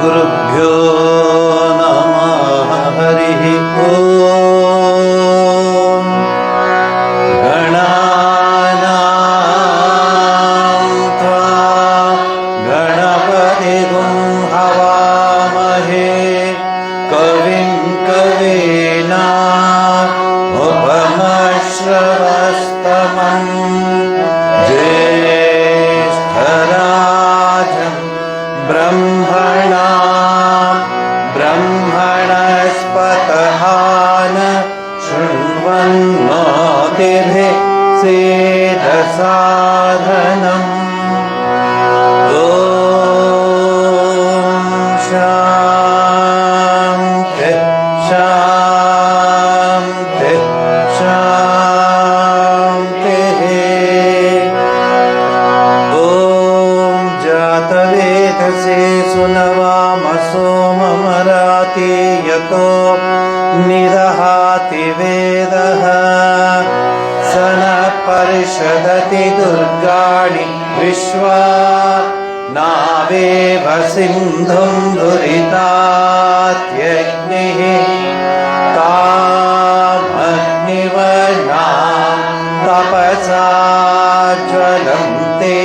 गुरुभ्यो नमः। हरिः ओम्। गणानां त्वा गणपतिगुं हवामहे कविं कवीनामुपमश्रवस्तमम् ज्येष्ठराजं ब्रह्मणस्पतः शृण्वन्नोतिभिः सेदसादनम्। ॐ शान्ति शान्ति शान्तिः। ॐ जातवेदसे सुनवामसो ममराति यतो निदहाति वेदः स न परिषदति दुर्गाणि विश्वा नावेव सिन्धुं दुरितात्यग्निः तामग्निवर्णां तपसा ज्वलन्ते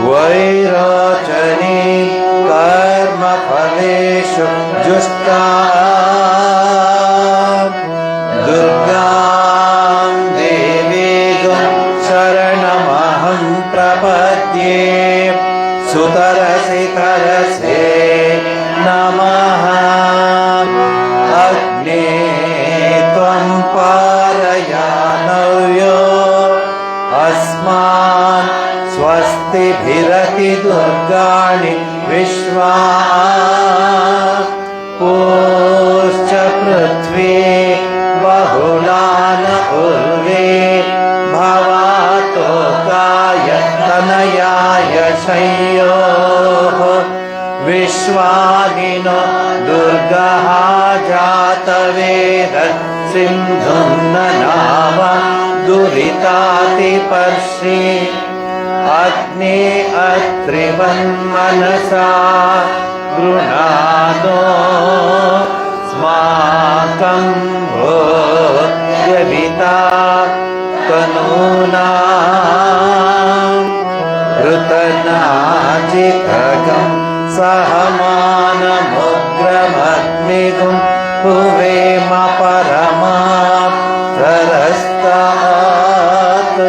वैरोचनी कर्मफलेषु जुष्टा दुर्गां देवीं शरणमहं प्रपद्ये सुतरसि तरसे नमः। अग्ने त्वं पारयानव्यो अस्मान् स्वस्तिभिरति दुर्गाणि विश्वा पूश्च पृथ्वी बहुलान उर्वे भवातोकाय तनयाय शय्योः विश्वानिनो दुर्गः जातवेद सिन्धुं ननाव दुरितातिपर्षि अग्ने अत्रिवन्मनसा गृणादो स्माकं भोज्यविता तनूना ऋतनाजिखगं सहमानमुग्रमग्निगुं हुवेम परमाप्तरस्तात्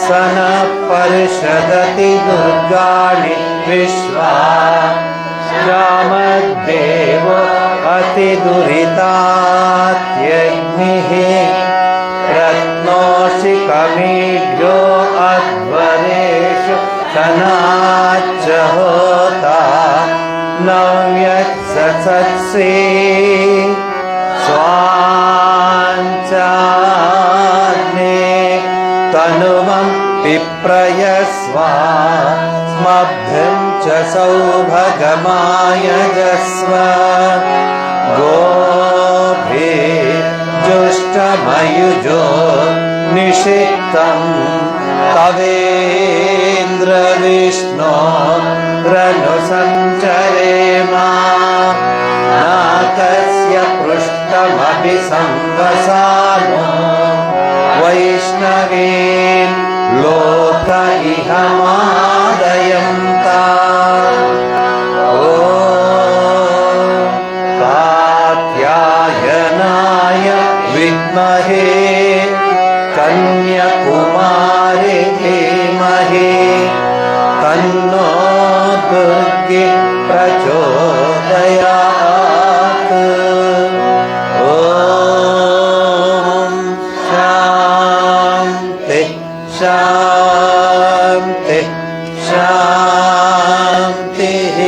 स न परिषदति दुर्गाणि विश्वा रामदेव अतिदुरितात्यग्निः रत्नोषि कमीढ्यो अध्वरेषु सनाच्च होता नव्यत्सत्से स्वाञ्चाग्ने तनुवं विप्रयस्वा स्मभ्यं च सौभगमायजस्व गोभिर्जुष्टमयुजो निषिक्तं तवेन्द्रविष्णो रनुसञ्चरेमा नाकस्य पृष्ठमपि संवसानो वैष्णवीन् लोक इह मादयन्ता। ॐ कात्यायनाय विद्महे कन्याकुमारी धीमहि तन्नो दुर्गे प्रचोदयात्। ॐ शान्ति शान्ति शान्तिः।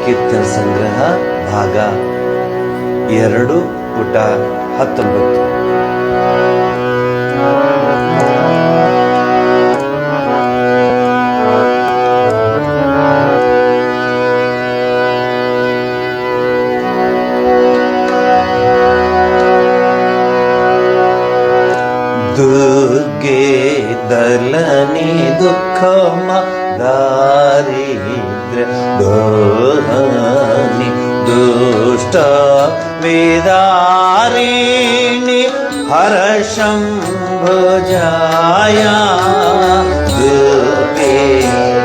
ಕೀರ್ತನ ಸಂಗ್ರಹ ಭಾಗ 2 ಪುಟ 19. ದುರ್ಗೆ ದಲನಿ ದುಃಖ ದುಃಖಮ ದಾರಿದ್ರ್ಯ ದೋಹನಿ ದುಷ್ಟ ವೇದಾರಿಣಿ ಹರ ಶಂಭುಜಾಯ ದುರ್ಗೆ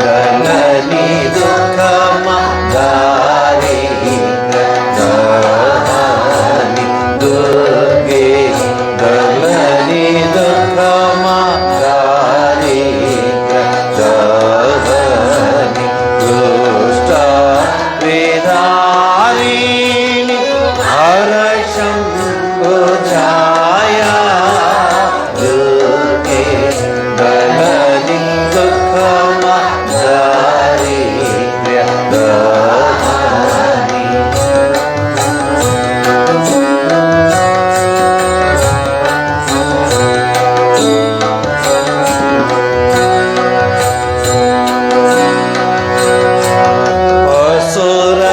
ಗಣನಿ ದುಃಖಮ ದಾರಿದ್ರ್ಯ ದೋಹನಿ ದುರ್ಗೆ ಗಣನಿ ದುಃಖಮ ದಾರಿದ್ರ್ಯ ದೋಹನಿ ದುಷ್ಟ ವೇದಾರಿಣಿ ಹರ ಶಂಭುಜಾಯ ದುರ್ಗೆ ಗಣನಿ ದುಃಖಮ ದಾರಿದ್ರ್ಯ ದೋಹನಿ ಅಸುರ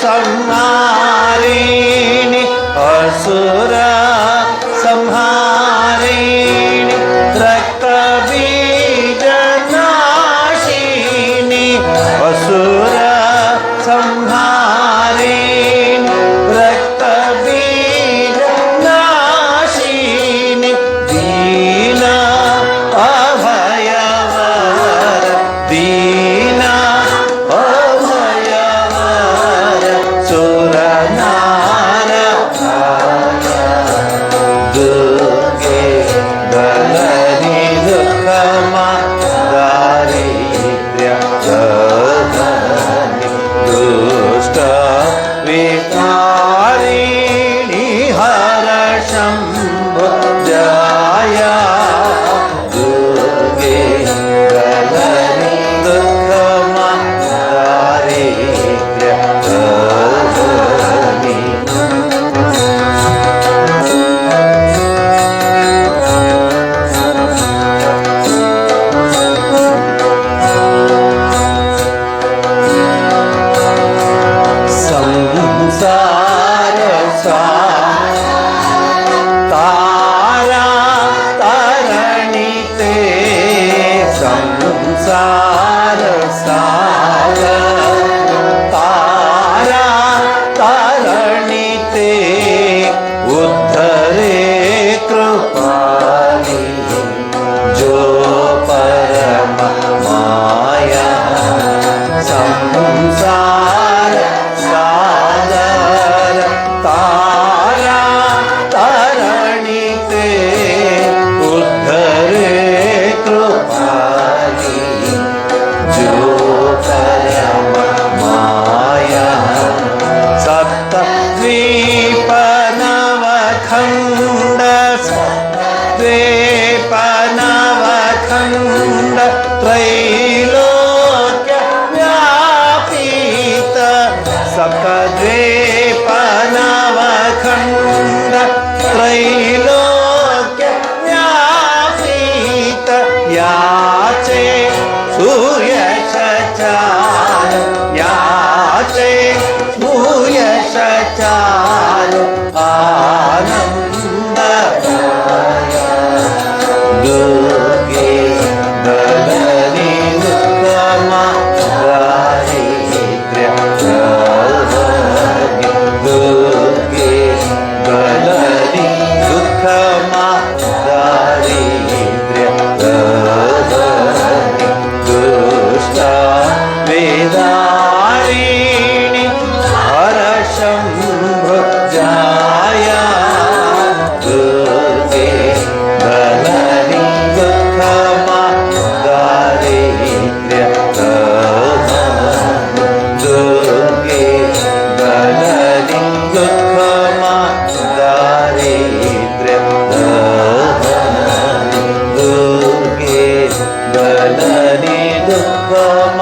ಸಂಹಾರಿಣಿ ಅಸುರ ಸಂಹಾರಿಣಿ ರಕ್ತ ಬೀಜ ನಾಶಿನಿ ಅಸುರ ಸಂಹಾರಿಣಿ ರಕ್ತ ಬೀಜ ನಾಶಿನಿ ದೀನ ಅಭಯವರ ದೀನ ಅಭಯವರ ಸುರನಾರ ದುರ್ಗೆ ಗಣನಿ ದುಃಖಮ ದಾರಿದ್ರ್ಯ ದೋಹನಿ ದುಷ್ಟ ವಿಕಾರಿಣಿ ಹರ ಶಂಭುಜಾಯ ದುರ್ಗೆ ಗಣನಿ ದುಃಖಮ ದಾರಿದ್ರ್ಯ ದೋಹನಿ ಸಂಸಾರ ತಾರಾ ತರಣಿತೆ ಸಂಸಾರ ಸಾರ ತಾರಾ ತರಣಿತೆ ಉದ್ಧರೇ ಕೃಪಾಲಿ ಜೋ ಪರಮ ಮಾಯಾ ಸಂಸಾರ ಸಾಗರ ತಾರಾ ತರಣಿತೆ ಉದ್ಧರೇ ಕೃಪಾಲಿ ಜೋ ಪರಮ ಮಾಯಾ ಸಪ್ತ ದ್ವೀಪ ನವಖಂಡ ದ್ವೀಪ ನವಖಂಡ ತ್ರೈಲೋಕ್ಯ ವ್ಯಾಪೀತ ಸಪ್ತದ್ವೀಪ ನವಖಂಡ ತ್ರೈಲೋಕ್ಯ ವ್ಯಾಪೀತ ಯಾಚೆ ಸೂರ್ಯ ಶಚಾರ ಯಾಚೆ ಸೂರ್ಯ ಶಚಾರ ಆನಂದ ದುರ್ಗೆ ಗಣನಿ ದುಃಖಮ ದಾರಿದ್ರ್ಯ ದೋಹನಿ ದುರ್ಗೆ ಗಣನಿ ದುಃಖಮ ದಾರಿದ್ರ್ಯ ದೋಹನಿ ದುಷ್ಟ ವೇದಾರಿಣಿ ಹರ ಶಂಭುಜಾಯ ದುರ್ಗೆ ಗಣನಿ ದುಃಖಮ ದಾರಿದ್ರ್ಯ ದೋಹನಿ ದುರ್ಗೆ ಗಣನಿ ದುಃಖಮ ದಾರಿದ್ರ್ಯ ದೋಹನಿ ದುರ್ಗೆ ಗಣನಿ ದುಃಖಮ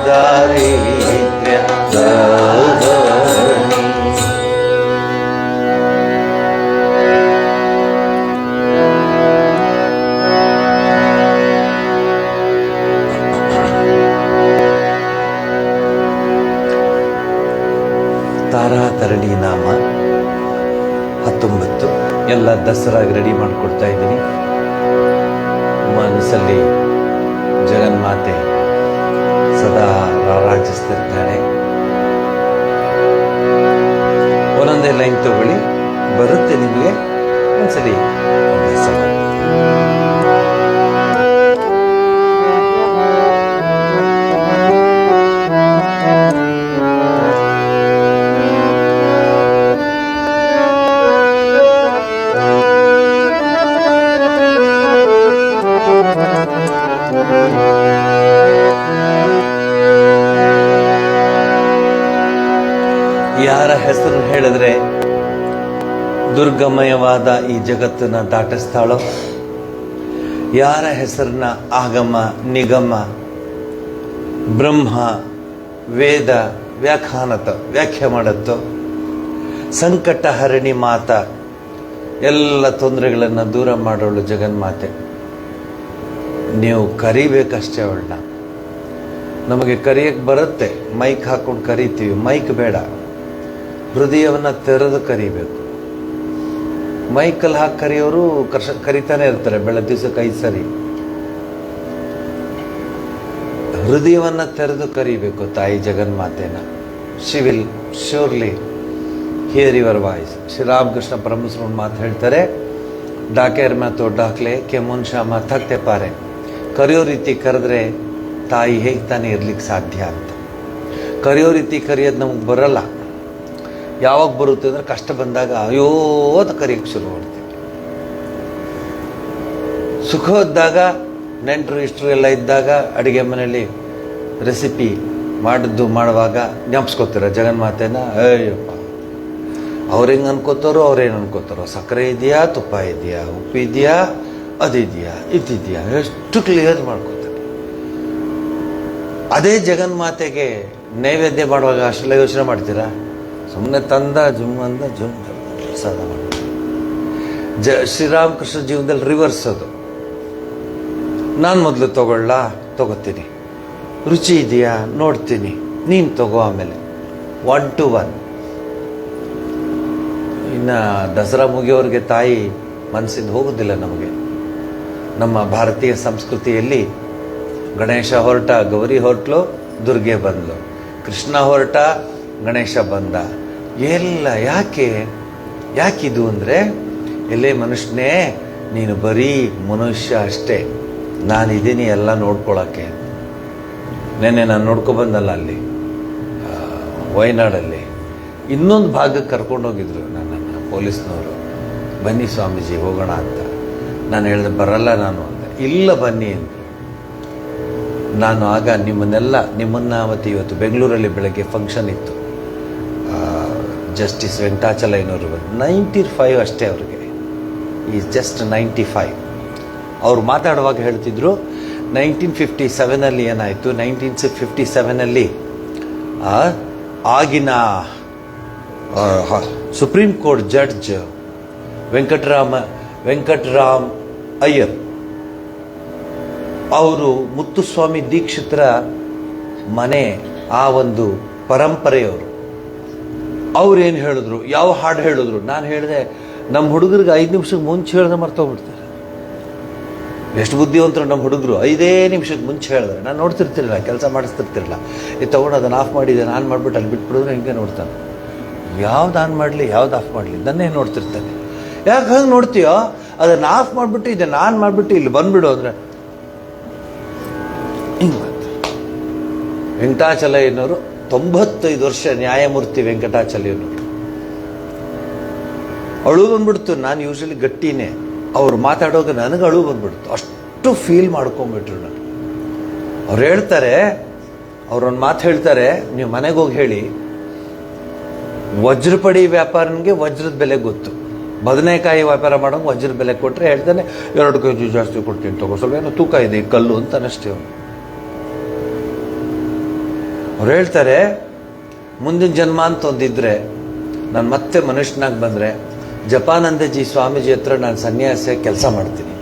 ದಾರಿದ್ರ್ಯ ದೋಹನಿ ತಾರಾ ತರಣಿ ನಾಮ 19 ಎಲ್ಲ ದಸರಾಗೆ ರೆಡಿ ಮಾಡಿಕೊಡ್ತಾ ಇದ್ದೀನಿ. ಮನಸ್ಸಲ್ಲಿ ಜಗನ್ಮಾತೆ ಸದಾ ರಾರಾಜಿಸ್ತಿರ್ತಾಳೆ. ಒಂದೊಂದೇ ಲೈನ್ ತಗೊಳ್ಳಿ, ಬರುತ್ತೆ ನಿಮಗೆ. ಒಂದ್ಸಲಿ ಅಭ್ಯಾಸ ಮಾಡಿ. ಯಾರ ಹೆಸರು ಹೇಳಿದ್ರೆ ದುರ್ಗಮಯವಾದ ಈ ಜಗತ್ತನ್ನ ದಾಟಿಸ್ತಾಳೋ, ಯಾರ ಹೆಸರನ್ನ ಆಗಮ ನಿಗಮ ಬ್ರಹ್ಮ ವೇದ ವ್ಯಾಖ್ಯೆ ಮಾಡುತ್ತೋ, ಸಂಕಟ ಹರಣಿ ಮಾತ, ಎಲ್ಲ ತೊಂದರೆಗಳನ್ನು ದೂರ ಮಾಡೋಳು ಜಗನ್ಮಾತೆ. ನೀವು ಕರಿಬೇಕಷ್ಟೇ ಅವಳನ್ನ. ನಮಗೆ ಕರಿಯಕ್ಕೆ ಬರುತ್ತೆ, ಮೈಕ್ ಹಾಕೊಂಡು ಕರಿತೀವಿ. ಮೈಕ್ ಬೇಡ, ಹೃದಯವನ್ನು ತೆರೆದು ಕರಿಬೇಕು. ಮೈಕಲ್ಲಿ ಹಾಕಿ ಕರಿಯೋರು ಕರಿತಾನೆ ಇರ್ತಾರೆ ಬೆಳಗ್ಗೆ ದಿವಸಕ್ಕೆ 5 ಸರಿ. ಹೃದಯವನ್ನು ತೆರೆದು ಕರಿಬೇಕು ತಾಯಿ ಜಗನ್ಮಾತೆನ. She will surely hear your voice. Sri Ramakrishna ಪರಮಹಂಸರು ಮಾತು ಹೇಳ್ತಾರೆ, ಡಾಕೆರ್ ಮಾತು ಡಾಕ್ಲೆ ಕೆ ಮುನ್ಶಾಮ ಥಕ್ತೆ ಪಾರೆ. ಕರೆಯೋ ರೀತಿ ಕರೆದ್ರೆ ತಾಯಿ ಹೇಗೆ ತಾನೇ ಇರ್ಲಿಕ್ಕೆ ಸಾಧ್ಯ ಅಂತ. ಕರೆಯೋ ರೀತಿ ಕರೆಯೋದು ನಮಗೆ ಬರಲ್ಲ. ಯಾವಾಗ ಬರುತ್ತೆ ಅಂದರೆ ಕಷ್ಟ ಬಂದಾಗ ಅಯ್ಯೋ ಅಂತ ಕರೆಯೋಕ್ಕೆ ಶುರು ಮಾಡ್ತೀವಿ. ಸುಖವದ್ದಾಗ ನೆಂಟರು ಇಷ್ಟರು ಎಲ್ಲ ಇದ್ದಾಗ ಅಡುಗೆ ಮನೆಯಲ್ಲಿ ರೆಸಿಪಿ ಮಾಡುವಾಗ ಜ್ಞಾಪಿಸ್ಕೋತೀರ ಜಗನ್ಮಾತೆನ. ಅಯ್ಯಪ್ಪ, ಅವ್ರು ಹೆಂಗೆ ಅನ್ಕೋತಾರೋ ಅವ್ರೇನು ಅನ್ಕೋತಾರೋ, ಸಕ್ಕರೆ ಇದೆಯಾ ತುಪ್ಪ ಇದೆಯಾ ಉಪ್ಪಿದೆಯಾ ಅದಿದೆಯಾ ಇದಿದೆಯಾ ಎಷ್ಟು ಕ್ಲಿಯರ್ ಮಾಡ್ಕೋತಾರೆ. ಅದೇ ಜಗನ್ಮಾತೆಗೆ ನೈವೇದ್ಯ ಮಾಡುವಾಗ ಅಷ್ಟೆಲ್ಲ ಯೋಚನೆ ಮಾಡ್ತೀರಾ? ಸುಮ್ಮನೆ ತಂದ ಜುಮ್ ಪ್ರಸಾದ ಮಾಡಿ. ಶ್ರೀರಾಮಕೃಷ್ಣ ಜೀವನದಲ್ಲಿ ರಿವರ್ಸ್ ಅದು. ನಾನು ಮೊದಲು ತಗೋತೀನಿ, ರುಚಿ ಇದೆಯಾ ನೋಡ್ತೀನಿ, ನೀನು ತಗೋ, ಆಮೇಲೆ 1 to 1. ಇನ್ನು ದಸರಾ ಮುಗಿಯೋರಿಗೆ ತಾಯಿ ಮನಸ್ಸಿಂದ ಹೋಗೋದಿಲ್ಲ ನಮಗೆ. ನಮ್ಮ ಭಾರತೀಯ ಸಂಸ್ಕೃತಿಯಲ್ಲಿ ಗಣೇಶ ಹೊರಟ, ಗೌರಿ ಹೊರಟ್ಲು, ದುರ್ಗೆ ಬಂದ್ಲು, ಕೃಷ್ಣ ಹೊರಟ, ಗಣೇಶ ಬಂದ. ಎಲ್ಲ ಯಾಕಿದು ಅಂದರೆ, ಎಲ್ಲೇ ಮನುಷ್ಯನೇ ನೀನು ಬರೀ ಮನುಷ್ಯ ಅಷ್ಟೇ, ನಾನಿದ್ದೀನಿ ಎಲ್ಲ ನೋಡ್ಕೊಳಕ್ಕೆ. ನೆನ್ನೆ ನಾನು ನೋಡ್ಕೊಬಂದಲ್ಲ ಅಲ್ಲಿ ವಯನಾಡಲ್ಲಿ. ಇನ್ನೊಂದು ಭಾಗಕ್ಕೆ ಕರ್ಕೊಂಡೋಗಿದ್ರು ನನ್ನನ್ನು ಪೊಲೀಸ್ನವರು. ಬನ್ನಿ ಸ್ವಾಮೀಜಿ ಹೋಗೋಣ ಅಂತ. ನಾನು ಹೇಳಿದೆ ಬರಲ್ಲ ನಾನು ಅಂದೆ. ಇಲ್ಲ ಬನ್ನಿ ಅಂತ. ನಾನು ಆಗ ನಿಮ್ಮನ್ನ ಮತ್ತು ಇವತ್ತು ಬೆಂಗಳೂರಲ್ಲಿ ಬೆಳಗ್ಗೆ ಫಂಕ್ಷನ್ ಇತ್ತು. ಜಸ್ಟಿಸ್ ವೆಂಕಟಾಚಲಯ್ಯನವರು 95 ಅಷ್ಟೇ ಅವ್ರಿಗೆ. Is just 95. ಅವ್ರು ಮಾತಾಡುವಾಗ ಹೇಳ್ತಿದ್ರು 1957 ಏನಾಯಿತು, 1957 ಆಗಿನ supreme court judge Venkatram Iyer ಅವರು ಮುತ್ತುಸ್ವಾಮಿ ದೀಕ್ಷಿತರ ಮನೆ, ಆ ಒಂದು ಪರಂಪರೆಯವರು. ಅವ್ರೇನು ಹೇಳಿದ್ರು, ಯಾವ ಹಾಡು ಹೇಳಿದ್ರು. ನಾನು ಹೇಳಿದೆ, ನಮ್ಮ ಹುಡುಗರಿಗೆ 5 ನಿಮಿಷಕ್ಕೆ ಮುಂಚೆ ಹೇಳಿದ್ರೆ ಮರ್ತೋಗ್ಬಿಡ್ತಾರೆ. ಎಷ್ಟು ಬುದ್ಧಿವಂತರು ನಮ್ಮ ಹುಡುಗರು. 5 ನಿಮಿಷಕ್ಕೆ ಮುಂಚೆ ಹೇಳಿದ್ರೆ ನಾನು ನೋಡ್ತಿರ್ತಿರಲಿಲ್ಲ, ಕೆಲಸ ಮಾಡಿಸ್ತಿರ್ತಿರಲಿಲ್ಲ. ಇದು ತೊಗೊಂಡು ಅದನ್ನು ಆಫ್ ಮಾಡಿದೆ, ನಾನು ಮಾಡಿಬಿಟ್ಟು ಅಲ್ಲಿ ಬಿಟ್ಬಿಡಿದ್ರೆ ಹಿಂಗೆ ನೋಡ್ತಾನೆ. ಯಾವ್ದು ಆನ್ ಮಾಡಲಿ ಯಾವ್ದು ಆಫ್ ಮಾಡಲಿ ನನ್ನೇ ನೋಡ್ತಿರ್ತಾನೆ. ಯಾಕೆ ಹಂಗೆ ನೋಡ್ತೀಯೋ, ಅದನ್ನು ಆಫ್ ಮಾಡಿಬಿಟ್ಟು ಇದನ್ನು ಆನ್ ಮಾಡಿಬಿಟ್ಟು ಇಲ್ಲಿ ಬಂದ್ಬಿಡು ಅಂದರೆ ಹಿಂಗೆ. ವೆಂಕಟಾಚಲಯ್ಯನವರು 95 ವರ್ಷ ನ್ಯಾಯಮೂರ್ತಿ ವೆಂಕಟಾಚಲಯ್ಯನವರು. ಅಳು ಬಂದ್ಬಿಡ್ತು. ನಾನು ಯೂಶಲಿ ಗಟ್ಟಿನೇ. ಅವ್ರು ಮಾತಾಡೋಕೆ ನನಗೆ ಅಳು ಬಂದ್ಬಿಡ್ತು. ಅಷ್ಟು ಫೀಲ್ ಮಾಡ್ಕೊಂಡ್ಬಿಟ್ರು ನಾನು. ಅವ್ರು ಹೇಳ್ತಾರೆ, ಅವ್ರೊಂದು ಮಾತು ಹೇಳ್ತಾರೆ, ನೀವು ಮನೆಗೆ ಹೋಗಿ ಹೇಳಿ, ವಜ್ರಪಡಿ ವ್ಯಾಪಾರನಿಗೆ ವಜ್ರದ ಬೆಲೆ ಗೊತ್ತು, ಬದನೆಕಾಯಿ ವ್ಯಾಪಾರ ಮಾಡೋಂಗೆ ವಜ್ರದ ಬೆಲೆ ಕೊಟ್ಟರೆ ಹೇಳ್ತಾನೆ 2 kg ಜಾಸ್ತಿ ಕೊಡ್ತೀನಿ ತಗೋ, ಸ್ವಲ್ಪ ಏನೋ ತೂಕ ಇದೆ ಈ ಕಲ್ಲು ಅಂತಾನಷ್ಟೇ ಅವನು. ಅವ್ರು ಹೇಳ್ತಾರೆ, ಮುಂದಿನ ಜನ್ಮ ಅಂತ ಒಂದಿದ್ರೆ ನಾನು ಮತ್ತೆ ಮನುಷ್ಯನಾಗಿ ಬಂದರೆ ಜಪಾನಂದಜಿ ಸ್ವಾಮೀಜಿ ಹತ್ರ ನಾನು ಸನ್ಯಾಸ ಕೆಲಸ ಮಾಡ್ತೀನಿ.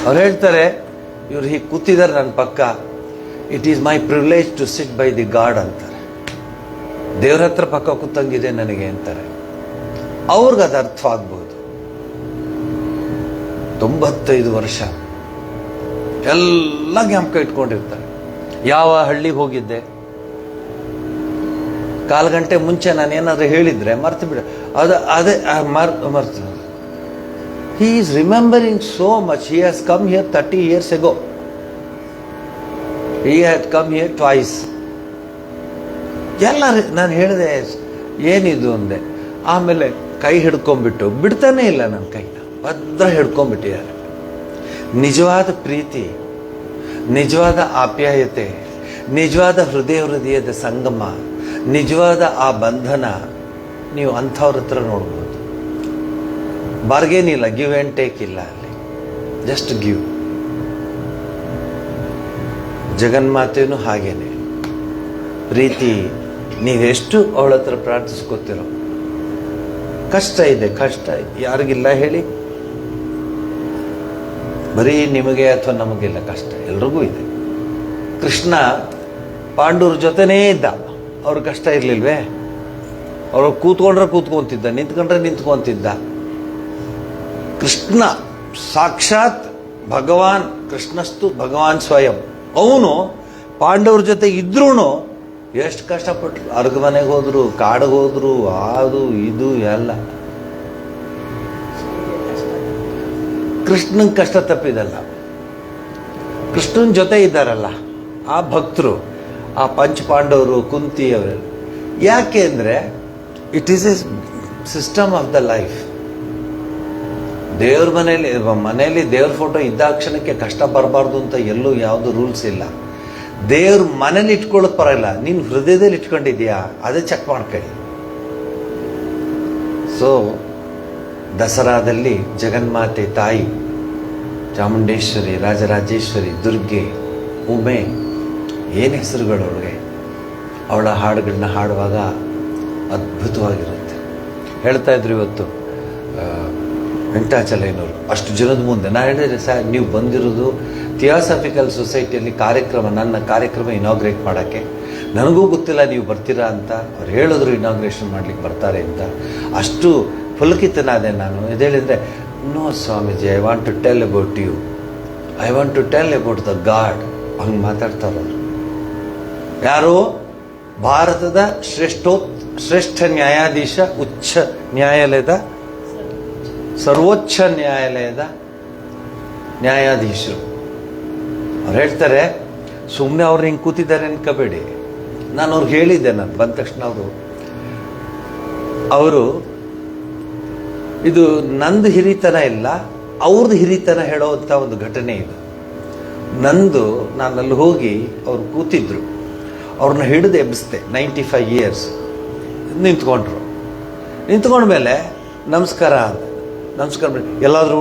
ಅವ್ರು ಹೇಳ್ತಾರೆ, ಇವ್ರು ಹೀಗೆ ಕೂತಿದ್ದಾರೆ ನನ್ನ ಪಕ್ಕ, it is my privilege to sit by the God ಅಂತಾರೆ. ದೇವ್ರ ಹತ್ರ ಪಕ್ಕ ಕೂತಂಗಿದೆ ನನಗೆ ಅಂತಾರೆ. ಅವ್ರಿಗೆ ಅದು ಅರ್ಥ ಆಗ್ಬೋದು. 95 ವರ್ಷ ಎಲ್ಲ ಜ್ಞಾಪಕ ಇಟ್ಕೊಂಡಿರ್ತಾರೆ. ಯಾವ ಹಳ್ಳಿಗೆ ಹೋಗಿದ್ದೆ, 1/4 ಗಂಟೆ ಮುಂಚೆ ನಾನು ಏನಾದರೂ ಹೇಳಿದ್ರೆ ಮರ್ತು ಬಿಡ, ಅದೇ ಮರ್ತು. He is remembering so much. He has come here 30 years ago. He had come here twice. ಎಲ್ಲ ನಾನು ಹೇಳಿದೆ ಏನಿದು ಅಂದೆ. ಆಮೇಲೆ ಕೈ ಹಿಡ್ಕೊಂಡ್ಬಿಟ್ಟು ಬಿಡ್ತಾನೆ ಇಲ್ಲ ನನ್ನ ಕೈನ, ಭದ್ರ ಹಿಡ್ಕೊಂಡ್ಬಿಟ್ಟಿದ್ದಾರೆ. ನಿಜವಾದ ಪ್ರೀತಿ, ನಿಜವಾದ ಆಪ್ಯಾಯತೆ, ನಿಜವಾದ ಹೃದಯದ ಸಂಗಮ, ನಿಜವಾದ ಆ ಬಂಧನ ನೀವು ಅಂಥವ್ರ ಹತ್ರ ನೋಡ್ಬೋದು. ಬಾರ್ಗೇನ್ ಇಲ್ಲ, ಗಿವ್ ಆ್ಯಂಡ್ ಟೇಕ್ ಇಲ್ಲ ಅಲ್ಲಿ, ಜಸ್ಟ್ ಗಿವ್. ಜಗನ್ಮಾತೆಯೂ ಹಾಗೇನೆ. ಪ್ರೀತಿ ನೀವೆಷ್ಟು ಅವಳ ಹತ್ರ ಪ್ರಾರ್ಥಿಸ್ಕೊತಿರೋ. ಕಷ್ಟ ಇದೆ, ಕಷ್ಟ ಯಾರಿಗಿಲ್ಲ ಹೇಳಿ? ಬರೀ ನಿಮಗೆ ಅಥವಾ ನಮಗಿಲ್ಲ ಕಷ್ಟ, ಎಲ್ರಿಗೂ ಇದೆ. ಕೃಷ್ಣ ಪಾಂಡವ್ರ ಜೊತೆನೇ ಇದ್ದ, ಅವ್ರ ಕಷ್ಟ ಇರಲಿಲ್ವೇ? ಅವರು ಕೂತ್ಕೊಂಡ್ರೆ ಕೂತ್ಕೊಂತಿದ್ದ, ನಿಂತ್ಕೊಂಡ್ರೆ ನಿಂತ್ಕೊಂತಿದ್ದ. ಕೃಷ್ಣ ಸಾಕ್ಷಾತ್ ಭಗವಾನ್, ಕೃಷ್ಣಸ್ತು ಭಗವಾನ್ ಸ್ವಯಂ. ಅವನು ಪಾಂಡವ್ರ ಜೊತೆ ಇದ್ರೂ ಎಷ್ಟು ಕಷ್ಟಪಟ್ಟರು. ಅರ್ಗಮನೆಗೆ ಹೋದ್ರು, ಕಾಡಿಗೆ ಹೋದ್ರು, ಅದು ಇದು ಎಲ್ಲ. ಕೃಷ್ಣನ್ ಕಷ್ಟ ತಪ್ಪಿದಲ್ಲ. ಕೃಷ್ಣನ ಜೊತೆ ಇದ್ದಾರಲ್ಲ ಆ ಭಕ್ತರು, ಆ ಪಂಚಪಾಂಡವರು, ಕುಂತಿ ಅವರೆಲ್ಲ. ಯಾಕೆ ಅಂದರೆ it is A system of the life. ದೇವ್ರ ಮನೆಯಲ್ಲಿ ದೇವ್ರ ಫೋಟೋ ಇದ್ದಾಕ್ಷಣಕ್ಕೆ ಕಷ್ಟ ಬರಬಾರ್ದು ಅಂತ ಎಲ್ಲೂ ಯಾವುದು ರೂಲ್ಸ್ ಇಲ್ಲ. ದೇವ್ರ ಮನೇಲಿ ಇಟ್ಕೊಳ್ಳೋಕೆ ಪರವಾಗಿಲ್ಲ, ನೀನು ಹೃದಯದಲ್ಲಿ ಇಟ್ಕೊಂಡಿದ್ಯಾ ಅದೇ ಚೆಕ್ ಮಾಡ್ಕೊಳ್ಳಿ. ಸೊ ದಸರಾದಲ್ಲಿ ಜಗನ್ಮಾತೆ ತಾಯಿ ಚಾಮುಂಡೇಶ್ವರಿ, ರಾಜರಾಜೇಶ್ವರಿ, ದುರ್ಗೆ, ಉಮೆ, ಏನು ಹೆಸರುಗಳು ಅವಳಿಗೆ. ಅವಳ ಹಾಡುಗಳನ್ನ ಹಾಡುವಾಗ ಅದ್ಭುತವಾಗಿರುತ್ತೆ. ಹೇಳ್ತಾ ಇದ್ರು ಇವತ್ತು ವೆಂಕಟಾಚಲಯ್ಯನವರು ಅಷ್ಟು ಜನದ ಮುಂದೆ. ನಾನು ಹೇಳಿದ್ರೆ ಸರ್, ನೀವು ಬಂದಿರೋದು ಥಿಯಾಸಫಿಕಲ್ ಸೊಸೈಟಿಯಲ್ಲಿ ಕಾರ್ಯಕ್ರಮ, ನನ್ನ ಕಾರ್ಯಕ್ರಮ ಇನಾಗ್ರೇಟ್ ಮಾಡೋಕ್ಕೆ. ನನಗೂ ಗೊತ್ತಿಲ್ಲ ನೀವು ಬರ್ತೀರಾ ಅಂತ. ಅವ್ರು ಹೇಳಿದ್ರು ಇನಾಗ್ರೇಷನ್ ಮಾಡ್ಲಿಕ್ಕೆ ಬರ್ತಾರೆ ಅಂತ. ಅಷ್ಟು ಪುಲಕಿತನಾದೆ ನಾನು. ಇದೇಳಿದ್ರೆ, no Swamiji, I want to tell about you, I want to tell about the God. ಹಂಗೆ ಮಾತಾಡ್ತಾರವ್ರು. ಯಾರು? ಭಾರತದ ಶ್ರೇಷ್ಠ ನ್ಯಾಯಾಧೀಶ, ಉಚ್ಚ ನ್ಯಾಯಾಲಯದ, ಸರ್ವೋಚ್ಚ ನ್ಯಾಯಾಲಯದ ನ್ಯಾಯಾಧೀಶರು. ಅವ್ರು ಹೇಳ್ತಾರೆ, ಸುಮ್ಮನೆ ಅವ್ರು ಹಿಂಗೆ ಕೂತಿದ್ದಾರೆ ಅನ್ಕೋಬೇಡಿ. ನಾನು ಅವ್ರಿಗೆ ಹೇಳಿದ್ದೆ, ನಾನು ಬಂದ ತಕ್ಷಣ ಅವರು ಇದು ನಂದು ಹಿರಿತನ ಇಲ್ಲ, ಅವ್ರದ್ದು ಹಿರಿತನ ಹೇಳೋವಂಥ ಒಂದು ಘಟನೆ ಇದು. ನಂದು, ನಾನು ಅಲ್ಲಿ ಹೋಗಿ ಅವ್ರು ಕೂತಿದ್ರು, ಅವ್ರನ್ನ ಹಿಡಿದು ಎಬ್ಬಿಸ್ದೆ. 95 years ನಿಂತ್ಕೊಂಡ್ರು. ನಿಂತ್ಕೊಂಡ್ಮೇಲೆ ನಮಸ್ಕಾರ ಅಂತ, ನಮಸ್ಕಾರ ಎಲ್ಲಾದರೂ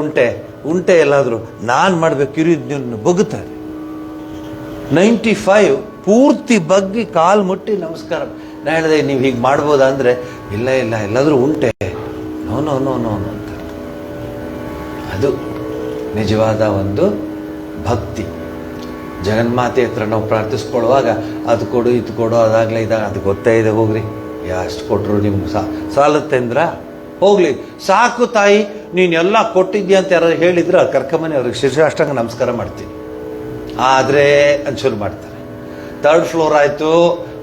ಉಂಟೆ ಎಲ್ಲಾದರೂ ನಾನು ಮಾಡಬೇಕು, ಇರಿದ್ದು ಬಗ್ಗುತ್ತಾರೆ. 95 ಪೂರ್ತಿ ಬಗ್ಗಿ ಕಾಲು ಮುಟ್ಟಿ ನಮಸ್ಕಾರ. ನಾನು ಹೇಳಿದೆ, ನೀವು ಹೀಗೆ ಮಾಡ್ಬೋದಾ ಅಂದರೆ, ಇಲ್ಲ ಎಲ್ಲಾದರೂ ಉಂಟೆ, ನೋ ಅಂತಾರೆ. ಅದು ನಿಜವಾದ ಒಂದು ಭಕ್ತಿ. ಜಗನ್ಮಾತೆ ಹತ್ರ ನಾವು ಪ್ರಾರ್ಥಿಸ್ಕೊಳ್ಳುವಾಗ ಅದು ಕೊಡು, ಇದು ಕೊಡು, ಅದಾಗಲೇ ಇದಾಗ ಅದು ಗೊತ್ತೇ ಇದೆ, ಹೋಗ್ರಿ ಎಷ್ಟು ಕೊಟ್ಟರು ನಿಮ್ಗೆ ಸಾಲತ್ತೆ ಅಂದ್ರ ಹೋಗ್ಲಿ, ಸಾಕು ತಾಯಿ ನೀನು ಎಲ್ಲ ಕೊಟ್ಟಿದ್ಯಾ ಅಂತ ಯಾರು ಹೇಳಿದ್ರೆ ಕರ್ಕೊಂಬನೆ ಅವ್ರಿಗೆ ಶಿರ್ಷಾಷ್ಟಾಂಗ ನಮಸ್ಕಾರ ಮಾಡ್ತೀನಿ. ಆದರೆ ಶುರು ಮಾಡ್ತಾರೆ. 3rd floor ಆಯಿತು,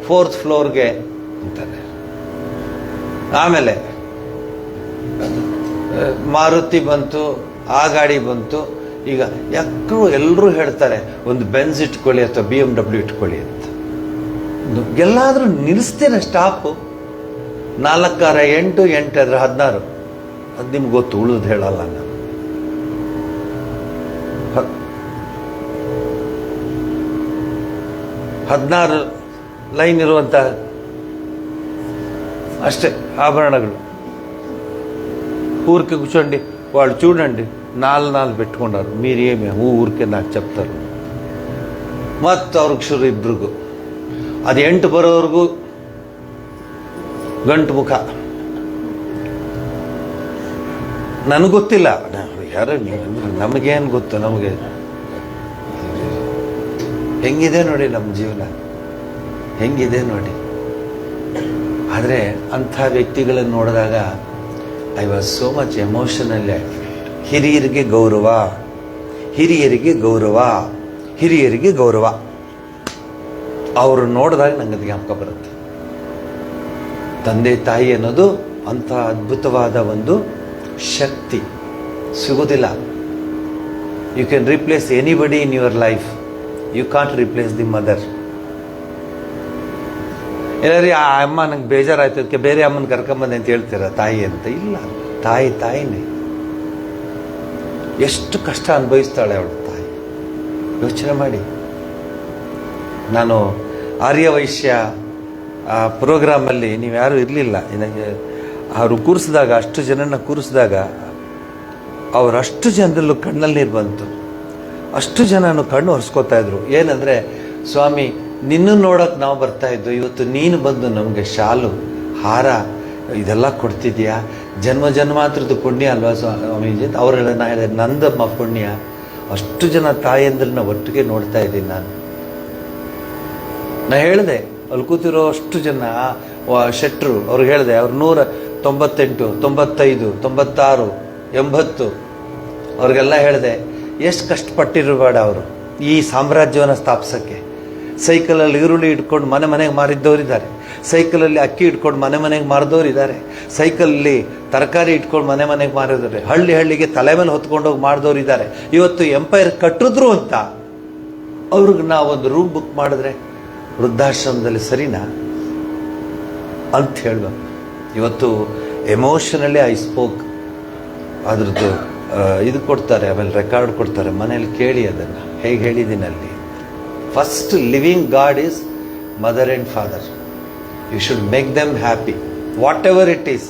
4th floorಗೆ ಅಂತಾರೆ. ಆಮೇಲೆ ಮಾರುತಿ ಬಂತು, ಆ ಗಾಡಿ ಬಂತು. ಈಗ ಎಲ್ಲರೂ ಹೇಳ್ತಾರೆ, ಒಂದು ಬೆನ್ಸ್ ಇಟ್ಕೊಳ್ಳಿ ಅಥವಾ BMW ಇಟ್ಕೊಳ್ಳಿ ಅಂತ. ಎಲ್ಲಾದರೂ ನಿಲ್ಲಿಸ್ತೇನೆ ಸ್ಟಾಪು. 4 6 8 8 ಆದರೆ 16. ಅದು ನಿಮ್ಗೆ ಗೊತ್ತು, ಉಳಿದು ಹೇಳಲ್ಲ ನಾನು. 16 ಲೈನ್ ಇರುವಂಥ అష్టే ఆభరణಗಳು ఊరికి కూర్చోండి వాళ్ళు చూడండి నాలుగు పెట్టుకున్నారు మీరేమి ఊరికే నాకు చెప్తారు ಮತ್ತು ಅವ್ರಿಗೆ ಶುರು ಇಬ್ರಿಗೂ ಅದು 8 ಬರೋವರೆಗೂ ಗಂಟು ಮುಖ ನನಗೆ ಗೊತ್ತಿಲ್ಲ ಯಾರು ನಮಗೇನು ಗೊತ್ತು ನಮಗೆ ಹೆಂಗಿದೆ ನೋಡಿ ನಮ್ಮ ಜೀವನ ಹೆಂಗಿದೆ ನೋಡಿ ಆದರೆ ಅಂಥ ವ್ಯಕ್ತಿಗಳನ್ನು ನೋಡಿದಾಗ I was so much emotionally ಹಿರಿಯರಿಗೆ ಗೌರವ, ಹಿರಿಯರಿಗೆ ಗೌರವ, ಹಿರಿಯರಿಗೆ ಗೌರವ. ಅವರು ನೋಡಿದಾಗ ನಂಗೆ ಅದು ಜ್ಞಾಪಕ ಬರುತ್ತೆ. ತಂದೆ ತಾಯಿ ಅನ್ನೋದು ಅಂಥ ಅದ್ಭುತವಾದ ಒಂದು ಶಕ್ತಿ, ಸಿಗೋದಿಲ್ಲ. You can replace anybody in your life, you can't replace the mother. ಎಲ್ಲರಿ ಆ ಅಮ್ಮ ನಂಗೆ ಬೇಜಾರಾಯ್ತು ಅದಕ್ಕೆ ಬೇರೆ ಅಮ್ಮನ ಕರ್ಕೊಂಬಂದೆ ಅಂತ ಹೇಳ್ತೀರ ತಾಯಿ ಅಂತ. ಇಲ್ಲ, ತಾಯಿ ತಾಯಿನೇ. ಎಷ್ಟು ಕಷ್ಟ ಅನುಭವಿಸ್ತಾಳೆ ಅವಳು ತಾಯಿ, ಯೋಚನೆ ಮಾಡಿ. ನಾನು ಆರ್ಯವೈಶ್ಯ ಪ್ರೋಗ್ರಾಮಲ್ಲಿ ನೀವು ಯಾರೂ ಇರಲಿಲ್ಲ, ನನಗೆ ಅವರು ಕೂರಿಸಿದಾಗ, ಅಷ್ಟು ಜನನ ಕೂರಿಸಿದಾಗ ಅವರಷ್ಟು ಜನರಲ್ಲೂ ಕಣ್ಣಲ್ಲಿ ನೀರು ಬಂತು. ಅಷ್ಟು ಜನನು ಕಣ್ಣು ಒರೆಸ್ಕೋತಾ ಇದ್ರು. ಏನಂದರೆ, ಸ್ವಾಮಿ ನಿನ್ನ ನೋಡೋಕೆ ನಾವು ಬರ್ತಾ ಇದ್ದು, ಇವತ್ತು ನೀನು ಬಂದು ನಮಗೆ ಶಾಲು ಹಾರ ಇದೆಲ್ಲ ಕೊಡ್ತಿದ್ಯಾ, ಜನ್ಮ ಜನ್ಮಾಂತರದ್ದು ಪುಣ್ಯ ಅಲ್ವಾ ಸ್ವಾಮೀಜಿ ಅಂತ ಅವರೆಲ್ಲ. ನಾ ಹೇಳಿದೆ, ನಂದಮ್ಮ ಪುಣ್ಯ, ಅಷ್ಟು ಜನ ತಾಯಂದ್ರನ್ನ ಒಟ್ಟಿಗೆ ನೋಡ್ತಾ ಇದ್ದೀನಿ ನಾನು. ನಾ ಹೇಳಿದೆ, ಅಲ್ಲಿ ಕೂತಿರೋ ಅಷ್ಟು ಜನ ಶೆಟ್ರು ಅವ್ರಿಗೆ ಹೇಳಿದೆ, ಅವ್ರು 198, 95, 96, 80 ಅವ್ರಿಗೆಲ್ಲ ಹೇಳಿದೆ, ಎಷ್ಟು ಕಷ್ಟಪಟ್ಟಿರಬೇಡ ಅವರು ಈ ಸಾಮ್ರಾಜ್ಯವನ್ನು ಸ್ಥಾಪಿಸೋಕ್ಕೆ. ಸೈಕಲಲ್ಲಿ ಈರುಳ್ಳಿ ಇಟ್ಕೊಂಡು ಮನೆ ಮನೆಗೆ ಮಾರಿದ್ದವರಿದ್ದಾರೆ, ಸೈಕಲಲ್ಲಿ ಅಕ್ಕಿ ಇಟ್ಕೊಂಡು ಮನೆ ಮನೆಗೆ ಮಾರಿದವರಿದ್ದಾರೆ, ಸೈಕಲಲ್ಲಿ ತರಕಾರಿ ಇಟ್ಕೊಂಡು ಮನೆ ಮನೆಗೆ ಮಾರಿದವ್ರೆ, ಹಳ್ಳಿ ಹಳ್ಳಿಗೆ ತಲೆ ಮೇಲೆ ಹೊತ್ಕೊಂಡೋಗಿ ಮಾಡಿದವರಿದ್ದಾರೆ. ಇವತ್ತು ಎಂಪೈರ್ ಕಟ್ಟಿದ್ರು ಅಂತ ಅವ್ರಿಗೆ ನಾವೊಂದು ರೂಮ್ ಬುಕ್ ಮಾಡಿದ್ರೆ ವೃದ್ಧಾಶ್ರಮದಲ್ಲಿ ಸರಿನಾ ಅಂತ ಹೇಳ್ಬೇಕು. ಇವತ್ತು ಎಮೋಷನಲಿ ಐ ಸ್ಪೋಕ್, ಅದ್ರದ್ದು ಇದು ಕೊಡ್ತಾರೆ, ಆಮೇಲೆ ರೆಕಾರ್ಡ್ ಕೊಡ್ತಾರೆ, ಮನೇಲಿ ಕೇಳಿ ಅದನ್ನು ಹೇಗೆ ಹೇಳಿದ್ದೀನಿ ಅಲ್ಲಿ. First living God is mother and father. You should make them happy, whatever it is.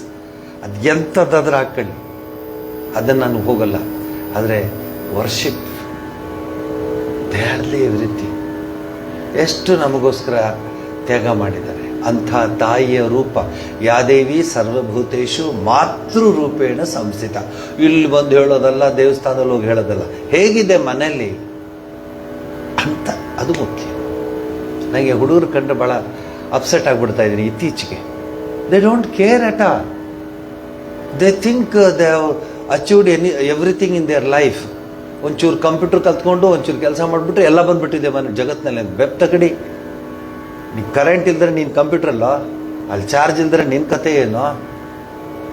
ಅದು ಎಂಥದ್ದಾದ್ರೂ ಹಾಕ್ಕೊಳ್ಳಿ, ಅದನ್ನು ನಾನು ಹೋಗಲ್ಲ. ಆದರೆ worship, they are the everything. ಎಷ್ಟು ನಮಗೋಸ್ಕರ ತ್ಯಾಗ ಮಾಡಿದ್ದಾರೆ. ಅಂಥ ತಾಯಿಯ ರೂಪ. ಯಾದೇವಿ ಸರ್ವಭೂತೇಶು ಮಾತೃ ರೂಪೇಣ ಸಂಸ್ಥಿತ. ಇಲ್ಲಿ ಬಂದು ಹೇಳೋದಲ್ಲ, ದೇವಸ್ಥಾನದಲ್ಲಿ ಹೋಗಿ ಹೇಳೋದಲ್ಲ, ಹೇಗಿದೆ ಮನೆಯಲ್ಲಿ ಅಂತ, ಅದು ಮುಖ್ಯ. ನನಗೆ ಹುಡುಗರು ಕಂಡು ಭಾಳ ಅಪ್ಸೆಟ್ ಆಗಿಬಿಡ್ತಾ ಇದ್ದೀನಿ ಇತ್ತೀಚೆಗೆ. They don't care at all. They think they have achieved everything in their life. ಒಂಚೂರು ಕಂಪ್ಯೂಟರ್ ಕಲ್ತ್ಕೊಂಡು ಒಂಚೂರು ಕೆಲಸ ಮಾಡಿಬಿಟ್ರೆ ಎಲ್ಲ ಬಂದುಬಿಟ್ಟಿದೆ ಮನೆ ಜಗತ್ತಿನಲ್ಲಿ. ಬೆಪ್ ತಗಡಿ, ನೀ ಕರೆಂಟ್ ಇಲ್ದರೆ ನೀನು ಕಂಪ್ಯೂಟ್ರಲ್ಲ, ಅಲ್ಲಿ ಚಾರ್ಜ್ ಇಲ್ದರೆ ನಿನ್ನ ಕತೆ ಏನು?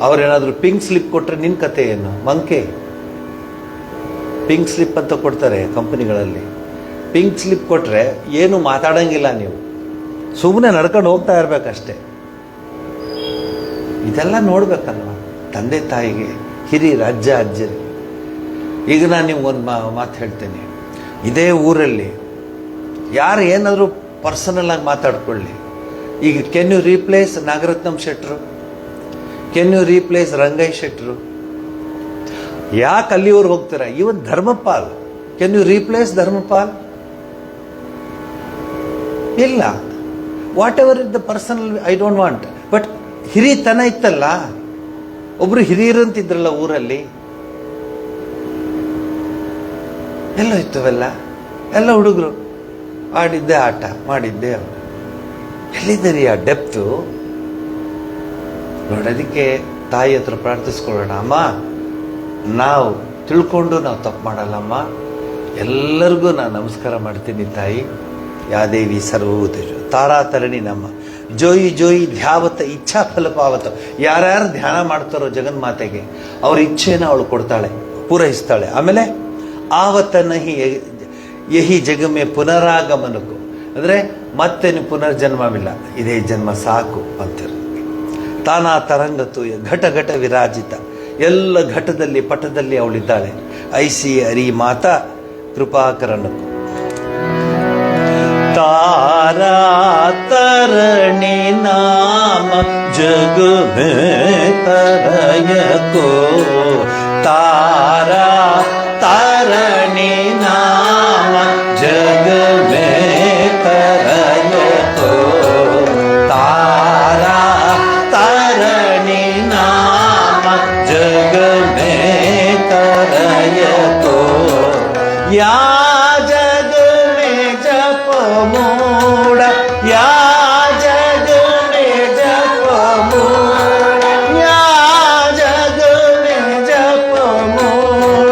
ಅವ್ರೇನಾದರೂ ಪಿಂಕ್ ಸ್ಲಿಪ್ ಕೊಟ್ಟರೆ ನಿನ್ನ ಕತೆ ಏನು? ಮಂಕೆ ಪಿಂಕ್ ಸ್ಲಿಪ್ ಅಂತ ಕೊಡ್ತಾರೆ ಕಂಪನಿಗಳಲ್ಲಿ. ಪಿಂಕ್ ಸ್ಲಿಪ್ ಕೊಟ್ಟರೆ ಏನು ಮಾತಾಡೋಂಗಿಲ್ಲ, ನೀವು ಸುಮ್ಮನೆ ನಡ್ಕೊಂಡು ಹೋಗ್ತಾ ಇರಬೇಕಷ್ಟೆ. ಇದೆಲ್ಲ ನೋಡ್ಬೇಕಲ್ವ ತಂದೆ ತಾಯಿಗೆ, ಹಿರಿಯರು, ಅಜ್ಜ ಅಜ್ಜರಿಗೆ. ಈಗ ನಾನು ನಿಮ್ಗೊಂದು ಮಾತು ಹೇಳ್ತೇನೆ. ಇದೇ ಊರಲ್ಲಿ ಯಾರು ಏನಾದರೂ ಪರ್ಸನಲ್ ಆಗಿ ಮಾತಾಡ್ಕೊಳ್ಳಿ. ಈಗ ಕೆನ್ ಯು ರೀಪ್ಲೇಸ್ ನಾಗರತ್ನಂ ಶೆಟ್ರು? ಕೆನ್ ಯು ರೀಪ್ಲೇಸ್ ರಂಗೈ ಶೆಟ್ರು? ಯಾಕೆ ಅಲ್ಲಿವರೆಗೆ ಹೋಗ್ತೀರಾ? Even Dharmapal, can you replace Dharmapal? ಇಲ್ಲ. Whatever is the personal, I don't want. But ಹಿರಿತನ ಇತ್ತಲ್ಲ, ಒಬ್ರು ಹಿರಿಯರಂತಿದ್ರಲ್ಲ ಊರಲ್ಲಿ, ಎಲ್ಲ ಇತ್ತವೆಲ್ಲ. ಎಲ್ಲ ಹುಡುಗರು ಆಡಿದ್ದೆ ಆಟ, ಮಾಡಿದ್ದೆ ಅವರು. ಎಲ್ಲಿದ್ದೀರಿ ಆ ಡೆಪ್ತು? ನೋಡೋದಕ್ಕೆ ತಾಯಿ ಹತ್ರ ಪ್ರಾರ್ಥಿಸ್ಕೊಳ್ಳೋಣ. ಅಮ್ಮ, ನಾವು ತಿಳ್ಕೊಂಡು ನಾವು ತಪ್ಪು ಮಾಡಲ್ಲಮ್ಮ, ಎಲ್ಲರಿಗೂ ನಾನು ನಮಸ್ಕಾರ ಮಾಡ್ತೀನಿ ತಾಯಿ. ಯಾದೇವಿ ಸರ್ವಭೂತೇಶು ತಾರಾತರಣಿ ನಮ್ಮ ಜೋಯಿ ಜೋಯಿ ಧ್ಯಾವತ ಇಚ್ಛಾ ಫಲಪಾವತ. ಯಾರ್ಯಾರು ಧ್ಯಾನ ಮಾಡ್ತಾರೋ ಜಗನ್ಮಾತೆಗೆ ಅವ್ರ ಇಚ್ಛೆನ ಅವಳು ಕೊಡ್ತಾಳೆ, ಪೂರೈಸ್ತಾಳೆ. ಆಮೇಲೆ ಆವತ್ತ ನಹಿ ಯಹಿ ಜಗಮೆ ಪುನರಾಗಮನಕ್ಕೂ, ಅಂದರೆ ಮತ್ತೆ ನೀವು ಪುನರ್ಜನ್ಮವಿಲ್ಲ, ಇದೇ ಜನ್ಮ ಸಾಕು ಅಂತಾರೆ. ತಾನಾ ತರಂಗತು ಘಟ ಘಟ ವಿರಾಜಿತ, ಎಲ್ಲ ಘಟದಲ್ಲಿ ಪಟದಲ್ಲಿ ಅವಳಿದ್ದಾಳೆ. ಐಸಿ ಅರಿ ಮಾತಾ ಕೃಪಾಕರಣಕ್ಕೂ. तारा तरणी नाम जग में तरय को, तारा तरणी नाम जग में तरय को, तारा तरणी नाम जग में तरय को, या मूड या जग में जप मूड, या जग में जप मूड,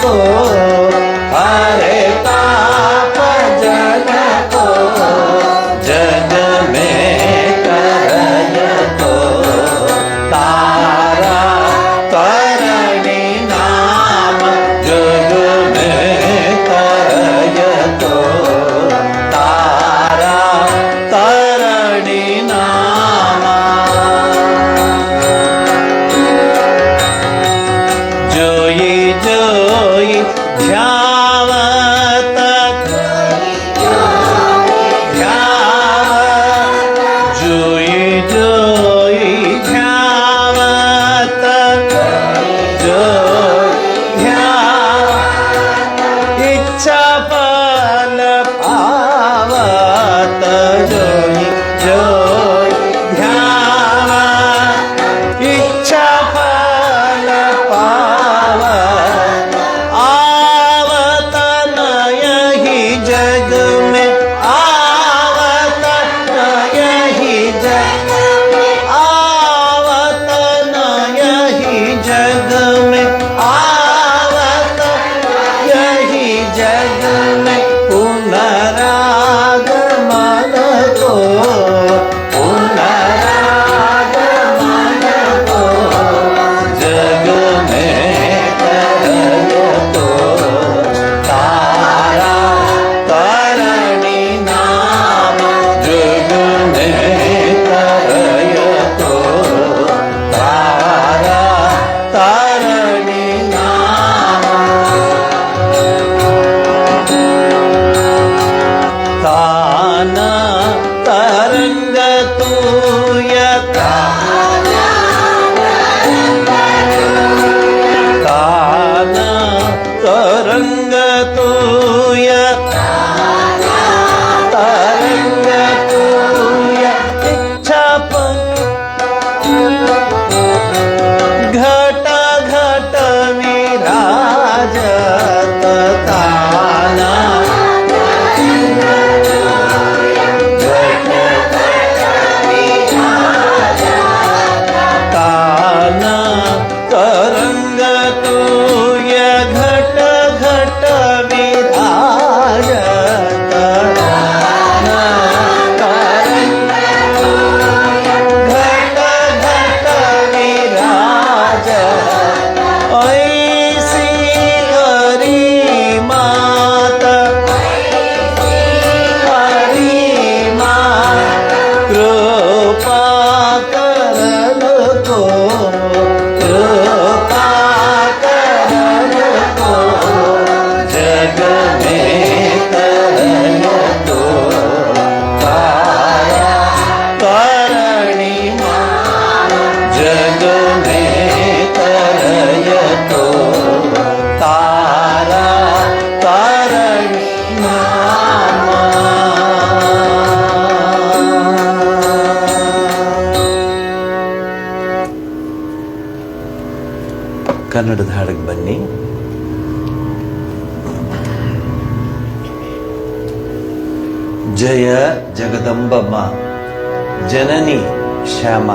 को, हरे पाप जन को, जग में करय को, तारा तरणी नाम, जग में करय को, तारा तरणी नाम। जोई जोई ध्यावत, जोई जोई ध्यावत, इच्छा फल पावत, जोई जोई ध्यावत, इच्छा फल पावत, आवत नयहि जग में, आवत नयहि जग में, आवत नयहि जग में, आवत यही जग में, पुनरागमन को, पुनरागमन को, जग में करय को, तारा तरणी नाम, जग में करय को, तारा तरणी नाम। ताना तरंग तूयता, ताना तरंग तूयता, तरंग तूय, इच्छा घट घट विराजत, ताना ताना तरंग तूय, घट घट विराजत, ताना तरंग घट घट विराजत, ऐसी हरि मात, हरि मात, कृपा करन को, कृपा करन को, जग में करन को, तारा तरणी नाम, जग में करय को, तारा तरणी नाम। ಕನ್ನಡದ ಹಾಡಿಗೆ ಬನ್ನಿ. ಜಯ ಜಗದಂಬಮ್ಮ ಜನನಿ ಶ್ಯಾಮ,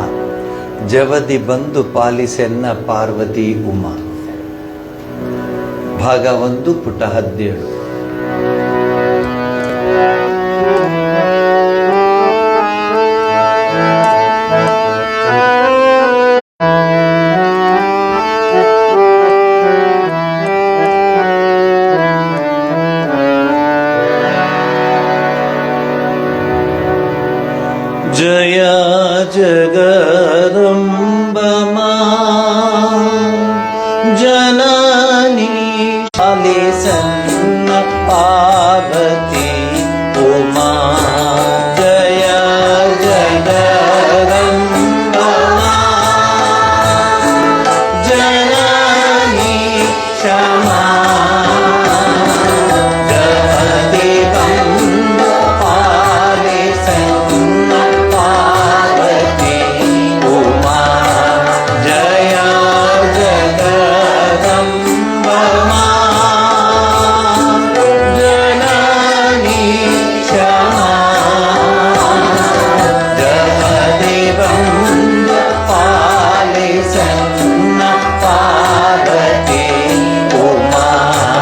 ಜವದಿ ಬಂದು ಪಾಲಿಸೆನ್ನ ಪಾರ್ವತಿ ಉಮಾ. ಭಾಗ 1 ಪುಟ 17. जय जगदम्बमा जननी शालिसन्न पार्वती उमा, जय जगदम्बमा जननी क्षमा, पार्वती उमा।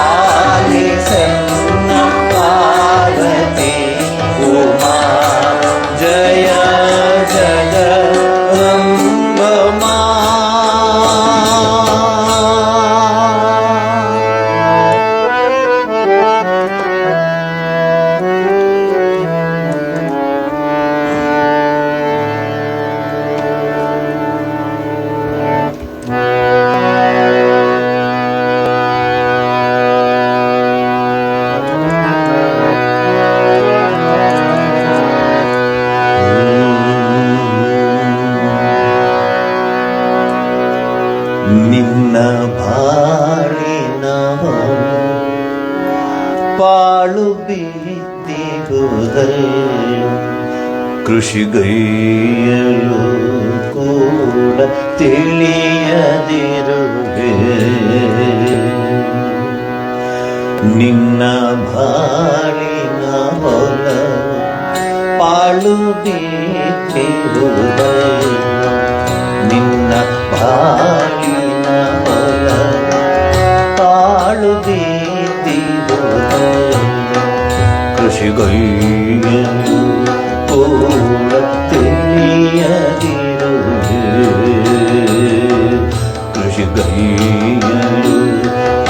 ಆಲಿಸನ್ನ ಪಾರ್ವತಿ ಉಮಾ ಜಯ ಜಗದಂಬಮಾ. ನಿನ್ನ ಬಾಳಿನ ಪಾಳು ಬಿದ್ದಿರುವುದಲ್ಲೂ ಕೃಷಿಗೈಯಲು ಕೂಡ ತಿಳಿಯದಿರುವೆ. ನಿನ್ನ ಬಾಳಿನ ಹೊಲ ಪಾಳು ಬಿದ್ದಿರುವುದಲ್ಲೂ ನಿನ್ನ ಬಾಳಿನ ಹೊಲ ಪಾಳು ಬಿದ್ದಿರುವುದಲ್ಲೂ ಕೃಷಿಗೈಯಲು ಕೂಡ ತಿಳಿಯದಿರುವೆ. ಕೃಷಿಗೈಯಲು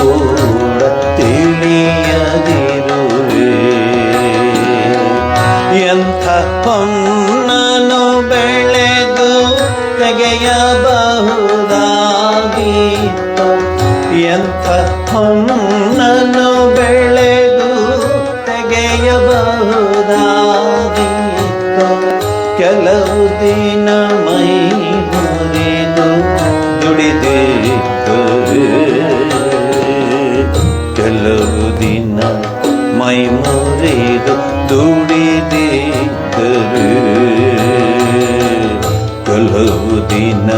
ಕೂಡ ತಿಳಿಯದಿರುವೆ. ಎಂಥ ಹೊನ್ನನು ಬೆಳೆದು ತೆಗೆಯಬಹುದಾಗಿತ್ತು, ಎಂಥ ಹೊನ್ನನು ಬೆಳೆದು ತೆಗೆಯಬಹುದಾಗಿತ್ತು. ಕೆಲವು ದಿನ ಮೈ ಮುರಿದು ದುಡಿದಿತ್ತು, ಕೆಲವು ದಿನ ಮೈ ಮುರಿದು ದುಡಿದಿದ್ದರು, ಕೆಲವು ದಿನ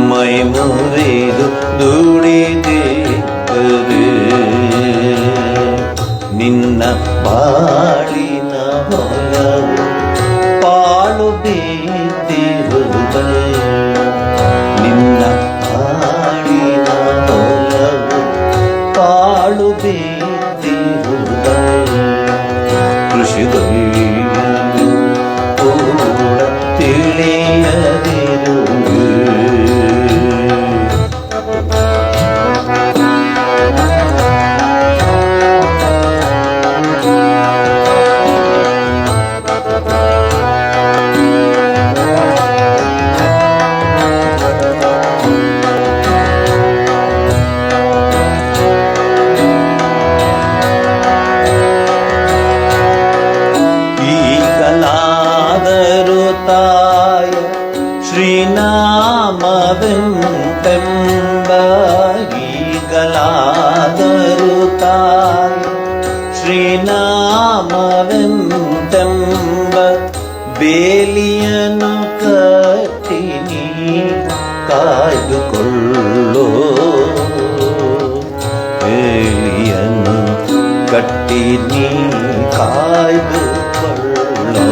ಮೈ ಮುರಿದು ದುಡಿದಿದ್ದರು. ನಿನ್ನ ಬಾಳಿನ ಹೊಲವು ಪಾಳು ಬಿದ್ದಿರುವುದಲ್ಲೂ ನಿನ್ನ ಬಾಳಿನ ಹೊಲವು ಪಾಳು ಬಿದ್ದಿರುವುದಲ್ಲೂ ಕೃಷಿಗೈಯಲು ಕೂಡ ತಿಳಿಯದಿರುವೆ. ಈಗಲಾದರೂ ತಾಯ ಶ್ರೀನಾಮವೆಂತೆಂಬ, ಈಗಲಾದರೂ ತಾಯ ಶ್ರೀನಾಮವೆಂತೆಂಬ ಬೇಲಿಯನ್ನು ಕಟ್ಟಿ ನೀ ಕಾಯ್ದುಕೊಳ್ಳೋ, ಬೇಲಿಯನ್ನು ಕಟ್ಟಿ ನೀ ಕಾಯ್ದುಕೊಳ್ಳೋ.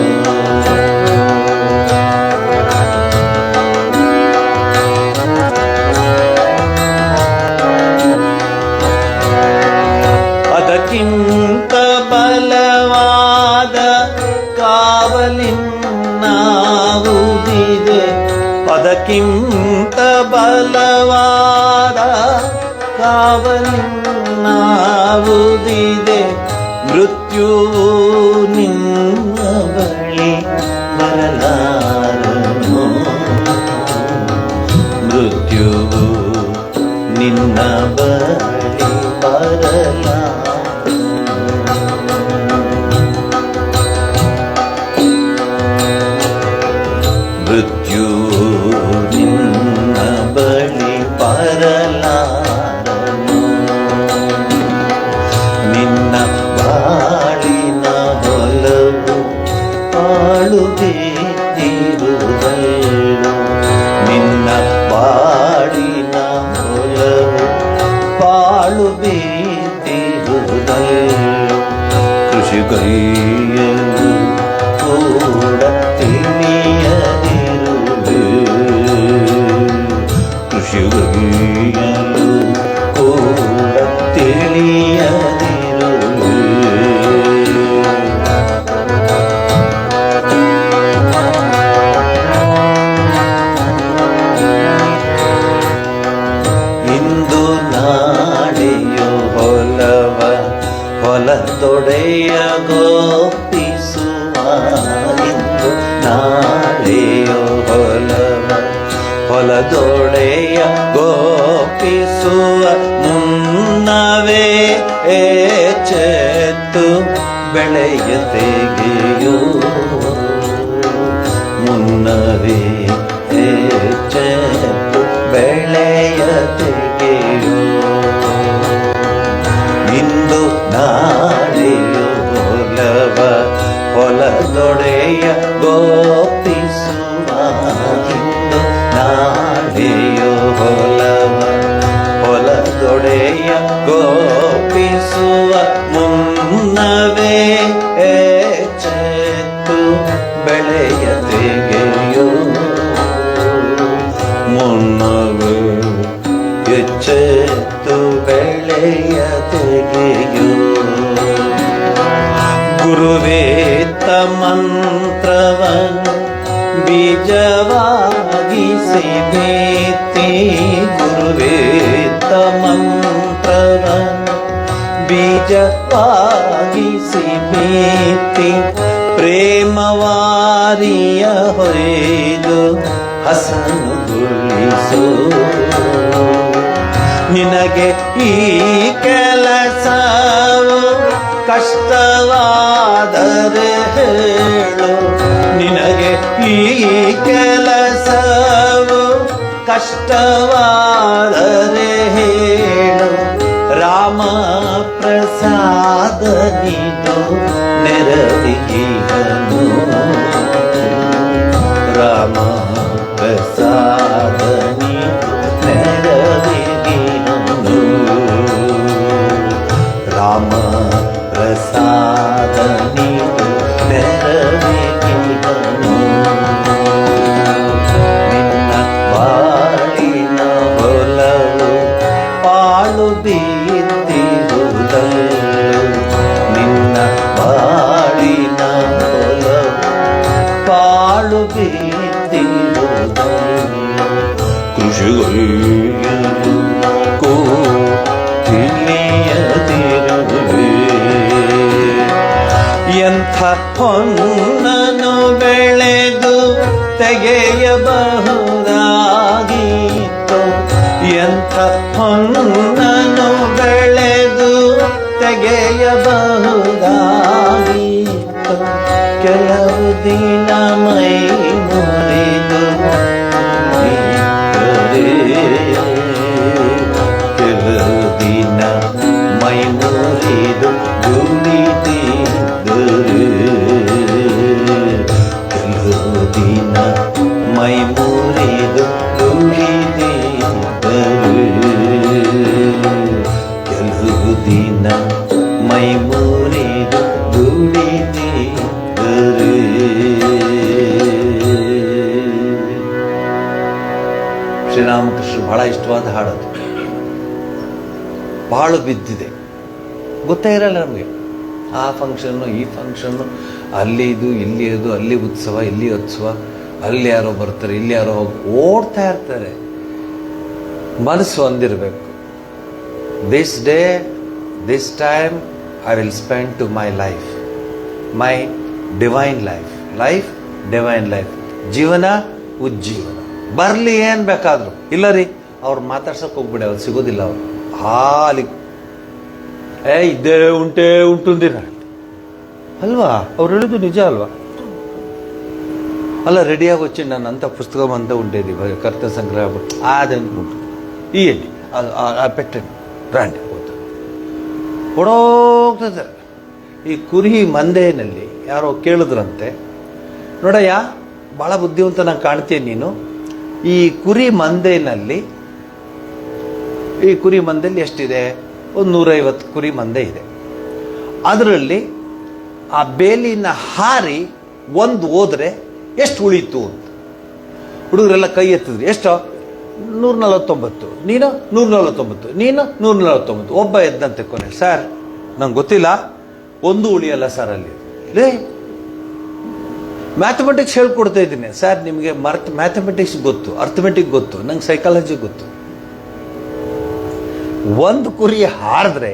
ಅದಕ್ಕಿಂತ ಬಲವಾದ ಕಾವಲಿನ್ನಾವುದಿದೆ, ಅದಕ್ಕಿಂತ ಬಲವಾದ ಕಾವಲಿನ್ನಾವುದಿದೆ. ಮೃತ್ಯುವು ನಿನ್ನ ಬಳಿ ಬರಲಾರನು, ಮೃತ್ಯುವು ನಿನ್ನ ಬಳಿ ಬರಲಾರನು. ಮೃತ್ಯುವು ನಿನ್ನ ಬಳಿ ಬರಲಾರನು. ನಿನ್ನ ಬಾಳಿನ ಹೊಲವು ಪಾಳು ಬಿದ್ದಿರುವುದಲ್ಲೂ ನಿನ್ನ ಬಾಳಿನ ಹೊಲವು ಪಾಳು ಬಿದ್ದಿರುವುದಲ್ಲೂ ಕೃಷಿಗೈಯಲು ಕೂಡ ತಿಳಿಯದಿರುವೆ. ಕೃಷಿಗೈಯಲು ಕೂಡ ನಾಳೆಯೋ ಹೊಲವ ಹೊಲದೊಡೆಯ ಗೋಪಿಸುವ ಇಂದು ನಾಳೆಯೋ ಹೊಲವ ಹೊಲದೊಡೆಯ ಗೋಪಿಸುವ ಮುನ್ನವೇ ಎಚ್ಚೆತ್ತು ಬೆಳೆಯ ತೆಗೆಯೋ ಮುನ್ನವೇ ಎಚ್ಚೆತ್ತು ಬೆಳೆಯ ತೆಗೆಯೋ ಇಂದು ನಾಳೆಯೋ ಹೊಲವ ಹೊಲದೊಡೆಯ ಗೋಪಿಸುವ ಇಂದು ನಾಳೆಯೋ ಹೊಲವ ಹೊಲದೊಡೆಯ ಗೋಪಿಸುವ ಮುನ್ನವೇ ಎಚ್ಚೆತ್ತು ಬೆಳೆಯ ತೆಗೆಯೋ ಮುನ್ನವೇ ಎಚ್ಚೆತ್ತು ಬೆಳೆಯ ತೆಗೆಯೋ ಗುರುವೇತ್ತ ಮಂತ್ರವನ್ನು ಬೀಜವಾಗಿಸಿ ಬೇತಿ ಗುರುವೇತ್ತ ಮಂತ್ರವನ್ನು ಬೀಜವಾಗಿಸಿ ಬೇತಿ ಪ್ರೇಮವಾರಿಯ ಹೊಯ್ದು ಹಸನುಗೊಳಿಸು ನಿನಗೆ ಈ ಕೆಲಸವು ಕಷ್ಟವಾದರೆ ಹೇಳು ನಿನಗೆ ಈ ಕೆಲಸವು ಕಷ್ಟವಾದರೆ ಹೇಳು ರಾಮ ಪ್ರಸಾದ ನೀಡು ನೆರವಿಗಿಹನು ರಾಮ ಪ್ರಸಾದ ನೀಡು ನೆರವಿಗಿಹನು ರಾಮ ಪ್ರಸಾದ ನೀಡು ನೆರವಿಗಿಹನು ನಿನ್ನ ಬಾಳಿನ ಹೊಲವು ಪಾಳು ಬಿದ್ದಿರುವುದಲ್ಲೂ ನಿನ್ನ ಬಾಳಿನ ಹೊಲವು ಪಾಳು ಬಿದ್ದಿರುವುದಲ್ಲೂ ಕೃಷಿಗೈಯಲು ತಿಳಿಯದಿರುವೆ ಎಂಥ ಹೊನ್ನನು ಬೆಳೆದು ತೆಗೆಯಬಹುದಾಗಿತ್ತು ಎಂಥ ಹೊನ್ನನು ಬೆಳೆದು ತೆಗೆಯಬಹುದಾಗಿತ್ತು ಕೆಲವು ದಿನ ಮೈ ಮುರಿದು ಕೆಲವು ದಿನ ಮೈ ಮುರಿದು ದುಡಿದಿದ್ದರು ಕೆಲವು ದಿನ ಮೈ ಮುರಿದು ದುಡಿದಿದ್ದರು ಕೆಲವು ದಿನ ಮೈ ಮುರಿದು ದುಡಿದಿದ್ದರು ಶ್ರೀರಾಮಕೃಷ್ಣ ಬಹಳ ಇಷ್ಟವಾದ ಹಾಡದು ಬಾಳು ಬಿದ್ದಿದೆ ಗೊತ್ತೇ ಇರಲ್ಲ ನಮಗೆ ಆ ಫಂಕ್ಷನ್ನು ಈ ಫಂಕ್ಷನ್ನು ಅಲ್ಲಿ ಇದು ಇಲ್ಲಿ ಇದು ಅಲ್ಲಿ ಉತ್ಸವ ಇಲ್ಲಿ ಉತ್ಸವ ಅಲ್ಲಿ ಯಾರೋ ಬರ್ತಾರೆ ಇಲ್ಲಿ ಯಾರೋ ಹೋಗಿ ಓಡ್ತಾ ಇರ್ತಾರೆ ಮನಸ್ಸು ಹೊಂದಿರಬೇಕು this day this time I will spend to my life my divine life life divine life ಜೀವನ ಉಜ್ಜೀವನ ಬರಲಿ ಏನು ಬೇಕಾದ್ರು ಇಲ್ಲ ರೀ ಅವ್ರು ಮಾತಾಡ್ಸೋಕೆ ಹೋಗ್ಬಿಡಿ ಅವ್ರು ಸಿಗೋದಿಲ್ಲ ಅವ್ರು ಹಾಲಿ ಇದ್ದೇ ಉಂಟು ಅಂದಿರ ಅಲ್ವಾ ಅವ್ರು ಹೇಳಿದ್ದು ನಿಜ ಅಲ್ವಾ ಅಲ್ಲ ರೆಡಿಯಾಗಿ వచ్చి ನಾನು అంత పుస్తకం అంతా ఉండేది కర్త సంగ్రహ అదనుకుంటు ఇవ్వండి పెట్టండి రండి పోతాను ಓಡೋಗ್ತದೆ ಈ ಕುರಿ ಮಂದೆಯಲ್ಲಿ ಯಾರೋ ಕೇಳಿದ್ರಂತೆ ನೋಡಯ್ಯ ಭಾಳ ಬುದ್ಧಿವಂತನಾಗಿ ಕಾಣ್ತೀನಿ ನೀನು ಈ ಕುರಿ ಮಂದೆಯಲ್ಲಿ ಎಷ್ಟಿದೆ ಒಂದು 150 ಕುರಿ ಮಂದೆ ಇದೆ ಅದರಲ್ಲಿ ಆ ಬೇಲಿನ ಹಾರಿ ಒಂದು ಹೋದ್ರೆ ಎಷ್ಟು ಉಳೀತು ಅಂತ ಹುಡುಗರೆಲ್ಲ ಕೈ ಎತ್ತಿದ್ರು ಎಷ್ಟು 149 ನೀನು 149 ನೀನು 149 ಒಬ್ಬ ಎದ್ದಂತೆ ಕೊನೆ ಸರ್ ನಂಗೆ ಗೊತ್ತಿಲ್ಲ ಒಂದು ಉಳಿಯಲ್ಲ ಸರ್ ಅಲ್ಲಿ ಲೇ ಮ್ಯಾಥಮೆಟಿಕ್ಸ್ ಹೇಳ್ಕೊಡ್ತಾ ಇದ್ದೀನಿ ಸರ್ ನಿಮಗೆ ಮ್ಯಾಥಮೆಟಿಕ್ಸ್ ಗೊತ್ತು ಅರ್ಥಮೆಟಿಕ್ ಗೊತ್ತು ನಂಗೆ ಸೈಕಾಲಜಿ ಗೊತ್ತು ಒಂದು ಕುರಿ ಹಾರಿದ್ರೆ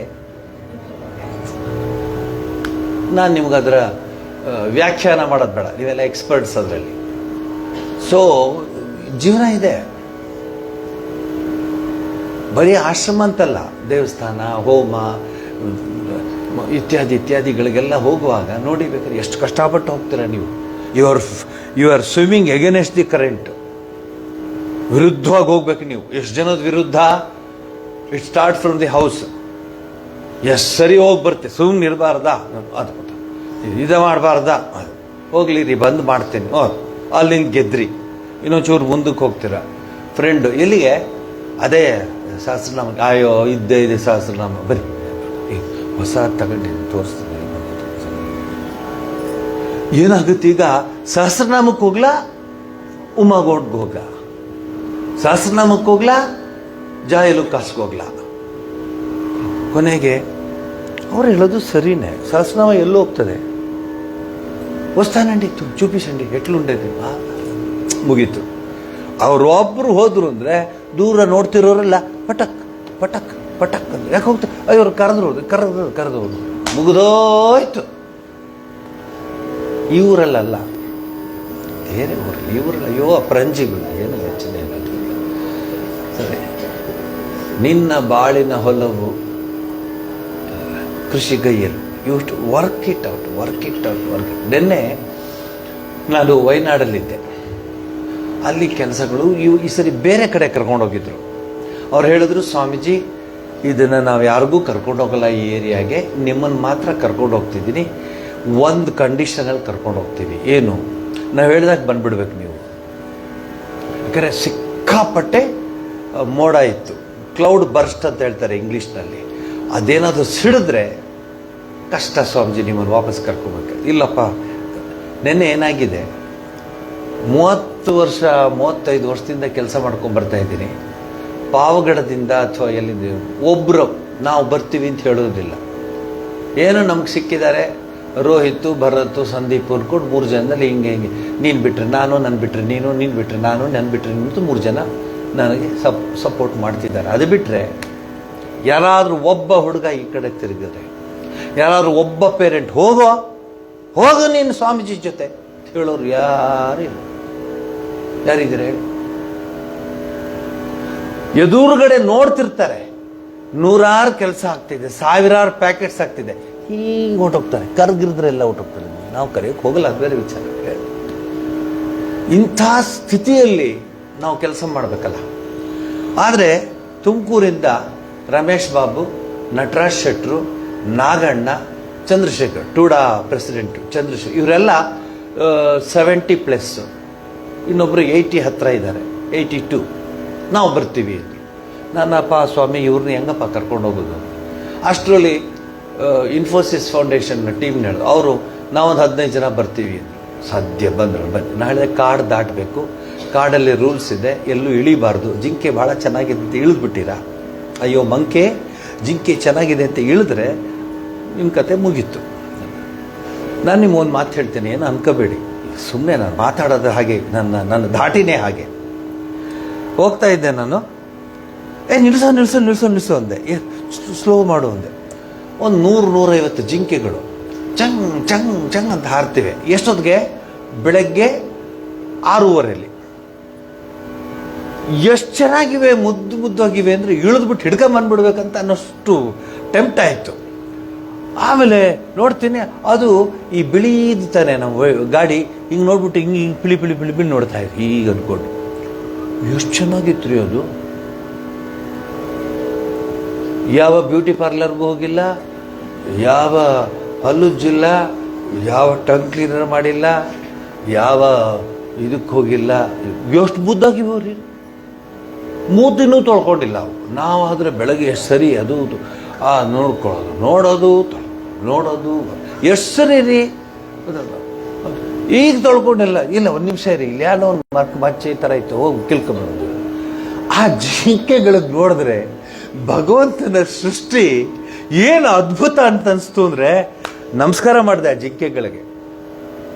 ನಾನು ನಿಮ್ಗದರ ವ್ಯಾಖ್ಯಾನ ಮಾಡೋದು ಬೇಡ, ನೀವೆಲ್ಲ ಎಕ್ಸ್ಪರ್ಟ್ಸ್ ಅದರಲ್ಲಿ. ಸೊ ಜೀವನ ಇದೆ, ಬರೀ ಆಶ್ರಮ ಅಂತಲ್ಲ, ದೇವಸ್ಥಾನ, ಹೋಮ ಇತ್ಯಾದಿಗಳಿಗೆಲ್ಲ ಹೋಗುವಾಗ ನೋಡಿ ಬೇಕಾದ್ರೆ ಎಷ್ಟು ಕಷ್ಟಪಟ್ಟು ಹೋಗ್ತೀರಾ ನೀವು. You are swimming against the current. ವಿರುದ್ಧವಾಗಿ ಹೋಗ್ಬೇಕು ನೀವು. ಎಷ್ಟು ಜನದ ವಿರುದ್ಧ? It start from the house. ಎಷ್ಟು ಸರಿ ಹೋಗಿ ಬರ್ತೆ, ಸುಮ್ಮನೆ ಇರಬಾರ್ದ, ಅದು ಇದು ಮಾಡಬಾರ್ದ, ಹೋಗ್ಲಿ ರೀ ಬಂದು ಮಾಡ್ತೇನೆ, ಅಲ್ಲಿಂದ ಗೆದ್ರಿ, ಇನ್ನೊಂಚೂರು ಮುಂದಕ್ಕೆ ಹೋಗ್ತೀರಾ. ಫ್ರೆಂಡು ಎಲ್ಲಿಗೆ? ಅದೇ ಸಹಸ್ರನಾಮ. ಅಯ್ಯೋ ಇದ್ದೇ ಇದೆ ಸಹಸ್ರನಾಮ, ಬರೀ ಹೊಸ ತಗೊಂಡು ತೋರಿಸ್ತೀನಿ. ಏನಾಗುತ್ತೆ ಈಗ? ಸಹಸ್ರನಾಮಕ್ಕೆ ಹೋಗ್ಲಾ, ಉಮಾಗೋಡ್ಗೆ ಹೋಗ್ಲಾ? ಸಹಸ್ರನಾಮಕ್ಕೆ ಹೋಗ್ಲಾ, ಜಾಯಲು ಕಾಸ್ಗೆ ಹೋಗ್ಲಾ? ಕೊನೆಗೆ ಅವ್ರು ಹೇಳೋದು ಸರಿನೇ, ಸಹಸ್ರನಾಮ ಎಲ್ಲೋ ಹೋಗ್ತದೆ. ವಸ್ತಾನಂಡಿತ್ತು ಚೂಪಿಸಂಡಿ ಎಟ್ಲುಂಡೈತಿ, ಮುಗೀತು. ಅವರೊಬ್ಬರು ಹೋದ್ರು ಅಂದರೆ ದೂರ ನೋಡ್ತಿರೋರೆಲ್ಲ ಪಟಕ್ ಪಟಕ್ ಪಟಕ್ ಅಂತ ಯಾಕೆ ಹೋಗ್ತಾರೆ? ಅಯ್ಯವ್ರು ಕರೆದ್ರು ಮುಗಿದೋಯ್ತು. ಇವರಲ್ಲ, ಬೇರೆ ಊರು, ಇವರಲ್ಲ. ಅಯ್ಯೋ ಅಪರಂಜಿಗಳು, ಏನು ಯೋಚನೆ ಇಲ್ಲ. ಸರಿ, ನಿನ್ನ ಬಾಳಿನ ಹೊಲವು ಕೃಷಿಗೈಯಲು. You to work it out. ನಿನ್ನೆ ನಾನು ವಯನಾಡಲ್ಲಿದ್ದೆ. ಅಲ್ಲಿ ಕೆಲಸಗಳು ಈ ಸರಿ ಬೇರೆ ಕಡೆ ಕರ್ಕೊಂಡೋಗಿದ್ರು. ಅವ್ರು ಹೇಳಿದ್ರು, ಸ್ವಾಮೀಜಿ ಇದನ್ನು ನಾವು ಯಾರಿಗೂ ಕರ್ಕೊಂಡೋಗಲ್ಲ ಈ ಏರಿಯಾಗೆ, ನಿಮ್ಮನ್ನು ಮಾತ್ರ ಕರ್ಕೊಂಡು ಹೋಗ್ತಿದ್ದೀನಿ, ಒಂದು ಕಂಡೀಷನಲ್ಲಿ ಕರ್ಕೊಂಡು ಹೋಗ್ತೀವಿ. ಏನು? ನಾವು ಹೇಳಿದಾಗ ಬಂದುಬಿಡ್ಬೇಕು ನೀವು. ಯಾಕಂದರೆ ಸಿಕ್ಕಾಪಟ್ಟೆ ಮೋಡ ಇತ್ತು, ಕ್ಲೌಡ್ ಬರ್ಸ್ಟ್ ಅಂತ ಹೇಳ್ತಾರೆ ಇಂಗ್ಲೀಷ್ನಲ್ಲಿ. ಅದೇನಾದರೂ ಸಿಡಿದ್ರೆ ಕಷ್ಟ ಸ್ವಾಮೀಜಿ, ನಿಮ್ಮನ್ನು ವಾಪಸ್ ಕರ್ಕೊಬೇಕು. ಇಲ್ಲಪ್ಪ, ನೆನ್ನೆ ಏನಾಗಿದೆ, 35 ವರ್ಷದಿಂದ ಕೆಲಸ ಮಾಡ್ಕೊಂಡು ಬರ್ತಾ ಇದ್ದೀನಿ. ಪಾವಗಡದಿಂದ ಅಥವಾ ಎಲ್ಲಿಂದ ಒಬ್ಬರು ನಾವು ಬರ್ತೀವಿ ಅಂತ ಹೇಳೋದಿಲ್ಲ. ಏನು ನಮ್ಗೆ ಸಿಕ್ಕಿದ್ದಾರೆ, ರೋಹಿತ್, ಭರತ್, ಸಂದೀಪ್ ಅನ್ಕೊಂಡು 3 ಜನದಲ್ಲಿ ಹಿಂಗೆ ನೀನು ಬಿಟ್ಟರೆ ನಾನು, ನನ್ನ ಬಿಟ್ಟರೆ ನೀನು, ನೀನು ಬಿಟ್ಟರೆ ನಾನು, ನನ್ನ ಬಿಟ್ಟರೆ ನೀನು, 3 ಜನ ನನಗೆ ಸಪೋರ್ಟ್ ಮಾಡ್ತಿದ್ದಾರೆ. ಅದು ಬಿಟ್ಟರೆ ಯಾರಾದರೂ ಒಬ್ಬ ಹುಡುಗ ಈ ಕಡೆ ತಿರುಗಿದ್ರೆ, ಯಾರಾದರೂ ಒಬ್ಬ ಪೇರೆಂಟ್ ಹೋಗೋ ನೀನು ಸ್ವಾಮೀಜಿ ಜೊತೆ ಹೇಳೋರು ಯಾರಿಲ್ಲ. ಯಾರಿದ್ದಾರೆ ಹೇಳಿ? ಎದುರುಗಡೆ ನೋಡ್ತಿರ್ತಾರೆ, 100 ಕೆಲಸ ಆಗ್ತಿದೆ, 1000 ಪ್ಯಾಕೆಟ್ಸ್ ಆಗ್ತಿದೆ, ಹೀಗೆ ಹೊಟ್ಟೋಗ್ತಾರೆ. ಕರ್ಗಿರಿದ್ರೆಲ್ಲ ಹೊಟ್ಟೋಗ್ತಾರೆ. ನಾವು ಕರೆಯೋಕೆ ಹೋಗಲ್ಲ, ಅದು ಬೇರೆ ವಿಚಾರ. ಇಂಥ ಸ್ಥಿತಿಯಲ್ಲಿ ನಾವು ಕೆಲಸ ಮಾಡಬೇಕಲ್ಲ. ಆದರೆ ತುಮಕೂರಿಂದ ರಮೇಶ್ ಬಾಬು, ನಟರಾಜ್ ಶೆಟ್ರು, ನಾಗಣ್ಣ, ಚಂದ್ರಶೇಖರ್, ಟೂಡಾ ಪ್ರೆಸಿಡೆಂಟು ಚಂದ್ರಶೇಖರ್, ಇವರೆಲ್ಲ 70+. ಇನ್ನೊಬ್ಬರು 80 ಹತ್ರ ಇದ್ದಾರೆ, 82. ನಾವು ಬರ್ತೀವಿ ಅಂದರು. ನಾನಪ್ಪ ಸ್ವಾಮಿ ಇವ್ರನ್ನ ಹೆಂಗಪ್ಪ ಕರ್ಕೊಂಡು ಹೋಗೋದು? ಅಷ್ಟರಲ್ಲಿ ಇನ್ಫೋಸಿಸ್ ಫೌಂಡೇಶನ್ ಟೀಮ್ನ ಹೇಳಿದ್ರು, ಅವರು ನಾವೊಂದು 15 ಜನ ಬರ್ತೀವಿ ಅಂದರು. ಸದ್ಯ ಬಂದರು. ಬನ್ನಿ. ನಾಳೆ ಕಾಡು ದಾಟಬೇಕು, ಕಾಡಲ್ಲಿ ರೂಲ್ಸ್ ಇದೆ, ಎಲ್ಲೂ ಇಳಿಬಾರ್ದು. ಜಿಂಕೆ ಭಾಳ ಚೆನ್ನಾಗಿದೆ ಅಂತ ಇಳಿದ್ಬಿಟ್ಟಿರಾ? ಅಯ್ಯೋ ಮಂಕೆ, ಜಿಂಕೆ ಚೆನ್ನಾಗಿದೆ ಅಂತ ಇಳಿದ್ರೆ ನಿಮ್ಮ ಕತೆ ಮುಗೀತು. ನಾನು ನಿಮ್ಗೊಂದು ಮಾತು ಹೇಳ್ತೇನೆ, ಏನು ಅನ್ಕೋಬೇಡಿ, ಸುಮ್ಮನೆ ನಾನು ಮಾತಾಡೋದು ಹಾಗೆ, ನನ್ನ ಧಾಟಿನೇ ಹಾಗೆ. ಹೋಗ್ತಾ ಇದ್ದೆ ನಾನು, ನಿಲ್ಲಿಸೋ ಅಂದೆ, ಸ್ಲೋ ಮಾಡು ಅಂದೆ. ಒಂದು 100-150 ಜಿಂಕೆಗಳು ಚಂಗ್ ಅಂತ ಹಾರ್ತಿವೆ. ಎಷ್ಟೊತ್ತಿಗೆ? ಬೆಳಗ್ಗೆ 6:30. ಎಷ್ಟು ಚೆನ್ನಾಗಿವೆ, ಮುದ್ದಾಗಿವೆ ಅಂದರೆ ಇಳಿದ್ಬಿಟ್ಟು ಹಿಡ್ಕೊಂಬಂದ್ಬಿಡ್ಬೇಕಂತ ಅನ್ನೋಷ್ಟು ಟೆಂಪ್ಟ್ ಆಯಿತು. ಆಮೇಲೆ ನೋಡ್ತೀನಿ, ಅದು ಈ ಬಿಳಿದು ತಾನೆ ನಮ್ಮ ಗಾಡಿ, ಹಿಂಗೆ ನೋಡ್ಬಿಟ್ಟು ಹಿಂಗೆ ಪಿಳಿ ನೋಡ್ತಾ ಇದ್ರು. ಈಗ ಅಂದ್ಕೊಂಡು ಎಷ್ಟು ಚೆನ್ನಾಗಿತ್ತು ರೀ ಅದು. ಯಾವ ಬ್ಯೂಟಿ ಪಾರ್ಲರ್ಗೂ ಹೋಗಿಲ್ಲ, ಯಾವ ಹಲ್ಲುಜ್ಜಿಲ್ಲ, ಯಾವ ಟಂಗ್ ಕ್ಲೀನರ್ ಮಾಡಿಲ್ಲ, ಯಾವ ಇದಕ್ಕೆ ಹೋಗಿಲ್ಲ. ಎಷ್ಟು ಮುದ್ದಾಗಿವೆ ರೀ. ಮೂತಿನೂ ತೊಳ್ಕೊಂಡಿಲ್ಲ ಅವು. ನಾವು ಆದರೆ ಬೆಳಗ್ಗೆ ಎಷ್ಟು ಸರಿ ಅದು ನೋಡೋದು ಎಷ್ಟು ಸರಿ ರೀ. ಈಗ ತೊಳ್ಕೊಂಡಿಲ್ಲ, ಇಲ್ಲ 1 ನಿಮಿಷ ರೀ, ಇಲ್ಲಿ ಯಾರೋ ಒಂದು ಮಚ್ಚೆ ಈ ಥರ ಇತ್ತು, ಹೋಗಿ ಕಿಲ್ಕೊಂಬಂದು. ಆ ಜಿಂಕೆಗಳಿಗೆ ನೋಡಿದ್ರೆ ಭಗವಂತನ ಸೃಷ್ಟಿ ಏನು ಅದ್ಭುತ ಅಂತ ಅನಿಸ್ತು ಅಂದರೆ, ನಮಸ್ಕಾರ ಮಾಡಿದೆ ಆ ಜಿಂಕೆಗಳಿಗೆ.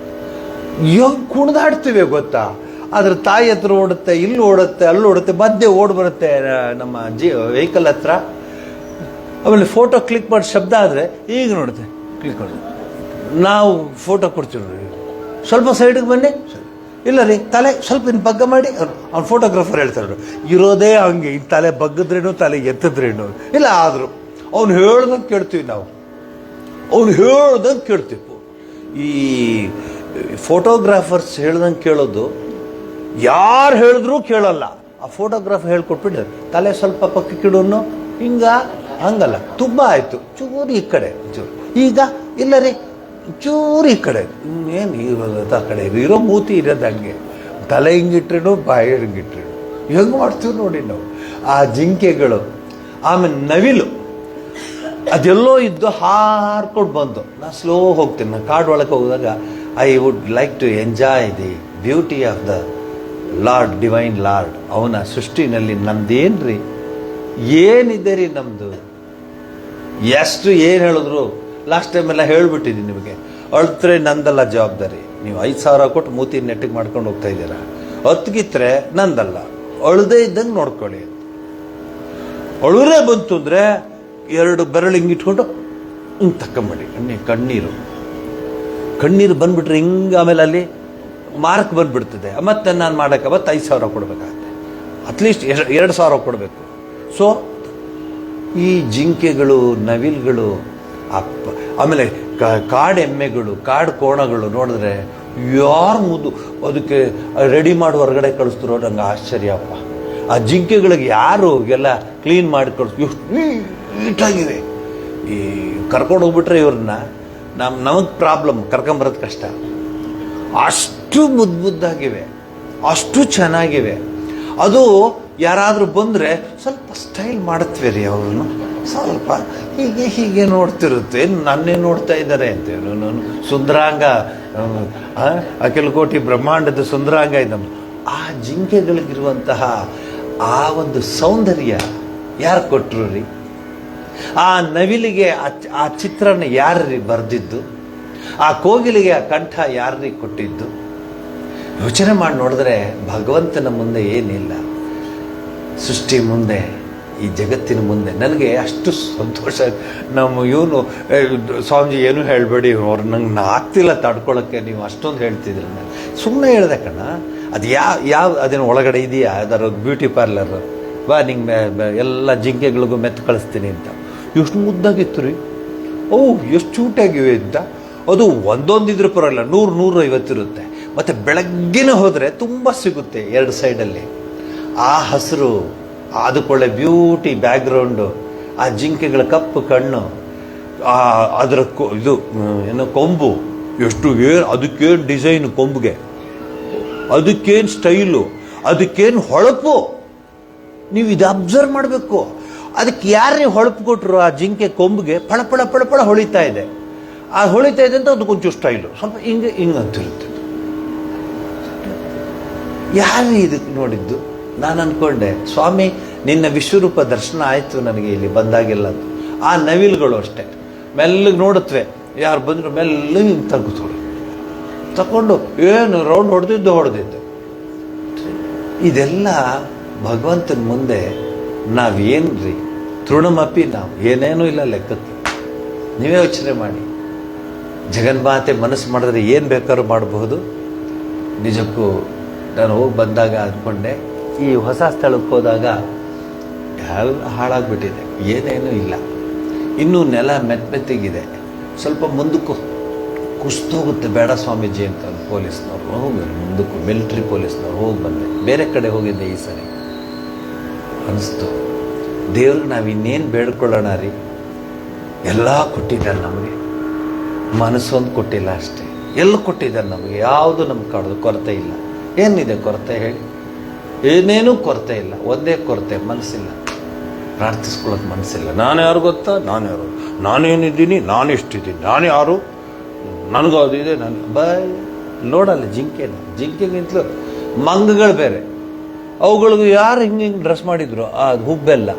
ಹೆಂಗೆ ಕುಣಿದಾಡ್ತೀವಿ ಗೊತ್ತಾ? ಅದ್ರ ತಾಯಿ ಹತ್ರ ಓಡುತ್ತೆ, ಇಲ್ಲಿ ಓಡುತ್ತೆ, ಅಲ್ಲಿ ಓಡುತ್ತೆ, ಮಧ್ಯೆ ಓಡ್ ಬರುತ್ತೆ ನಮ್ಮ ವೆಹಿಕಲ್ ಹತ್ರ. ಆಮೇಲೆ ಫೋಟೋ ಕ್ಲಿಕ್ ಮಾಡಿ ಶಬ್ದ ಆದರೆ ಈಗ ನೋಡುತ್ತೆ, ಕ್ಲಿಕ್ ಮಾಡಿ ನಾವು ಫೋಟೋ ಕೊಡ್ತೀವಿ. ಸ್ವಲ್ಪ ಸೈಡಿಗೆ ಬನ್ನಿ, ಇಲ್ಲ ರೀ ತಲೆ ಸ್ವಲ್ಪ ಇನ್ನು ಬಗ್ಗ ಮಾಡಿ. ಅವ್ನು ಫೋಟೋಗ್ರಾಫರ್ ಹೇಳ್ತಾರೆ ಇರೋದೇ ಹಂಗೆ, ಇನ್ನು ತಲೆ ಬಗ್ಗದ್ರೇನು ತಲೆ ಎತ್ತಿದ್ರೇನು ಇಲ್ಲ. ಆದರೂ ಅವ್ನು ಹೇಳ್ದಂಗೆ ಕೇಳ್ತೀವಿ ನಾವು, ಅವ್ನು ಹೇಳ್ದಂಗೆ ಕೇಳ್ತೀವಿ. ಈ ಫೋಟೋಗ್ರಾಫರ್ಸ್ ಹೇಳ್ದಂಗೆ ಕೇಳೋದು, ಯಾರು ಹೇಳಿದ್ರೂ ಕೇಳಲ್ಲ. ಆ ಫೋಟೋಗ್ರಾಫರ್ ಹೇಳ್ಕೊಟ್ಬಿಟ್ಟು ತಲೆ ಸ್ವಲ್ಪ ಪಕ್ಕಕ್ಕಿಡೋನು, ಹಂಗಲ್ಲ ತುಂಬ ಆಯಿತು ಚೂರು ಈ ಕಡೆ ಚೂರು, ಈಗ ಇಲ್ಲ ರೀ ಚೂರು ಈ ಕಡೆ, ಏನು ಇರೋದು ಆ ಕಡೆ ಇರೋ ಮೂತಿ ಇರೋದು ಹಂಗೆ, ತಲೆ ಹಿಂಗಿಟ್ರೇನು ಬಾಯಿ ಹಿಂಗಿಟ್ರೇನು ಹೆಂಗೆ ಮಾಡ್ತೀವಿ ನೋಡಿ ನಾವು. ಆ ಜಿಂಕೆಗಳು, ಆಮೇಲೆ ನವಿಲು ಅದೆಲ್ಲೋ ಇದ್ದು ಹಾರ್ಕೊಂಡು ಬಂದು, ನಾನು ಸ್ಲೋ ಹೋಗ್ತೀನಿ. ನಾನು ಕಾಡು ಒಳಗೆ ಹೋದಾಗ I would like to enjoy the beauty of the Lord, divine Lord. ಅವನ ಸೃಷ್ಟಿನಲ್ಲಿ ನಮ್ದೇನ್ರಿ ಏನಿದೆ ರೀ ನಮ್ಮದು, ಎಷ್ಟು ಏನು ಹೇಳಿದ್ರು. ಲಾಸ್ಟ್ ಟೈಮ್ ಎಲ್ಲ ಹೇಳ್ಬಿಟ್ಟಿದ್ದೀನಿ ನಿಮಗೆ, ಅಳ್ತ್ರೆ ನಂದಲ್ಲ ಜವಾಬ್ದಾರಿ. ನೀವು 5,000 ಕೊಟ್ಟು ಮೂತಿ ನೆಟ್ಟಿಗೆ ಮಾಡ್ಕೊಂಡು ಹೋಗ್ತಾ ಇದ್ದೀರಾ, ಹೊತ್ಗಿತ್ರೆ ನಂದಲ್ಲ, ಅಳದೇ ಇದ್ದಂಗೆ ನೋಡ್ಕೊಳ್ಳಿ. ಅಳುರೇ ಬಂತು ಅಂದರೆ 2 ಬೆರಳು ಹಿಂಗಿಟ್ಕೊಂಡು ಹಿಂಗೆ ತಕ್ಕೊಂಬಿಡಿ. ಕಣ್ಣೀರು ಬಂದ್ಬಿಟ್ರೆ ಹಿಂಗೆ, ಆಮೇಲೆ ಅಲ್ಲಿ ಮಾರ್ಕ್ ಬಂದ್ಬಿಡ್ತದೆ. ಮತ್ತೆ ನಾನು ಮಾಡೋಕ್ಕೆ ಮತ್ತೆ 5,000 ಕೊಡಬೇಕಾಗತ್ತೆ, ಅಟ್ಲೀಸ್ಟ್ 2,000 ಕೊಡಬೇಕು. ಸೊ ಈ ಜಿಂಕೆಗಳು, ನವಿಲ್ಗಳು, ಆಮೇಲೆ ಕಾಡೆಮ್ಮೆಗಳು, ಕಾಡು ಕೋಣಗಳು ನೋಡಿದ್ರೆ ಯಾರು ಮುದ್ದು ಅದಕ್ಕೆ ರೆಡಿ ಮಾಡಿ ಹೊರಗಡೆ ಕಳಿಸ್ತಿರೋ ನಂಗೆ ಆಶ್ಚರ್ಯಪ್ಪ. ಆ ಜಿಂಕೆಗಳಿಗೆ ಯಾರು ಎಲ್ಲ ಕ್ಲೀನ್ ಮಾಡಿ ಕಳಿಸ್, ಎಷ್ಟು ನೀಟಾಗಿವೆ. ಈ ಕರ್ಕೊಂಡು ಹೋಗ್ಬಿಟ್ರೆ ಇವ್ರನ್ನ ನಮಗೆ ಪ್ರಾಬ್ಲಮ್, ಕರ್ಕೊಂಬರೋದು ಕಷ್ಟ. ಅಷ್ಟು ಮುದ್ದಾಗಿವೆ, ಅಷ್ಟು ಚೆನ್ನಾಗಿವೆ. ಅದು ಯಾರಾದರೂ ಬಂದರೆ ಸ್ವಲ್ಪ ಸ್ಟೈಲ್ ಮಾಡುತ್ತವೆ ರೀ ಅವ್ರನ್ನು, ಸ್ವಲ್ಪ ಹೀಗೆ ನೋಡ್ತಿರುತ್ತೆ. ನನ್ನೇ ನೋಡ್ತಾ ಇದ್ದಾರೆ ಅಂತ, ನಾನು ಸುಂದರಾಂಗ, ಅಖಿಲ ಕೋಟಿ ಬ್ರಹ್ಮಾಂಡದ ಸುಂದರಾಂಗ ಇದ್ದಮ್ಮ. ಆ ಜಿಂಕೆಗಳಿಗಿರುವಂತಹ ಆ ಒಂದು ಸೌಂದರ್ಯ ಯಾರು ಕೊಟ್ಟರು ರೀ? ಆ ನವಿಲಿಗೆ ಆ ಚಿತ್ರನ ಯಾರ್ರೀ ಬರೆದಿದ್ದು? ಆ ಕೋಗಿಲಿಗೆ ಆ ಕಂಠ ಯಾರ್ರೀ ಕೊಟ್ಟಿದ್ದು? ಯೋಚನೆ ಮಾಡಿ ನೋಡಿದ್ರೆ ಭಗವಂತನ ಮುಂದೆ ಏನಿಲ್ಲ, ಸೃಷ್ಟಿ ಮುಂದೆ, ಈ ಜಗತ್ತಿನ ಮುಂದೆ. ನನಗೆ ಅಷ್ಟು ಸಂತೋಷ. ನಮ್ಮ ಇವನು ಸ್ವಾಮೀಜಿ ಏನೂ ಹೇಳಬೇಡಿ, ಅವ್ರು ನಂಗೆ ಆಗ್ತಿಲ್ಲ ತಡ್ಕೊಳ್ಳೋಕ್ಕೆ, ನೀವು ಅಷ್ಟೊಂದು ಹೇಳ್ತಿದ್ರು. ಸುಮ್ಮನೆ ಹೇಳ್ದೆ ಕಣ. ಅದು ಯಾವ ಅದೇನು ಒಳಗಡೆ ಇದೆಯಾ ಅದರ ಬ್ಯೂಟಿ ಪಾರ್ಲರ್, ಬಾ ನಿಂಗೆ ಎಲ್ಲ ಜಿಂಕೆಗಳಿಗೂ ಮೆತ್ತು ಕಳಿಸ್ತೀನಿ ಅಂತ. ಎಷ್ಟು ಮುದ್ದಾಗಿತ್ತು ರೀ, ಎಷ್ಟು ಚೂಟಾಗಿವೆ ಅಂತ. ಅದು ಒಂದೊಂದಿದ್ರೆ ಪರವಾಗಿಲ್ಲ, 100-150 ಇರುತ್ತೆ. ಮತ್ತು ಬೆಳಗ್ಗೆನೇ ಹೋದರೆ ತುಂಬ ಸಿಗುತ್ತೆ 2 ಸೈಡಲ್ಲಿ. ಆ ಹಸಿರು, ಅದಕ್ಕೊಳ್ಳೆ ಬ್ಯೂಟಿ ಬ್ಯಾಕ್ಗ್ರೌಂಡು, ಆ ಜಿಂಕೆಗಳ ಕಪ್ಪು ಕಣ್ಣು, ಅದರ ಇದು ಏನೋ ಕೊಂಬು, ಎಷ್ಟು ಅದಕ್ಕೇನು ಡಿಸೈನು ಕೊಂಬಿಗೆ, ಅದಕ್ಕೇನು ಸ್ಟೈಲು, ಅದಕ್ಕೇನು ಹೊಳಪು. ನೀವು ಇದು ಅಬ್ಸರ್ವ್ ಮಾಡಬೇಕು. ಅದಕ್ಕೆ ಯಾರೇ ಹೊಳಪು ಕೊಟ್ಟರು ಆ ಜಿಂಕೆ ಕೊಂಬಿಗೆ ಫಳ ಫಳ ಫಳ ಫಳ ಹೊಳಿತಾ ಇದೆ. ಆ ಹೊಳಿತಾ ಇದೆ ಅಂತ ಅದಕ್ಕೊಂಚೂರು ಸ್ಟೈಲು, ಸ್ವಲ್ಪ ಹಿಂಗೆ ಅಂತಿರುತ್ತೆ. ಯಾರು ಇದಕ್ಕೆ ನೋಡಿದ್ದು? ನಾನು ಅಂದ್ಕೊಂಡೆ, ಸ್ವಾಮಿ ನಿನ್ನ ವಿಶ್ವರೂಪ ದರ್ಶನ ಆಯಿತು ನನಗೆ ಇಲ್ಲಿ ಬಂದಾಗೆಲ್ಲ. ಆ ನವಿಲುಗಳು ಅಷ್ಟೇ ಮೆಲ್ಲಗೆ ನೋಡುತ್ತವೆ, ಯಾರು ಬಂದರು ಮೆಲ್ಲಗೆ ಹಿಂಗೆ ತಗೊಂಡು ಏನು ರೌಂಡ್ ಹೊಡೆದಿದ್ದು. ಇದೆಲ್ಲ ಭಗವಂತನ ಮುಂದೆ ನಾವೇನು ರೀ? ತೃಣಮಪಿ, ನಾವು ಏನೇನೂ ಇಲ್ಲ ಲೆಕ್ಕಕ್ಕೆ. ನೀವೇ ಯೋಚನೆ ಮಾಡಿ, ಜಗನ್ಮಾತೆ ಮನಸ್ಸು ಮಾಡಿದ್ರೆ ಏನು ಬೇಕಾದ್ರೂ ಮಾಡಬಹುದು. ನಿಜಕ್ಕೂ ನಾನು ಹೋಗಿ ಬಂದಾಗ ಅಂದ್ಕೊಂಡೆ, ಈ ಹೊಸ ಸ್ಥಳಕ್ಕೆ ಹೋದಾಗ ಎಲ್ಲ ಹಾಳಾಗ್ಬಿಟ್ಟಿದೆ, ಏನೇನೂ ಇಲ್ಲ. ಇನ್ನೂ ನೆಲ ಮೆತ್ತಗಿದೆ, ಸ್ವಲ್ಪ ಮುಂದಕ್ಕೂ ಕುಸ್ತೋಗುತ್ತೆ. ಬೇಡ ಸ್ವಾಮೀಜಿ ಅಂತ ಪೊಲೀಸ್ನವ್ರು, ಹೋಗಿ ಮುಂದಕ್ಕೂ ಮಿಲಿಟ್ರಿ ಪೊಲೀಸ್ನವ್ರು ಹೋಗಿ ಬಂದೆ. ಬೇರೆ ಕಡೆ ಹೋಗಿದ್ದೆ ಈ ಸರಿ. ಅನಿಸ್ತು ದೇವ್ರಿಗೆ ನಾವು ಇನ್ನೇನು ಬೇಡ್ಕೊಳ್ಳೋಣ ರೀ, ಎಲ್ಲ ಕೊಟ್ಟಿದ್ದಾರೆ ನಮಗೆ, ಮನಸ್ಸೊಂದು ಕೊಟ್ಟಿಲ್ಲ ಅಷ್ಟೇ. ಎಲ್ಲ ಕೊಟ್ಟಿದ್ದಾರೆ ನಮಗೆ, ಯಾವುದು ನಮ್ಗೆ ಕಾಡೋದು ಕೊರತೆ ಇಲ್ಲ. ಏನಿದೆ ಕೊರತೆ ಹೇಳಿ? ಏನೇನೂ ಕೊರತೆ ಇಲ್ಲ. ಒಂದೇ ಕೊರತೆ, ಮನಸ್ಸಿಲ್ಲ. ಪ್ರಾರ್ಥಿಸ್ಕೊಳ್ಳೋಕೆ ಮನಸ್ಸಿಲ್ಲ. ನಾನು ಯಾರು ಗೊತ್ತಾ? ನಾನೇನಿದ್ದೀನಿ, ನಾನು ಎಷ್ಟಿದ್ದೀನಿ, ನಾನು ಯಾರು, ನನಗೂ ಅದಿದೆ, ನೋಡಲ್ಲ ಜಿಂಕೆಗಿಂತಲೂ ಮಂಗಗಳು ಬೇರೆ. ಅವುಗಳಿಗೂ ಯಾರು ಹಿಂಗೆ ಡ್ರೆಸ್ ಮಾಡಿದ್ರು, ಅದು ಹುಬ್ಬೆಲ್ಲ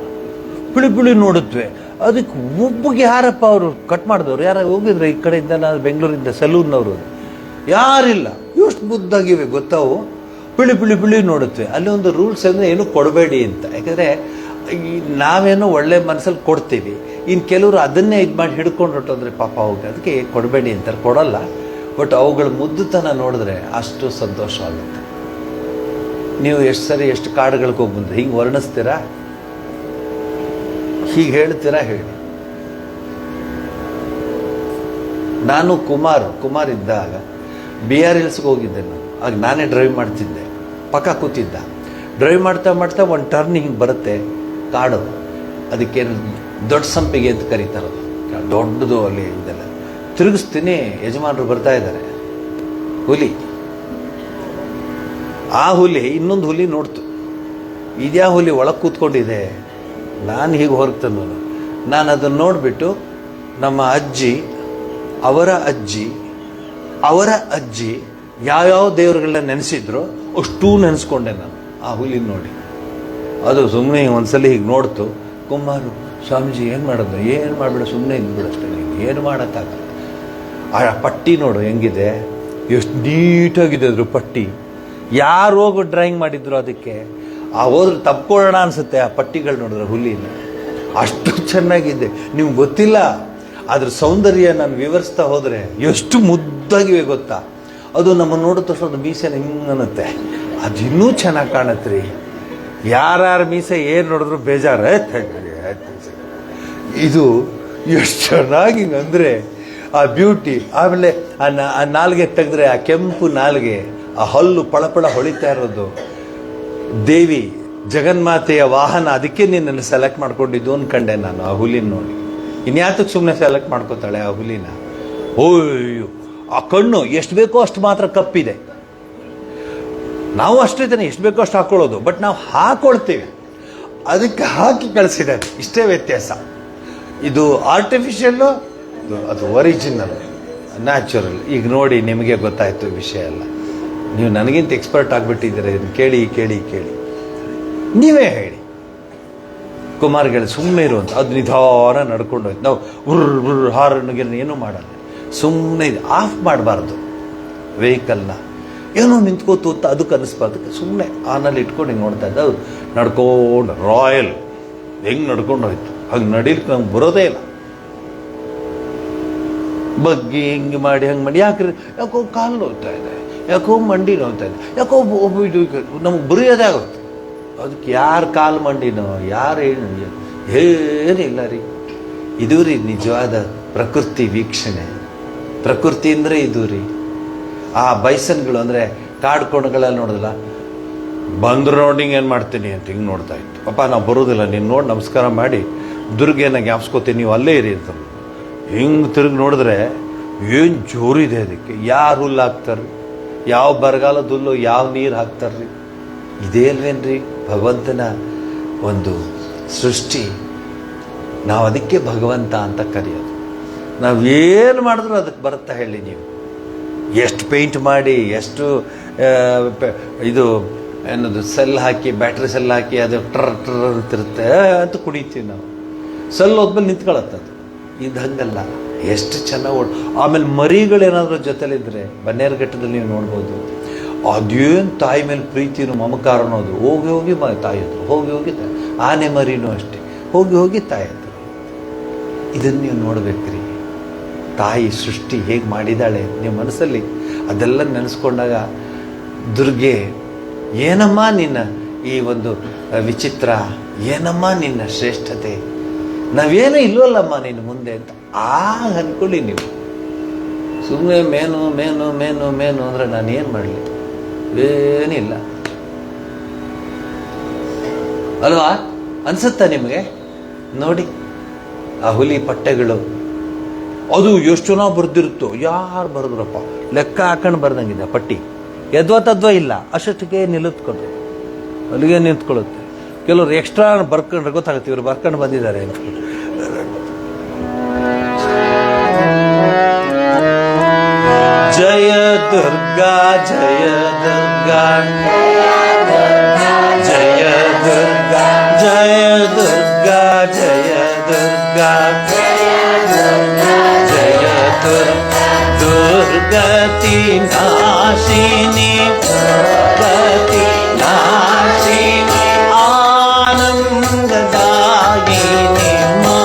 ಪಿಳಿ ನೋಡುತ್ತವೆ. ಅದಕ್ಕೆ ಹುಬ್ಬಿಗೆ ಯಾರಪ್ಪ ಅವರು ಕಟ್ ಮಾಡಿದವ್ರು? ಯಾರು ಹೋಗಿದ್ರೆ ಈ ಕಡೆಯಿಂದ, ನಾನು ಬೆಂಗಳೂರಿಂದ ಸಲೂನ್ನವರು, ಯಾರಿಲ್ಲ. ಎಷ್ಟು ಮುದ್ದಾಗಿವೆ ಗೊತ್ತಾವು, ಪಿಳಿ ನೋಡುತ್ತವೆ. ಅಲ್ಲಿ ಒಂದು ರೂಲ್ಸ್ ಅಂದರೆ ಏನು ಕೊಡಬೇಡಿ ಅಂತ. ಯಾಕಂದರೆ ನಾವೇನೋ ಒಳ್ಳೆ ಮನಸ್ಸಲ್ಲಿ ಕೊಡ್ತೀವಿ, ಇನ್ನು ಕೆಲವರು ಅದನ್ನೇ ಇದು ಮಾಡಿ ಹಿಡ್ಕೊಂಡು ಹೊಟ್ಟೋದ್ರೆ ಪಾಪ ಹೋಗಿ ಅದಕ್ಕೆ ಕೊಡಬೇಡಿ ಅಂತಾರೆ, ಕೊಡಲ್ಲ. ಬಟ್ ಅವುಗಳ ಮುದ್ದುತನ ನೋಡಿದ್ರೆ ಅಷ್ಟು ಸಂತೋಷವಾಗುತ್ತೆ. ನೀವು ಎಷ್ಟು ಸರಿ ಎಷ್ಟು ಕಾಡುಗಳಿಗೆ ಹೋಗಿ ಬಂದ್ರೆ ಹಿಂಗೆ ವರ್ಣಿಸ್ತೀರಾ, ಹೀಗೆ ಹೇಳ್ತೀರಾ ಹೇಳಿ. ನಾನು ಕುಮಾರ್ ಇದ್ದಾಗ BR Hills ಹೋಗಿದ್ದೆ. ನಾನು ಆಗ ನಾನೇ ಡ್ರೈವ್ ಮಾಡ್ತಿದ್ದೆ, ಪಕ್ಕ ಕೂತಿದ್ದ. ಡ್ರೈವ್ ಮಾಡ್ತಾ ಮಾಡ್ತಾ ಒಂದು ಟರ್ನ್ ಹಿಂಗೆ ಬರುತ್ತೆ ಕಾಡು, ಅದಕ್ಕೆ ದೊಡ್ಡ ಸಂಪಿಗೆ ಅಂತ ಕರೀತಾರದು, ದೊಡ್ಡದು ಅಲ್ಲಿ ಇದೆಲ್ಲ. ತಿರುಗಿಸ್ತೀನಿ, ಯಜಮಾನರು ಬರ್ತಾ ಇದ್ದಾರೆ, ಹುಲಿ. ಆ ಹುಲಿ ಇನ್ನೊಂದು ಹುಲಿ ನೋಡ್ತು, ಇದ್ಯಾ ಹುಲಿ ಒಳಗೆ ಕೂತ್ಕೊಂಡಿದೆ. ನಾನು ಹೀಗೆ ಹೊರಗೆ ತಂದನು. ನಾನು ಅದನ್ನು ನೋಡಿಬಿಟ್ಟು ನಮ್ಮ ಅಜ್ಜಿ, ಅವರ ಅಜ್ಜಿ, ಅವರ ಅಜ್ಜಿ ಯಾವ್ಯಾವ ದೇವರುಗಳನ್ನ ನೆನೆಸಿದ್ರು ಅಷ್ಟೂ ನೆನೆಸ್ಕೊಂಡೆ ನಾನು ಆ ಹುಲಿ ನೋಡಿ. ಅದು ಸುಮ್ಮನೆ ಒಂದ್ಸಲ ಹೀಗೆ ನೋಡ್ತು. ಕುಮಾರು, ಸ್ವಾಮೀಜಿ ಏನು ಮಾಡೋದು, ಏನು ಮಾಡಿಬಿಡ, ಸುಮ್ಮನೆ ಇದ್ಬಿಡಷ್ಟೇ, ನೀನು ಏನು ಮಾಡೋಕ್ಕಾಗಲ್ಲ. ಆ ಪಟ್ಟಿ ನೋಡು ಹೆಂಗಿದೆ, ಎಷ್ಟು ನೀಟಾಗಿದೆ ಅದ್ರ ಪಟ್ಟಿ. ಯಾರು ಹೋಗು ಡ್ರಾಯಿಂಗ್ ಮಾಡಿದ್ರು ಅದಕ್ಕೆ. ಆ ಹೋದ್ರೆ ತಪ್ಕೊಳ್ಳೋಣ ಅನ್ಸುತ್ತೆ ಆ ಪಟ್ಟಿಗಳು ನೋಡಿದ್ರೆ ಹುಲಿನ, ಅಷ್ಟು ಚೆನ್ನಾಗಿದೆ. ನಿಮ್ಗೆ ಗೊತ್ತಿಲ್ಲ ಅದ್ರ ಸೌಂದರ್ಯ ನಾನು ವಿವರಿಸ್ತಾ ಹೋದರೆ ಎಷ್ಟು ಮುದ್ದಾಗಿವೆ ಗೊತ್ತಾ. ಅದು ನಮ್ಮನ್ನು ನೋಡಿದ ತಕ್ಷಣ ಅದು ಮೀಸೆನ ಹಿಂಗನ್ನುತ್ತೆ, ಅದು ಇನ್ನೂ ಚೆನ್ನಾಗಿ ಕಾಣತ್ರಿ. ಯಾರ್ಯಾರ ಮೀಸೆ ಏನು ನೋಡಿದ್ರು ಬೇಜಾರು. ಇದು ಎಷ್ಟು ಚೆನ್ನಾಗಿ ಅಂದರೆ ಆ ಬ್ಯೂಟಿ. ಆಮೇಲೆ ಆ ನಾಲ್ಗೆ ತೆಗೆದ್ರೆ ಆ ಕೆಂಪು ನಾಲ್ಗೆ, ಆ ಹಲ್ಲು ಪಳಪಳ ಹೊಳಿತಾ ಇರೋದು. ದೇವಿ ಜಗನ್ಮಾತೆಯ ವಾಹನ, ಅದಕ್ಕೆ ನಿನ್ನನ್ನು ಸೆಲೆಕ್ಟ್ ಮಾಡ್ಕೊಂಡಿದ್ದು ಅಂದ್ಕೊಂಡೆ ನಾನು ಆ ಹುಲಿನ ನೋಡಿ. ಇನ್ಯಾತಕ್ಕೆ ಸುಮ್ಮನೆ ಸೆಲೆಕ್ಟ್ ಮಾಡ್ಕೋತಾಳೆ ಆ ಹುಲಿನ. ಓಯ್ಯೋ, ಆ ಕಣ್ಣು ಎಷ್ಟು ಬೇಕೋ ಅಷ್ಟು ಮಾತ್ರ ಕಪ್ಪಿದೆ. ನಾವು ಅಷ್ಟೇ ತಾನೆ, ಎಷ್ಟು ಬೇಕೋ ಅಷ್ಟು ಹಾಕೊಳ್ಳೋದು, ಬಟ್ ನಾವು ಹಾಕೊಳ್ತೀವಿ, ಅದಕ್ಕೆ ಹಾಕಿ ಕಳಿಸಿದ್ದಾರೆ. ಇಷ್ಟೇ ವ್ಯತ್ಯಾಸ. ಇದು ಆರ್ಟಿಫಿಷಿಯಲ್ಲು, ಅದು ಒರಿಜಿನಲ್, ನ್ಯಾಚುರಲ್. ಈಗ ನೋಡಿ ನಿಮಗೆ ಗೊತ್ತಾಯ್ತು ವಿಷಯ ಎಲ್ಲ. ನೀವು ನನಗಿಂತ ಎಕ್ಸ್ಪರ್ಟ್ ಆಗಿಬಿಟ್ಟಿದ್ದೀರ. ಇದನ್ನು ಕೇಳಿ ಕೇಳಿ ಕೇಳಿ ನೀವೇ ಹೇಳಿ. ಕುಮಾರ್ಗಳು ಸುಮ್ಮನೆ ಇರುವಂತ, ಅದು ನಿಧಾನ ನಡ್ಕೊಂಡು ಹೋಯ್ತು. ನಾವು ಉರ್ರ್ ಹಾರನ್ಗೆ ಏನೂ ಮಾಡಲ್ಲ, ಸುಮ್ಮನೆ ಇದು ಆಫ್ ಮಾಡಬಾರ್ದು ವೆಹಿಕಲ್ನ. ಏನೋ ನಿಂತ್ಕೋತು ಅಂತ ಅದಕ್ಕೆ ಅನ್ನಿಸ್ಬಾರ್ದು. ಸುಮ್ಮನೆ ಆನಲ್ಲಿ ಇಟ್ಕೊಂಡು ಹಿಂಗೆ ನೋಡ್ತಾ ಇದ್ದ. ಅದು ನಡ್ಕೊಂಡು ರಾಯಲ್ ಹೆಂಗೆ ನಡ್ಕೊಂಡು ಹೋಯ್ತು, ಹಾಗೆ ನಡೀಲಿಕ್ಕೆ ನಮ್ಗೆ ಬರೋದೇ ಇಲ್ಲ. ಬಗ್ಗಿ ಹಿಂಗೆ ಮಾಡಿ ಹಂಗೆ ಮಾಡಿ, ಯಾಕ್ರಿ, ಯಾಕೋ ಕಾಲು ನೋವ್ತಾ ಇದೆ, ಯಾಕೋ ಮಂಡಿ ನೋವ್ತಾ ಇದೆ, ಯಾಕೋ ಇದು ನಮಗೆ ಬರೆಯೋದೇ ಆಗುತ್ತೆ. ಅದಕ್ಕೆ ಯಾರು ಕಾಲು ಮಂಡಿನೋ ಯಾರು ಏನಿಲ್ಲ ರೀ. ಇದು ರೀ ನಿಜವಾದ ಪ್ರಕೃತಿ ವೀಕ್ಷಣೆ. ಪ್ರಕೃತಿ ಅಂದರೆ ಇದು ರೀ. ಆ ಬೈಸನ್ಗಳು ಅಂದರೆ ಕಾಡ್ಕೋಣಗಳಲ್ಲಿ ನೋಡೋದಿಲ್ಲ, ಬಂದ್ರು ನೋಡಿ ಏನು ಮಾಡ್ತೀನಿ ಅಂತ ಹಿಂಗೆ ನೋಡ್ತಾ ಇತ್ತು. ಪಾಪ ನಾವು ಬರೋದಿಲ್ಲ, ನೀನು ನೋಡಿ ನಮಸ್ಕಾರ ಮಾಡಿ ದುರ್ಗೇನ ಜ್ಞಾಪಿಸ್ಕೋತೀನಿ, ನೀವು ಅಲ್ಲೇ ಇರಿ ಅಂತ. ಹಿಂಗೆ ತಿರುಗಿ ನೋಡಿದ್ರೆ ಏನು ಜೋರಿದೆ ಅದಕ್ಕೆ. ಯಾರು ಹುಲ್ಲು ಹಾಕ್ತಾರೆ, ಯಾವ ಬರಗಾಲದ ಹುಲ್ಲು, ಯಾವ ನೀರು ಹಾಕ್ತಾರ್ರಿ. ಇದೇ ಅಲ್ವೇನ್ರಿ ಭಗವಂತನ ಒಂದು ಸೃಷ್ಟಿ. ನಾವು ಅದಕ್ಕೆ ಭಗವಂತ ಅಂತ ಕರೆಯೋದು. ನಾವು ಏನು ಮಾಡಿದ್ರು ಅದಕ್ಕೆ ಬರುತ್ತಾ ಹೇಳಿ ನೀವು. ಎಷ್ಟು ಪೇಂಟ್ ಮಾಡಿ, ಎಷ್ಟು ಇದು ಏನದು ಸೆಲ್ ಹಾಕಿ, ಬ್ಯಾಟ್ರಿ ಸೆಲ್ ಹಾಕಿ ಅದು ಟ್ರ ಅಂತಿರುತ್ತೆ ಅಂತ ಕುಡಿತೀವಿ ನಾವು. ಸೆಲ್ ಹೋದ್ಮೇಲೆ ನಿಂತ್ಕೊಳ್ಳುತ್ತದು. ಇದು ಹಂಗಲ್ಲ, ಎಷ್ಟು ಚೆನ್ನಾಗಿ ಆಮೇಲೆ ಮರಿಗಳೇನಾದರೂ ಜೊತೆಲಿದ್ದರೆ ಬನ್ನೇರುಘಟ್ಟದಲ್ಲಿ ನೀವು ನೋಡ್ಬೋದು. ಅದೇನು ತಾಯಿ ಮೇಲೆ ಪ್ರೀತಿನೂ ಮಮಕಾರ ಅನ್ನೋದು. ಹೋಗಿ ಹೋಗಿ ತಾಯಿ ಹತ್ರ, ಹೋಗಿ ಹೋಗಿ ಆನೆ ಮರಿನೂ ಅಷ್ಟೇ, ಹೋಗಿ ಹೋಗಿ ತಾಯಿ ಹತ್ರ. ಇದನ್ನು ನೀವು ನೋಡ್ಬೇಕ್ರಿ. ತಾಯಿ ಸೃಷ್ಟಿ ಹೇಗೆ ಮಾಡಿದ್ದಾಳೆ ನಿಮ್ಮ ಮನಸ್ಸಲ್ಲಿ ಅದೆಲ್ಲ ನೆನೆಸ್ಕೊಂಡಾಗ, ದುರ್ಗೆ ಏನಮ್ಮ ನಿನ್ನ ಈ ಒಂದು ವಿಚಿತ್ರ, ಏನಮ್ಮ ನಿನ್ನ ಶ್ರೇಷ್ಠತೆ, ನಾವೇನೂ ಇಲ್ವಲ್ಲಮ್ಮ ನಿನ್ನ ಮುಂದೆ ಅಂತ ಆಗ ಅಂದ್ಕೊಳ್ಳಿ ನೀವು. ಸುಮ್ಮನೆ ಮೇನು ಮೇನು ಮೇನು ಮೇನು ಅಂದರೆ ನಾನು ಏನು ಮಾಡಲಿ, ಏನಿಲ್ಲ ಅಲ್ವಾ ಅನ್ಸುತ್ತಾ ನಿಮಗೆ? ನೋಡಿ ಆ ಹುಲಿ ಪಟ್ಟೆಗಳು, ಅದು ಎಷ್ಟು ಜನ ಬರ್ದಿರುತ್ತೋ, ಯಾರು ಬರೆದ್ರಪ್ಪ ಲೆಕ್ಕ ಹಾಕೊಂಡು ಬರ್ದಂಗಿದೆ ಪಟ್ಟಿ. ಯದ್ವಾ ತದ್ವಾ ಇಲ್ಲ, ಅಷ್ಟೊತ್ತಿಗೆ ನಿಲ್ಲುತ್ಕೊಂಡು ಅಲ್ಲಿಗೆ ನಿಂತ್ಕೊಳ್ಳುತ್ತೆ. ಕೆಲವರು ಎಕ್ಸ್ಟ್ರಾ ಬರ್ಕೊಂಡ್ರೆ ಗೊತ್ತಾಗುತ್ತೆ ಇವರು ಬರ್ಕೊಂಡು ಬಂದಿದ್ದಾರೆ ಅಂತ. ಜಯ ದುರ್ಗಾ ಜಯ ದುರ್ಗಾ ಜಯ ದುರ್ಗಾ ಜಯ ದುರ್ಗಾ ಜಯ ದುರ್ಗಾ ಜಯ ದುರ್ಗಾ ದುರ್ಗತಿ ನಾಶಿನಿ ಗತಿ ನಾಶಿನಿ ಆನಂದದಾಯಿನಿ ಮಾ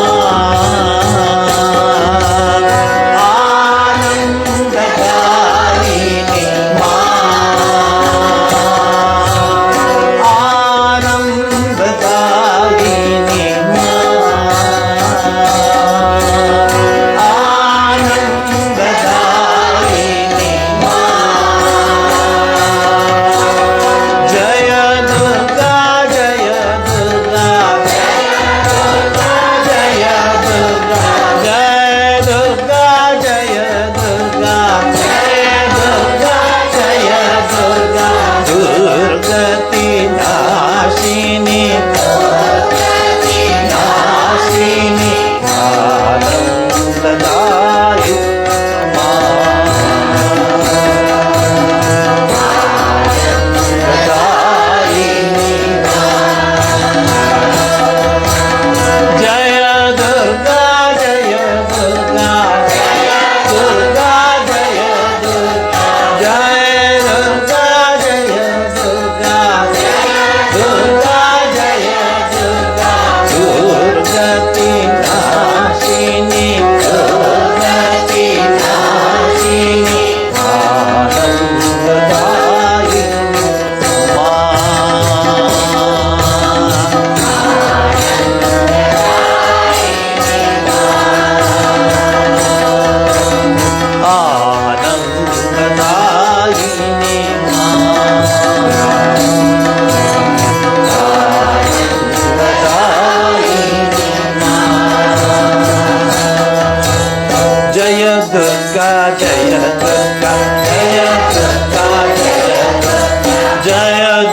ದುರ್ಗಾ ಜಯ ದುರ್ಗಾ ಜಯ ದುರ್ಗಾ ಜಯ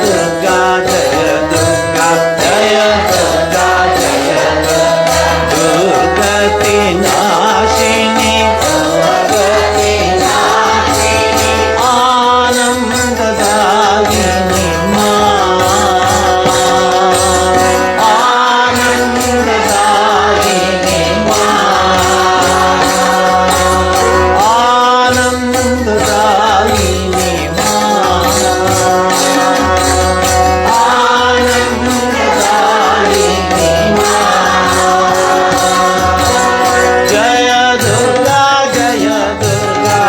ದುರ್ಗಾ ಜಯ ದುರ್ಗಾ ಜಯ ದುರ್ಗಾ ಜಯ ದುರ್ಗತಿ ನಾಶಿನಿ ದುರ್ಗತಿ ನಾಶಿನಿ ಆನಂದದಾಯಿನಿ ಮಾ ಆನಂದದಾಯಿನಿ ಮಾ ಆನಂದದಾಯಿನಿ ಮಾ ಆನಂದದಾಯಿನಿ ಮಾ ಜಯ ದುರ್ಗಾ ಜಯ ದುರ್ಗಾ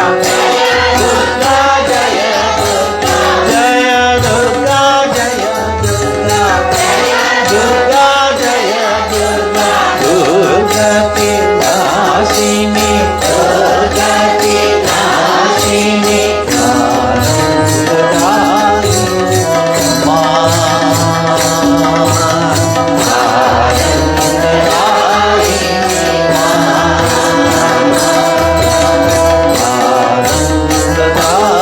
ದುರ್ಗಾ ಜಯ ದುರ್ಗಾ ಜಯ ದುರ್ಗಾ ಜಯ ದುರ್ಗಾ ದುರ್ಗಾ ಜಯ ದುರ್ಗಾ ದುರ್ಗತಿ ನಾಶಿನಿ ದುರ್ಗತಿ ನಾಶಿನಿ ಆನಂದದಾಯಿನಿ ಮಾ ಆನಂದದಾಯಿನಿ ಮಾ ಆನಂದದಾಯಿನಿ ಆನಂದದಾಯಿನಿ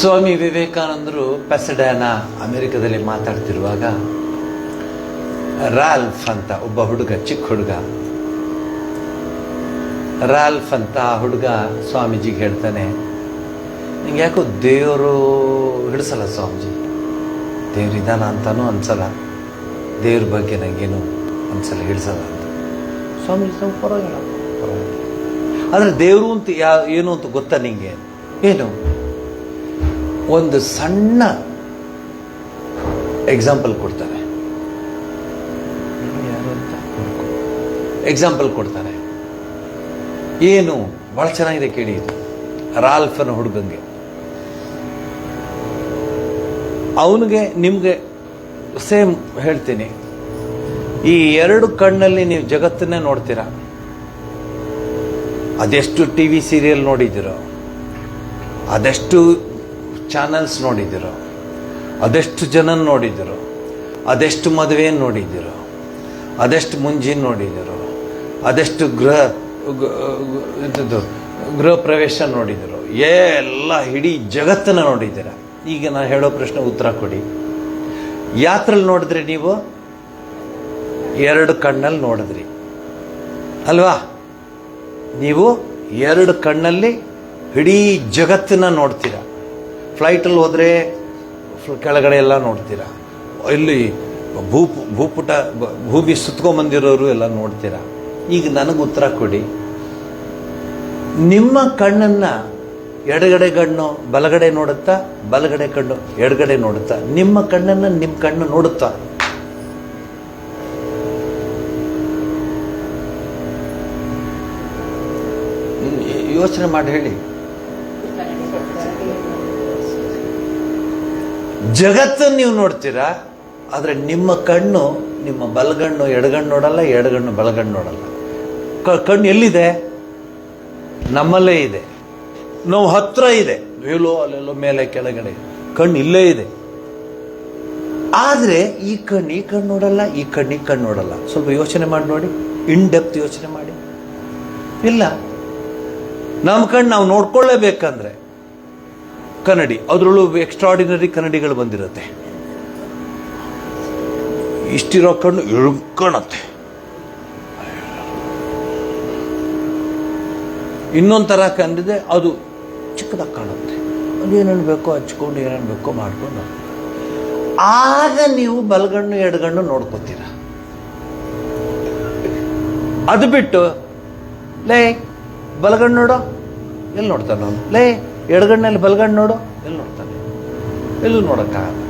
ಸ್ವಾಮಿ ವಿವೇಕಾನಂದರು ಪೆಸಡಾನಾ ಅಮೆರಿಕದಲ್ಲಿ ಮಾತಾಡ್ತಿರುವಾಗ ರಾಲ್ಫ್ ಅಂತ ಒಬ್ಬ ಹುಡುಗ, ಚಿಕ್ಕ ಹುಡುಗ, ರಾಲ್ಫ್ ಅಂತ ಆ ಹುಡುಗ ಸ್ವಾಮೀಜಿಗೆ ಹೇಳ್ತಾನೆ, ನಿಂಗೆ ಯಾಕೋ ದೇವರು ಹಿಡಿಸಲ್ಲ ಸ್ವಾಮೀಜಿ, ದೇವ್ರಿದಾನ ಅಂತಾನೂ ಅನ್ಸಲ್ಲ, ದೇವ್ರ ಬಗ್ಗೆ ನನಗೇನು ಅನ್ಸಲ್ಲ, ಹಿಡಿಸಲ್ಲ ಅಂತ. ಸ್ವಾಮೀಜಿ ಪರವಾಗಿಲ್ಲ ಪರವಾಗಿಲ್ಲ, ಆದರೆ ದೇವರು ಅಂತ ಏನು ಅಂತ ಗೊತ್ತಾ ನಿಂಗೆ? ಏನು? ಒಂದು ಸಣ್ಣ ಎಕ್ಸಾಂಪಲ್ ಕೊಡ್ತಾರೆ. ಎಕ್ಸಾಂಪಲ್ ಕೊಡ್ತಾರೆ. ಏನು? ಬಹಳ ಚೆನ್ನಾಗಿದೆ ಕೇಳಿ. ಇದು ರಾಲ್ಫನ ಹುಡುಗಂಗೆ, ಅವನಿಗೆ ನಿಮ್ಗೆ ಸೇಮ್ ಹೇಳ್ತೀನಿ. ಈ ಎರಡು ಕಣ್ಣಲ್ಲಿ ನೀವು ಜಗತ್ತನ್ನೇ ನೋಡ್ತೀರಾ. ಅದೆಷ್ಟು ಟಿವಿ ಸೀರಿಯಲ್ ನೋಡಿದ್ದೀರೋ, ಅದೆಷ್ಟು ಚಾನಲ್ಸ್ ನೋಡಿದ್ದೀರೋ, ಅದೆಷ್ಟು ಜನ ನೋಡಿದ್ದೀರೋ, ಅದೆಷ್ಟು ಮದುವೆ ನೋಡಿದ್ದೀರೋ, ಅದೆಷ್ಟು ಮುಂಜಿನ ನೋಡಿದ್ದೀರೋ, ಅದೆಷ್ಟು ಗೃಹ ಪ್ರವೇಶ ನೋಡಿದ್ದೀರೋ, ಎಲ್ಲ ಇಡೀ ಜಗತ್ತನ್ನ ನೋಡಿದ್ದೀರ. ಈಗ ನಾನು ಹೇಳೋ ಪ್ರಶ್ನೆ ಉತ್ತರ ಕೊಡಿ. ಯಾತ್ರಲ್ಲಿ ನೋಡಿದ್ರಿ ನೀವು? ಎರಡು ಕಣ್ಣಲ್ಲಿ ನೋಡಿದ್ರಿ ಅಲ್ವಾ? ನೀವು ಎರಡು ಕಣ್ಣಲ್ಲಿ ಇಡೀ ಜಗತ್ತನ್ನ ನೋಡ್ತೀರ. ಫ್ಲೈಟಲ್ಲಿ ಹೋದರೆ ಕೆಳಗಡೆ ಎಲ್ಲ ನೋಡ್ತೀರ. ಇಲ್ಲಿ ಭೂಪುಟ ಭೂಮಿ ಸುತ್ಕೊಂಬಂದಿರೋರು ಎಲ್ಲ ನೋಡ್ತೀರ. ಈಗ ನನಗೆ ಉತ್ತರ ಕೊಡಿ. ನಿಮ್ಮ ಕಣ್ಣನ್ನ ಎಡಗಡೆ ಕಣ್ಣು ಬಲಗಡೆ ನೋಡುತ್ತಾ, ಬಲಗಡೆ ಕಣ್ಣು ಎಡಗಡೆ ನೋಡುತ್ತಾ? ನಿಮ್ಮ ಕಣ್ಣನ್ನ ನಿಮ್ಮ ಕಣ್ಣು ನೋಡುತ್ತಾ? ಯೋಚನೆ ಮಾಡಿ ಹೇಳಿ. ಜಗತ್ತನ್ನು ನೀವು ನೋಡ್ತೀರಾ, ಆದರೆ ನಿಮ್ಮ ಕಣ್ಣು, ನಿಮ್ಮ ಬಲಗಣ್ಣು ಎಡಗಣ್ಣು ನೋಡಲ್ಲ, ಎಡಗಣ್ಣು ಬಲಗಣ್ಣು ನೋಡಲ್ಲ. ಕಣ್ಣು ಎಲ್ಲಿದೆ? ನಮ್ಮಲ್ಲೇ ಇದೆ. ನಾವು ಹತ್ರ ಇದೆ, ಎಲ್ಲೋ ಅಲ್ಲೆಲ್ಲೋ ಮೇಲೆ ಕೆಳಗಡೆ. ಕಣ್ಣು ಇಲ್ಲೇ ಇದೆ. ಆದರೆ ಈ ಕಣ್ಣು ನೋಡಲ್ಲ, ಈ ಕಣ್ಣು ನೋಡಲ್ಲ. ಸ್ವಲ್ಪ ಯೋಚನೆ ಮಾಡಿ ನೋಡಿ, ಇನ್ ಡೆಪ್ತ್ ಯೋಚನೆ ಮಾಡಿ. ಇಲ್ಲ, ನಮ್ಮ ಕಣ್ಣು ನಾವು ನೋಡ್ಕೊಳ್ಳೇಬೇಕಂದ್ರೆ ಕನ್ನಡಿ, ಅದರಲ್ಲೂ ಎಕ್ಸ್ಟ್ರಾರ್ಡಿನರಿ ಕನ್ನಡಿಗಳು ಬಂದಿರುತ್ತೆ. ಇಷ್ಟಿರೋ ಕಣ್ಣು ಇಳ್ಕೊಳತ್ತೆ. ಇನ್ನೊಂದು ಥರ ಕಂಡಿದೆ, ಅದು ಚಿಕ್ಕದಾಗಿ ಕಾಣುತ್ತೆ. ಅದು ಏನೇನು ಬೇಕೋ ಹಚ್ಕೊಂಡು, ಏನೇನು ಬೇಕೋ ಮಾಡ್ಕೊಂಡು, ಆಗ ನೀವು ಬಲಗಣ್ಣು ಎಡಗಣ್ಣು ನೋಡ್ಕೋತೀರ. ಅದು ಬಿಟ್ಟು ಲೇ ಬಲಗಣ್ಣು ನೋಡೋ, ಎಲ್ಲಿ ನೋಡ್ತಾನೆ ಅವನು? ಲೇ ಎಡಗಣ್ಣಲ್ಲಿ ಬಲಗಣ್ಣು ನೋಡು, ಎಲ್ಲಿ ನೋಡ್ತಾನೆ? ಎಲ್ಲೂ ನೋಡೋಕ್ಕಾಗಲ್ಲ.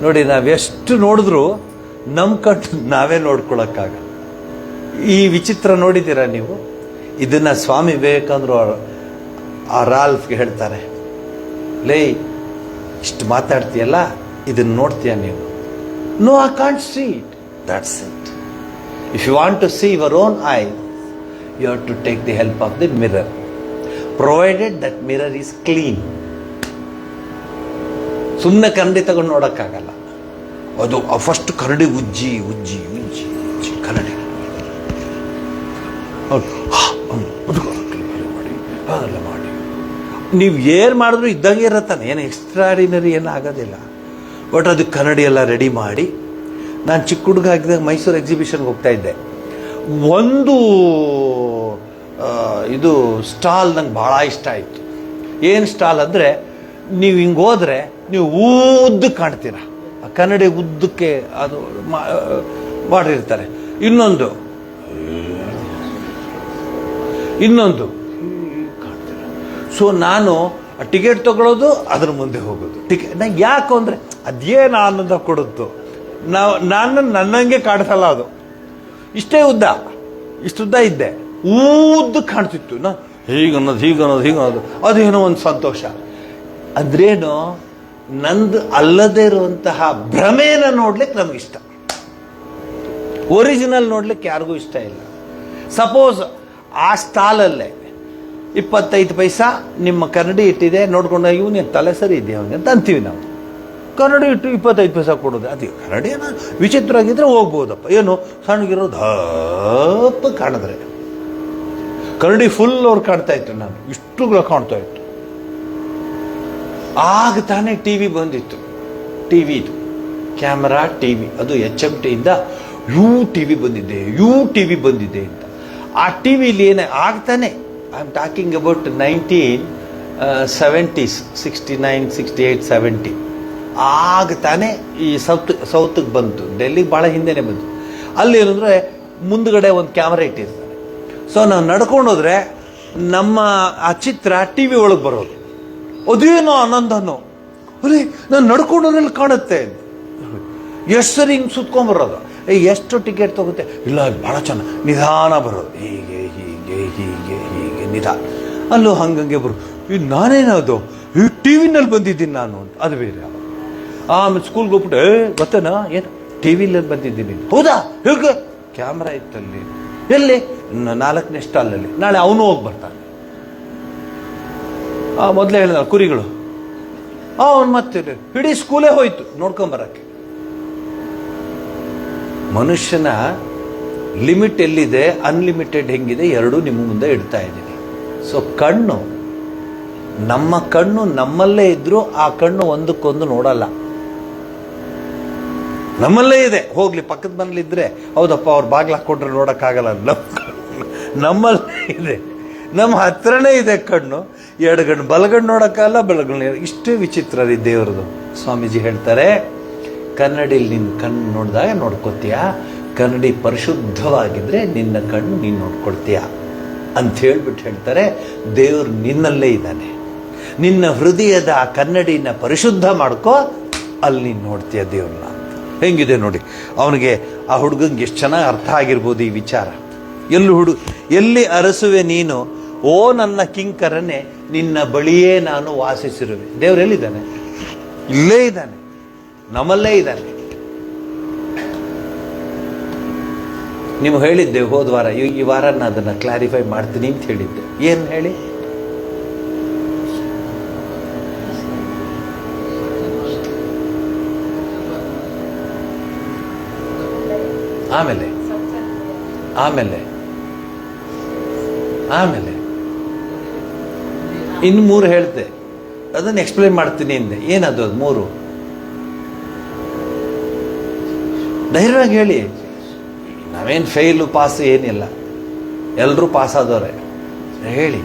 ನೋಡಿ, ನಾವೆಷ್ಟು ನೋಡಿದ್ರೂ ನಮ್ಮ ಕಣ್ಣು ನಾವೇ ನೋಡ್ಕೊಳಕ್ಕಾಗಲ್ಲ. ಈ ವಿಚಿತ್ರ ನೋಡಿದ್ದೀರಾ ನೀವು? ಇದನ್ನ ಸ್ವಾಮಿ ವಿವೇಕಾನಂದರು ಆ ರಾಲ್ಫ್ಗೆ ಹೇಳ್ತಾರೆ, ಲೇ ಇಷ್ಟು ಮಾತಾಡ್ತೀಯಲ್ಲ, ಇದನ್ನ ನೋಡ್ತೀಯ ನೀನು? No, I can't see it. That's it. If you want to see your own eye, you have to take the help of the mirror, provided that mirror is clean. ಸುಮ್ಮನೆ ಕನ್ನಡಿ ತಗೊಂಡು ನೋಡೋಕ್ಕಾಗಲ್ಲ. ಅದು ಫಸ್ಟ್ ಕನ್ನಡಿ ಉಜ್ಜಿ ಉಜ್ಜಿ ಉಜ್ಜಿ ಉಜ್ಜಿ ಕನ್ನಡಿ ಮಾಡಿ ಅದೆಲ್ಲ ಮಾಡಿ ನೀವು ಏನು ಮಾಡಿದ್ರು ಇದ್ದಂಗೆ ಇರತ್ತಾನೆ, ಏನು ಎಕ್ಸ್ಟ್ರಾಡಿನರಿ ಏನು ಆಗೋದಿಲ್ಲ. ಬಟ್ ಅದು ಕನ್ನಡಿ ಎಲ್ಲ ರೆಡಿ ಮಾಡಿ, ನಾನು ಚಿಕ್ಕ ಹುಡುಗ ಆಗಿದ್ದಾಗ ಮೈಸೂರು ಎಕ್ಸಿಬಿಷನ್ಗೆ ಹೋಗ್ತಾ ಇದ್ದೆ. ಒಂದು ಇದು ಸ್ಟಾಲ್ ನಂಗೆ ಭಾಳ ಇಷ್ಟ ಆಯಿತು. ಏನು ಸ್ಟಾಲ್ ಅಂದರೆ, ನೀವು ಹಿಂಗೆ ಹೋದರೆ ನೀವು ಉದ್ದಕ್ಕೆ ಕಾಣ್ತೀರ, ಆ ಕನ್ನಡಿ ಉದ್ದಕ್ಕೆ ಅದು ಮಾಡಿರ್ತಾರೆ. ಇನ್ನೊಂದು ಕಾಣ್ತೀರ. ಸೊ ನಾನು ಟಿಕೆಟ್ ತಗೊಳ್ಳೋದು, ಅದ್ರ ಮುಂದೆ ಹೋಗೋದು. ನಂಗೆ ಯಾಕೆ ಅಂದರೆ ಅದೇನು ಆನಂದ ಕೊಡುತ್ತೋ. ನನ್ನಂಗೆ ಕಾಣಿಸಲ್ಲ ಅದು. ಇಷ್ಟುದ್ದ ಇದ್ದೆ, ಉದ್ದಕ್ಕೆ ಕಾಣ್ತಿತ್ತು. ಹೀಗನ್ನೋದು ಅದೇನೋ ಒಂದು ಸಂತೋಷ. ಅಂದ್ರೇನು, ನಂದು ಅಲ್ಲದೇ ಇರುವಂತಹ ಭ್ರಮೆನ ನೋಡ್ಲಿಕ್ಕೆ ನಮಗಿಷ್ಟ. ಒರಿಜಿನಲ್ ನೋಡ್ಲಿಕ್ಕೆ ಯಾರಿಗೂ ಇಷ್ಟ ಇಲ್ಲ. ಸಪೋಸ್ ಆ ಸ್ಟಾಲಲ್ಲೇ 25 ಪೈಸಾ ನಿಮ್ಮ ಕನ್ನಡಿ ಇಟ್ಟಿದೆ, ನೋಡ್ಕೊಂಡು ಇವನು ತಲೆ ಸರಿ ಇದೆ ಅವನಿಗೆ ಅಂತ ಅಂತೀವಿ ನಾವು. ಕನ್ನಡಿ ಇಟ್ಟು 25 ಪೈಸಾ ಕೊಡೋದು, ಅದು ಕನ್ನಡಿ ಏನೋ ವಿಚಿತ್ರ ಆಗಿದ್ರೆ ಹೋಗ್ಬೋದಪ್ಪ. ಏನು ಸಣ್ಣಗಿರೋದು ಹಪ್ಪ ಕಾಣಿದ್ರೆ, ಕನ್ನಡಿ ಫುಲ್ ಅವ್ರು ಕಾಣ್ತಾ ಇತ್ತು, ನಾನು ಇಷ್ಟು ಕಾಣ್ತಾ ಇತ್ತು. ಆಗ ತಾನೇ ಟಿವಿ ಬಂದಿತ್ತು. ಟಿವಿದು ಕ್ಯಾಮರಾ ಟಿವಿ, ಅದು HMTಯಿಂದ ಟಿವಿ ಬಂದಿದೆ ಅಂತ. ಆ ಟಿವಿಲಿ ಏನೇ ಆಗ್ತಾನೆ, I am talking about 1970s, 69, 68, 70. ಆಗ ತಾನೇ ಈ ಸೌತ್ಗೆ ಬಂತು. ಡೆಲ್ಲಿಗೆ ಭಾಳ ಹಿಂದೆನೇ ಬಂತು. ಅಲ್ಲಿ ಏನಂದರೆ ಮುಂದ್ಗಡೆ ಒಂದು ಕ್ಯಾಮ್ರಾ ಇಟ್ಟಿರ್ತಾರೆ. ಸೊ ನಾವು ನಡ್ಕೊಂಡು ಹೋದ್ರೆ ನಮ್ಮ ಆ ಚಿತ್ರ ಟಿವಿ ಒಳಗೆ ಬರೋದು. ಅದೇನೋ ಆನಂದನೋ, ಅರೇ ನಾನು ನಡ್ಕೊಂಡೋದ್ರಲ್ಲಿ ಕಾಣುತ್ತೆ. ಎಷ್ಟು ಸರಿ ಹಿಂಗೆ ಸುತ್ಕೊಂಡ್ಬರೋದು. ಎಷ್ಟು ಟಿಕೆಟ್ ತಗೋತೆ? ಇಲ್ಲ, ಭಾಳ ಚೆನ್ನಾಗಿ ನಿಧಾನ ಬರೋದು, ಹೀಗೆ ಹೀಗೆ ಹೀಗೆ ಹೀಗೆ ನಿಧಾನ. ಅಲ್ಲೂ ಹಂಗಂಗೆ ಬರೋದು. ಇದು ನಾನೇನದು, ಈ ಟಿವಿನಲ್ಲಿ ಬಂದಿದ್ದೀನಿ ನಾನು ಅಂತ. ಅದು ಬೇರೆ. ಆಮೇಲೆ ಸ್ಕೂಲ್ಗೆ ಹೋಗ್ಬಿಟ್ಟು, ಗೊತ್ತೇನಾ ಏನು ಟಿ ವಿಲಿ ಬಂದಿದ್ದೀನಿ? ಹೌದಾ, ಹೇಗೆ? ಕ್ಯಾಮ್ರಾ ಇತ್ತಲ್ಲಿ. ಎಲ್ಲಿ? 4ನೇ ಸ್ಟಾಲಲ್ಲಿ. ನಾಳೆ ಅವನು ಹೋಗಿ ಬರ್ತಾನೆ. ಮೊದಲೇ ಹೇಳಿದ ಕುರಿಗಳು, ಅವನು ಮತ್ತೆ ಇಡೀ ಸ್ಕೂಲೇ ಹೋಯ್ತು ನೋಡ್ಕೊಂಬರಕ್ಕೆ. ಮನುಷ್ಯನ ಲಿಮಿಟ್ ಎಲ್ಲಿದೆ, ಅನ್ಲಿಮಿಟೆಡ್ ಹೆಂಗಿದೆ, ಎರಡೂ ನಿಮ್ಮ ಮುಂದೆ ಇಡ್ತಾ ಇದ್ದೀನಿ. ಸೊ ಕಣ್ಣು, ನಮ್ಮ ಕಣ್ಣು ನಮ್ಮಲ್ಲೇ ಇದ್ರೂ ಆ ಕಣ್ಣು ಒಂದಕ್ಕೊಂದು ನೋಡಲ್ಲ. ನಮ್ಮಲ್ಲೇ ಇದೆ, ಹೋಗ್ಲಿ ಪಕ್ಕದ ಮನೇಲಿದ್ರೆ ಹೌದಪ್ಪ ಅವ್ರು ಬಾಗಿಲು ಹಾಕ್ಕೊಂಡ್ರೆ ನೋಡೋಕ್ಕಾಗಲ್ಲ. ನಮ್ಮಲ್ಲೇ ಇದೆ, ನಮ್ಮ ಹತ್ರನೇ ಇದೆ ಕಣ್ಣು. ಎಡಗಣ್ಣು ಬಲಗಣ್ಣು ನೋಡೋಕ್ಕಲ್ಲ, ಬಲಗಣ್ಣು. ಇಷ್ಟೇ ವಿಚಿತ್ರ ರೀ ದೇವ್ರದು. ಸ್ವಾಮೀಜಿ ಹೇಳ್ತಾರೆ, ಕನ್ನಡಿಲಿ ನಿನ್ನ ಕಣ್ಣು ನೋಡಿದಾಗ ನೋಡ್ಕೊತೀಯ, ಕನ್ನಡಿ ಪರಿಶುದ್ಧವಾಗಿದ್ರೆ ನಿನ್ನ ಕಣ್ಣು ನೀನು ನೋಡ್ಕೊಳ್ತೀಯ ಅಂತ ಹೇಳ್ಬಿಟ್ಟು ಹೇಳ್ತಾರೆ. ದೇವರು ನಿನ್ನಲ್ಲೇ ಇದ್ದಾನೆ. ನಿನ್ನ ಹೃದಯದ ಆ ಕನ್ನಡಿನ ಪರಿಶುದ್ಧ ಮಾಡ್ಕೋ, ಅಲ್ಲಿ ನೀನು ನೋಡ್ತೀಯ ದೇವ್ರನ್ನ. ಹೆಂಗಿದೆ ನೋಡಿ. ಅವನಿಗೆ, ಆ ಹುಡುಗಂಗೆ ಎಷ್ಟು ಚೆನ್ನಾಗಿ ಅರ್ಥ ಆಗಿರ್ಬೋದು ಈ ವಿಚಾರ. ಎಲ್ಲಿ ಅರಸುವೆ ನೀನು, ಓ ನನ್ನ ಕಿಂಕರನೆ, ನಿನ್ನ ಬಳಿಯೇ ನಾನು ವಾಸಿಸಿರುವೆ. ದೇವ್ರು ಎಲ್ಲಿದ್ದಾನೆ? ಇಲ್ಲೇ ಇದ್ದಾನೆ, ನಮ್ಮಲ್ಲೇ ಇದ್ದಾನೆ. ನೀವು ಹೇಳಿದ್ದೆ ಹೋದ ವಾರ, ಈ ವಾರ ನಾನು ಅದನ್ನು ಕ್ಲಾರಿಫೈ ಮಾಡ್ತೀನಿ ಅಂತ ಹೇಳಿದ್ದೆ. ಏನು ಹೇಳಿ? ಆಮೇಲೆ ಇನ್ನು 3 ಹೇಳ್ತೆ, ಅದನ್ನು ಎಕ್ಸ್ಪ್ಲೇನ್ ಮಾಡ್ತೀನಿ ಅಂದೆ. ಏನದು ಅದು 3? ಧೈರ್ಯವಾಗಿ ಹೇಳಿ. ನಾವೇನು ಫೇಲು ಪಾಸ್ ಏನಿಲ್ಲ, ಎಲ್ಲರೂ ಪಾಸ್ ಆದವ್ರೆ. ಹೇಳಿ.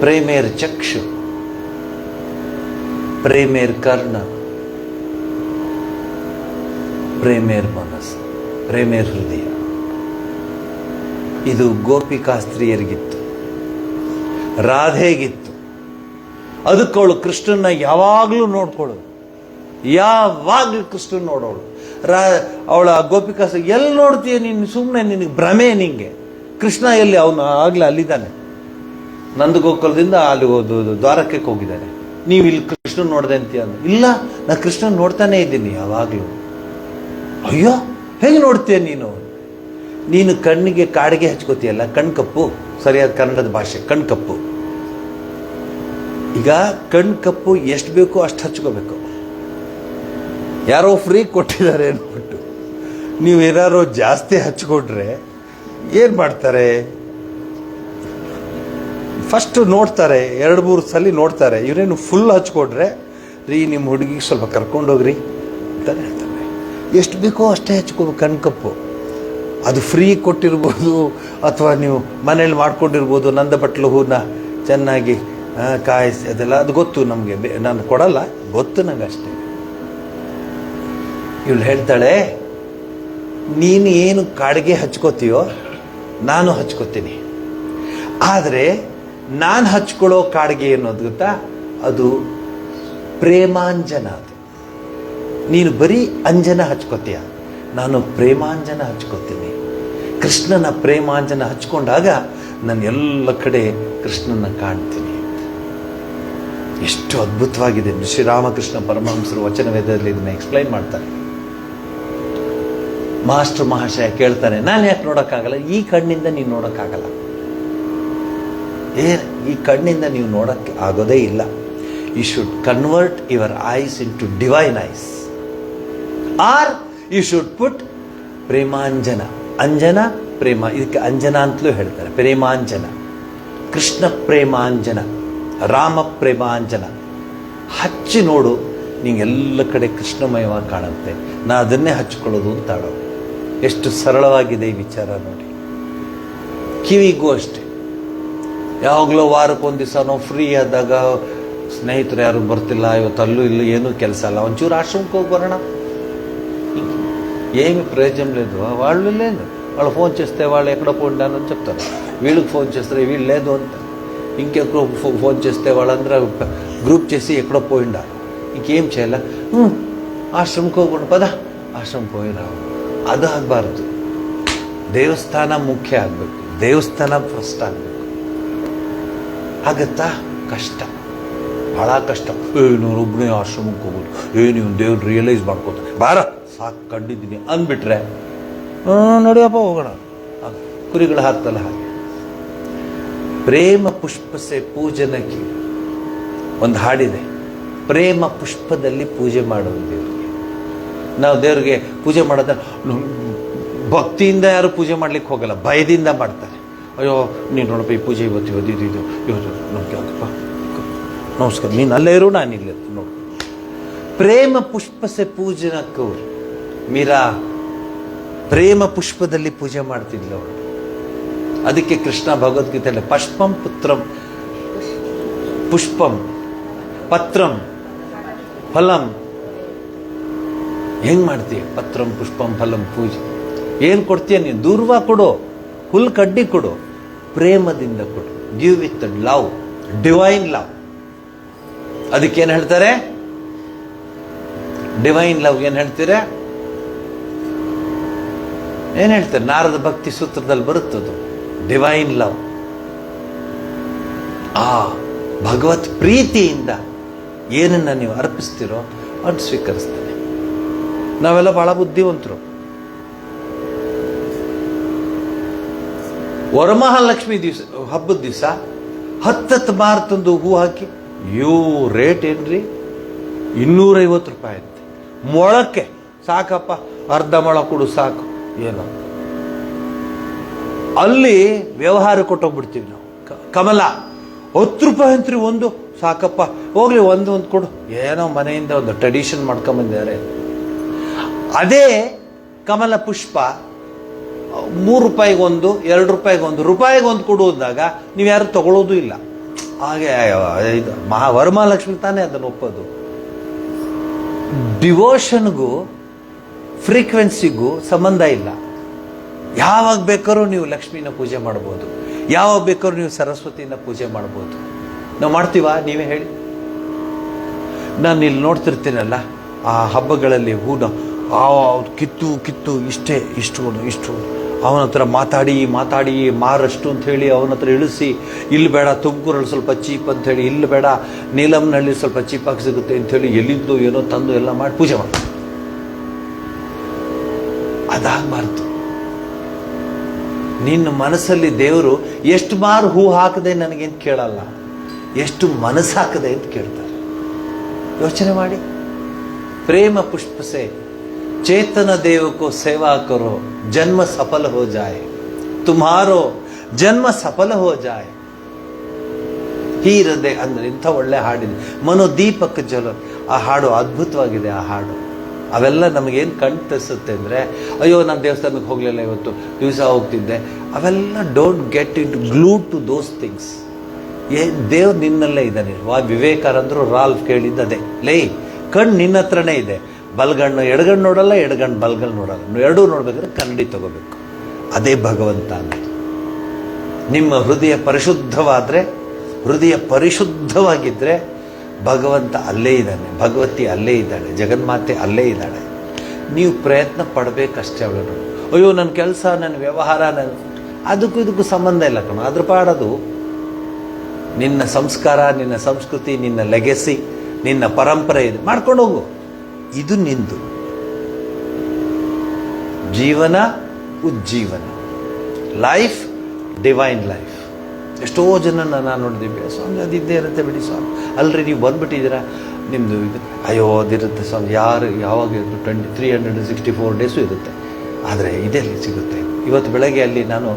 ಪ್ರೇಮೇರ್ ಚಕ್ಷು, ಪ್ರೇಮೇರ್ ಕರ್ಣ, ಪ್ರೇಮೇರ್ ಮನಸ್ಸು, ಪ್ರೇಮೇರ್ ಹೃದಯ. ಇದು ಗೋಪಿಕಾಸ್ತ್ರೀಯರಿಗಿತ್ತು, ರಾಧೆಗಿತ್ತು. ಅದಕ್ಕವಳು ಕೃಷ್ಣನ ಯಾವಾಗಲೂ ನೋಡ್ಕೊಳ್ಳೋದು, ಯಾವಾಗಲೂ ಕೃಷ್ಣನ್ ನೋಡೋಳು. ಅವಳ ಗೋಪಿಕಾಸ್ತ್ರೀ ಎಲ್ಲಿ ನೋಡ್ತೀಯ ನೀನು? ಸುಮ್ಮನೆ ನಿನಗೆ ಭ್ರಮೆ ನಿಂಗೆ. ಕೃಷ್ಣ ಎಲ್ಲಿ? ಅವನು ಆಗ್ಲೇ ಅಲ್ಲಿದ್ದಾನೆ, ನಂದಗೋಕುಲದಿಂದ ಅಲ್ಲಿ ದ್ವಾರಕ್ಕೆ ಹೋಗಿದ್ದಾನೆ. ನೀವು ಇಲ್ಲಿ ಕೃಷ್ಣ ನೋಡ್ದೆ ಅಂತೀಯ? ಇಲ್ಲ, ನಾ ಕೃಷ್ಣನ್ ನೋಡ್ತಾನೆ ಇದ್ದೀನಿ ಯಾವಾಗಲೂ. ಅಯ್ಯೋ, ಹೇಗೆ ನೋಡ್ತೀಯ ನೀನು? ನೀನು ಕಣ್ಣಿಗೆ ಕಾಡಿಗೆ ಹಚ್ಕೋತೀಯಲ್ಲ, ಕಣ್ಕಪ್ಪು, ಸರಿಯಾದ ಕನ್ನಡದ ಭಾಷೆ ಕಣ್ಕಪ್ಪು. ಈಗ ಕಣ್ಕಪ್ಪು ಎಷ್ಟು ಬೇಕೋ ಅಷ್ಟು ಹಚ್ಕೋಬೇಕು. ಯಾರೋ ಫ್ರೀ ಕೊಟ್ಟಿದ್ದಾರೆ ಅಂದ್ಬಿಟ್ಟು ನೀವೇನಾರು ಜಾಸ್ತಿ ಹಚ್ಕೊಟ್ರೆ ಏನು ಮಾಡ್ತಾರೆ? ಫಸ್ಟ್ ನೋಡ್ತಾರೆ, 2-3 ಸಲ ನೋಡ್ತಾರೆ. ಇವರೇನು ಫುಲ್ ಹಚ್ಕೊಟ್ರೆ, ರೀ ನಿಮ್ಮ ಹುಡುಗಿಗೆ ಸ್ವಲ್ಪ ಕರ್ಕೊಂಡೋಗ್ರಿ ಅಂತಾನೆ ಹೇಳ್ತಾರೆ. ಎಷ್ಟು ಬೇಕೋ ಅಷ್ಟೇ ಹಚ್ಕೋಬೇಕು ಕಣ್ಕಪ್ಪು. ಅದು ಫ್ರೀ ಕೊಟ್ಟಿರ್ಬೋದು, ಅಥವಾ ನೀವು ಮನೇಲಿ ಮಾಡ್ಕೊಂಡಿರ್ಬೋದು. ನಂದ ಬಟ್ಲು ಹೂನ ಚೆನ್ನಾಗಿ ಕಾಯಿಸಿ ಅದೆಲ್ಲ, ಅದು ಗೊತ್ತು ನಮಗೆ. ನಾನು ಕೊಡಲ್ಲ, ಗೊತ್ತು ನಂಗೆ ಅಷ್ಟೇ. ಇವಳು ಹೇಳ್ತಾಳೆ, ನೀನು ಏನು ಕಾಡಿಗೆ ಹಚ್ಕೋತೀಯೋ ನಾನು ಹಚ್ಕೋತೀನಿ. ಆದರೆ ನಾನು ಹಚ್ಕೊಳ್ಳೋ ಕಾಡಿಗೆ ಅನ್ನೋದು ಗೊತ್ತಾ? ಅದು ಪ್ರೇಮಾಂಜನ. ಅದು ನೀನು ಬರೀ ಅಂಜನ ಹಚ್ಕೋತೀಯ, ನಾನು ಪ್ರೇಮಾಂಜನ ಹಚ್ಕೋತೀನಿ. ಕೃಷ್ಣನ ಪ್ರೇಮಾಂಜನ ಹಚ್ಕೊಂಡಾಗ ನಾನು ಎಲ್ಲ ಕಡೆ ಕೃಷ್ಣನ ಕಾಣ್ತೀನಿ. ಎಷ್ಟು ಅದ್ಭುತವಾಗಿದೆ. ಶ್ರೀರಾಮಕೃಷ್ಣ ಪರಮಹಂಸರು ವಚನವೇದದಲ್ಲಿ ಇದನ್ನ ಎಕ್ಸ್ಪ್ಲೈನ್ ಮಾಡ್ತಾರೆ. ಮಾಸ್ಟರ್ ಮಹಾಶಯ ಕೇಳ್ತಾನೆ, ನಾನು ಯಾಕೆ ನೋಡೋಕ್ಕಾಗಲ್ಲ? ಈ ಕಣ್ಣಿಂದ ನೀನು ನೋಡೋಕ್ಕಾಗಲ್ಲ. ಈ ಕಣ್ಣಿಂದ ನೀವು ನೋಡೋಕ್ಕೆ ಆಗೋದೇ ಇಲ್ಲ. You should convert your eyes into divine eyes, or you should put ಪ್ರೇಮಾಂಜನ. ಅಂಜನ ಪ್ರೇಮ, ಇದಕ್ಕೆ ಅಂಜನ ಅಂತಲೂ ಹೇಳ್ತಾರೆ, ಪ್ರೇಮಾಂಜನ. ಕೃಷ್ಣ ಪ್ರೇಮಾಂಜನ, ರಾಮ ಪ್ರೇಮಾಂಜನ ಹಚ್ಚಿ ನೋಡು, ನಿಂಗೆಲ್ಲ ಕಡೆ ಕೃಷ್ಣಮಯವಾಗಿ ಕಾಣುತ್ತೆ. ನಾ ಅದನ್ನೇ ಹಚ್ಕೊಳ್ಳೋದು ಅಂತಾಡೋ. ಎಷ್ಟು ಸರಳವಾಗಿದೆ ಈ ವಿಚಾರ ನೋಡಿ. ಕಿವಿಗೂ ಅಷ್ಟೆ. ಯಾವಾಗಲೂ ವಾರಕ್ಕೊಂದು ದಿವಸನೋ ಫ್ರೀ ಆದಾಗ, ಸ್ನೇಹಿತರು ಯಾರು ಬರ್ತಿಲ್ಲ ಇವತ್ತು, ಅಲ್ಲೂ ಇಲ್ಲ, ಏನೂ ಕೆಲಸ ಅಲ್ಲ, ಒಂಚೂರು ಆಶ್ರಮಕ್ಕೆ ಹೋಗಿ ಬರೋಣ. ఏమి ప్రయోజనం లేదు. వాళ్ళు లేదు, వాళ్ళు ఫోన్ చేస్తే వాళ్ళు ఎక్కడో పోండాను అని చెప్తారు. వీళ్ళకి ఫోన్ చేస్తారు, వీళ్ళు లేదు అంత. ఇంకెక్కడో ఫోన్ చేస్తే వాళ్ళందరూ గ్రూప్ చేసి ఎక్కడో పోయిండారు. ఇంకేం చేయాల? ಆಶ್ರಮಕ್ಕೆ ಹೋಗೋಣ, ಪದ ಆಶ್ರಮಕ್ಕೆ ಹೋಗಿ ನಾವು. ಅದು ಆಗಬಾರ್ದು. ದೇವಸ್ಥಾನ ಮುಖ್ಯ ಆಗಬೇಕು, ದೇವಸ್ಥಾನ ಫಸ್ಟ್ ಆಗಬೇಕು. ಆಗತ್ತಾ? ಕಷ್ಟ, ಭಾಳ ಕಷ್ಟ. ನಾನು ಒಬ್ಬನೇ ಆಶ್ರಮಕ್ಕೆ ಹೋಗೋದು, ನೀವು ದೇವ್ರು ರಿಯಲೈಸ್ ಮಾಡ್ಕೋತಾರೆ, ಬಾರ ಸಾಕು ಕಂಡಿದ್ದೀನಿ ಅಂದ್ಬಿಟ್ರೆ ನೋಡಿಯಪ್ಪ ಹೋಗೋಣ. ಕುರಿಗಳು ಹಾಕ್ತಲ್ಲ ಹಾಗೆ. ಪ್ರೇಮ ಪುಷ್ಪಸೆ ಪೂಜನಕ್ಕೆ ಒಂದು ಹಾಡಿದೆ. ಪ್ರೇಮ ಪುಷ್ಪದಲ್ಲಿ ಪೂಜೆ ಮಾಡೋದು ದೇವರಿಗೆ. ನಾವು ದೇವ್ರಿಗೆ ಪೂಜೆ ಮಾಡೋದ ಭಕ್ತಿಯಿಂದ ಯಾರು ಪೂಜೆ ಮಾಡ್ಲಿಕ್ಕೆ ಹೋಗಲ್ಲ, ಭಯದಿಂದ ಮಾಡ್ತಾರೆ. ಅಯ್ಯೋ ನೀನು ನೋಡಪ್ಪ ಈ ಪೂಜೆ ಇವತ್ತು ಇವತ್ತು ನಮ್ಗೆ ಯಾಕಪ್ಪ, ನಮಸ್ಕಾರ, ನೀನು ಅಲ್ಲೇ ಇರು, ನಾನು ಇಲ್ಲೇ ನೋಡು. ಪ್ರೇಮ ಪುಷ್ಪಸೆ ಪೂಜನಕ್ಕವರು ಮೀರಾ ಪ್ರೇಮ ಪುಷ್ಪದಲ್ಲಿ ಪೂಜೆ ಮಾಡ್ತಿದ್ಲು ಅವಳು. ಅದಕ್ಕೆ ಕೃಷ್ಣ ಭಗವದ್ಗೀತೆಯಲ್ಲಿ ಪುಷ್ಪಂ ಪುತ್ರಂ ಪುಷ್ಪಂ ಪತ್ರಂ ಫಲಂ. ಹೆಂಗ್ ಮಾಡ್ತೀಯ? ಪತ್ರಂ ಪುಷ್ಪಂ ಫಲಂ ಪೂಜೆ. ಏನು ಕೊಡ್ತೀಯ ನೀನು? ದೂರ್ವ ಕೊಡು, ಹುಲ್ ಕಡ್ಡಿ ಕೊಡು, ಪ್ರೇಮದಿಂದ ಕೊಡು. Give with love, divine love. ಅದಕ್ಕೇನು ಹೇಳ್ತಾರೆ? ಡಿವೈನ್ ಲವ್ ಏನು ಹೇಳ್ತೀರಾ? ಏನು ಹೇಳ್ತಾರೆ? ನಾರದ ಭಕ್ತಿ ಸೂತ್ರದಲ್ಲಿ ಬರುತ್ತದು, ಡಿವೈನ್ ಲವ್. ಆ ಭಗವತ್ ಪ್ರೀತಿಯಿಂದ ಏನನ್ನ ನೀವು ಅರ್ಪಿಸ್ತೀರೋ ಅದು ಸ್ವೀಕರಿಸ್ತಾನೆ. ನಾವೆಲ್ಲ ಬಹಳ ಬುದ್ಧಿವಂತರು. ವರಮಹಾಲಕ್ಷ್ಮಿ ದಿವಸ, ಹಬ್ಬದ ದಿವಸ 10 ಮಾರು ತಂದು ಹೂ ಹಾಕಿ, ರೇಟ್ ಏನ್ರಿ? 250 ರೂಪಾಯಿ ಅಂತೆ ಮೊಳಕ್ಕೆ. ಸಾಕಪ್ಪ, ಅರ್ಧ ಮೊಳ ಕೊಡು ಸಾಕು. ಏನೋ ಅಲ್ಲಿ ವ್ಯವಹಾರ ಕೊಟ್ಟೋಗ್ಬಿಡ್ತೀವಿ ನಾವು. ಕಮಲ 10 ರೂಪಾಯಿ ಅಂತ್ರಿ ಒಂದು, ಸಾಕಪ್ಪ ಹೋಗ್ಲಿ ಒಂದು ಕೊಡು. ಏನೋ ಮನೆಯಿಂದ ಒಂದು ಟ್ರೆಡಿಷನ್ ಮಾಡ್ಕೊಂಬಂದಿದ್ದಾರೆ. ಅದೇ ಕಮಲ ಪುಷ್ಪ 3 ರೂಪಾಯಿಗೊಂದು, 2 ರೂಪಾಯಿಗೊಂದು, ರೂಪಾಯಿಗೊಂದು ಕೊಡುವುದಾಗ ನೀವು ಯಾರು ತಗೊಳ್ಳೋದು ಇಲ್ಲ. ಹಾಗೆ ಇದು ವರಮಹಾಲಕ್ಷ್ಮಿ ತಾನೇ ಅದನ್ನು ಒಪ್ಪೋದು. ಡಿವೋಷನ್ಗೂ ಫ್ರೀಕ್ವೆನ್ಸಿಗೂ ಸಂಬಂಧ ಇಲ್ಲ. ಯಾವಾಗ ಬೇಕಾದ್ರೂ ನೀವು ಲಕ್ಷ್ಮಿನ ಪೂಜೆ ಮಾಡ್ಬೋದು, ಯಾವಾಗ ಬೇಕಾದ್ರೂ ನೀವು ಸರಸ್ವತಿನ ಪೂಜೆ ಮಾಡ್ಬೋದು. ನಾವು ಮಾಡ್ತೀವಾ? ನೀವೇ ಹೇಳಿ. ನಾನು ಇಲ್ಲಿ ನೋಡ್ತಿರ್ತೀನಲ್ಲ, ಆ ಹಬ್ಬಗಳಲ್ಲಿ ಹೂನ ಕಿತ್ತು ಇಷ್ಟು ಅವನ ಹತ್ರ ಮಾತಾಡಿ ಮಾರಷ್ಟು ಅಂತ ಹೇಳಿ ಅವನ ಹತ್ರ ಇಳಿಸಿ, ಇಲ್ಲಿ ಬೇಡ ತುಮಕೂರಲ್ಲಿ ಸ್ವಲ್ಪ ಚೀಪ್ ಅಂತ ಹೇಳಿ, ಇಲ್ಲಿ ಬೇಡ ನೀಲಂನಲ್ಲಿ ಸ್ವಲ್ಪ ಚೀಪಾಗಿ ಸಿಗುತ್ತೆ ಅಂತ ಹೇಳಿ ಎಲ್ಲಿದ್ದು ಏನೋ ತಂದು ಎಲ್ಲ ಮಾಡಿ ಪೂಜೆ ಮಾಡ್ತಾರೆ. ಅದಾಗಬಾರ್ದು. ನಿನ್ನ ಮನಸ್ಸಲ್ಲಿ ದೇವರು ಎಷ್ಟು ಮಾರು ಹೂ ಹಾಕದೆ ನನಗೇನು ಕೇಳಲ್ಲ, ಎಷ್ಟು ಮನಸ್ಸು ಹಾಕದೆ ಅಂತ ಕೇಳ್ತಾರೆ. ಯೋಚನೆ ಮಾಡಿ. ಪ್ರೇಮ ಪುಷ್ಪ ಸೆ चेतन देव को सेवा करो, जन्म सफल हो जाए, तुम्हारो जन्म सफल हो जाए. ಈ ಹೃದಯ ಅಂದ್ರೆ ಇಂಥ ಒಳ್ಳೆ ಹಾಡಿದೆ. ಮನೋದೀಪಕ ಜಲ, ಆ ಹಾಡು ಅದ್ಭುತವಾಗಿದೆ. ಆ ಹಾಡು ಅವೆಲ್ಲ ನಮಗೇನು ಕಣ್ತರಿಸುತ್ತೆ ಅಂದರೆ, ಅಯ್ಯೋ ನಾನು ದೇವಸ್ಥಾನಕ್ಕೆ ಹೋಗಲಿಲ್ಲ, ಇವತ್ತು ದಿವಸ ಹೋಗ್ತಿದ್ದೆ, ಅವೆಲ್ಲ don't get it glue to those things. ದೇವ್ರು ನಿನ್ನಲ್ಲೇ ಇದ್ದಾನೆ. ವಿವೇಕಾನಂದರು ರಾಲ್ಫ್ ಕೇಳಿದ್ದದೆ, ಲೇ ಕಣ್ಣು ನಿನ್ನ ಹತ್ರನೇ ಇದೆ, ಬಲ್ಗಣ್ಣು ಎಡಗಣ್ಣು ನೋಡಲ್ಲ, ಎಡಗಣ್ಣು ಬಲ್ಗಣ್ಣು ನೋಡಲ್ಲ, ಎರಡೂ ನೋಡ್ಬೇಕಾದ್ರೆ ಕನ್ನಡಿ ತಗೋಬೇಕು. ಅದೇ ಭಗವಂತ ಅನ್ನೋದು. ನಿಮ್ಮ ಹೃದಯ ಪರಿಶುದ್ಧವಾಗಿದ್ದರೆ ಭಗವಂತ ಅಲ್ಲೇ ಇದ್ದಾನೆ, ಭಗವತಿ ಅಲ್ಲೇ ಇದ್ದಾಳೆ, ಜಗನ್ಮಾತೆ ಅಲ್ಲೇ ಇದ್ದಾಳೆ. ನೀವು ಪ್ರಯತ್ನ ಪಡಬೇಕಷ್ಟೇ. ಅವಳು ಅಯ್ಯೋ ನನ್ನ ಕೆಲಸ, ನನ್ನ ವ್ಯವಹಾರ, ಅದಕ್ಕೂ ಇದಕ್ಕೂ ಸಂಬಂಧ ಇಲ್ಲ ಕಣ. ಅದ್ರ ಪಾಡೋದು ನಿನ್ನ ಸಂಸ್ಕಾರ, ನಿನ್ನ ಸಂಸ್ಕೃತಿ, ನಿನ್ನ ಲೆಗೆಸಿ, ನಿನ್ನ ಪರಂಪರೆ ಇದೆ, ಮಾಡ್ಕೊಂಡು ಹೋಗು. ಇದು ನಿಂದು ಜೀವನ, ಉಜ್ಜೀವನ, ಲೈಫ್, ಡಿವೈನ್ ಲೈಫ್. ಎಷ್ಟೋ ಜನ ನಾನು ನೋಡಿದ್ದೀವಿ, ಸ್ವಾಮಿ ಅದಿದ್ದೇ ಇರುತ್ತೆ ಬಿಡಿ ಸ್ವಾಮಿ, ಅಲ್ರಿ ನೀವು ಬಂದುಬಿಟ್ಟಿದ್ದೀರಾ, ನಿಮ್ಮದು ಇದು ಅಯ್ಯೋ ಅದಿರುತ್ತೆ ಸ್ವಾಮಿ, ಯಾವಾಗ 364 ಡೇಸು ಇರುತ್ತೆ, ಆದರೆ ಇದೆಲ್ಲಿ ಸಿಗುತ್ತೆ. ಇವತ್ತು ಬೆಳಗ್ಗೆ ಅಲ್ಲಿ ನಾನು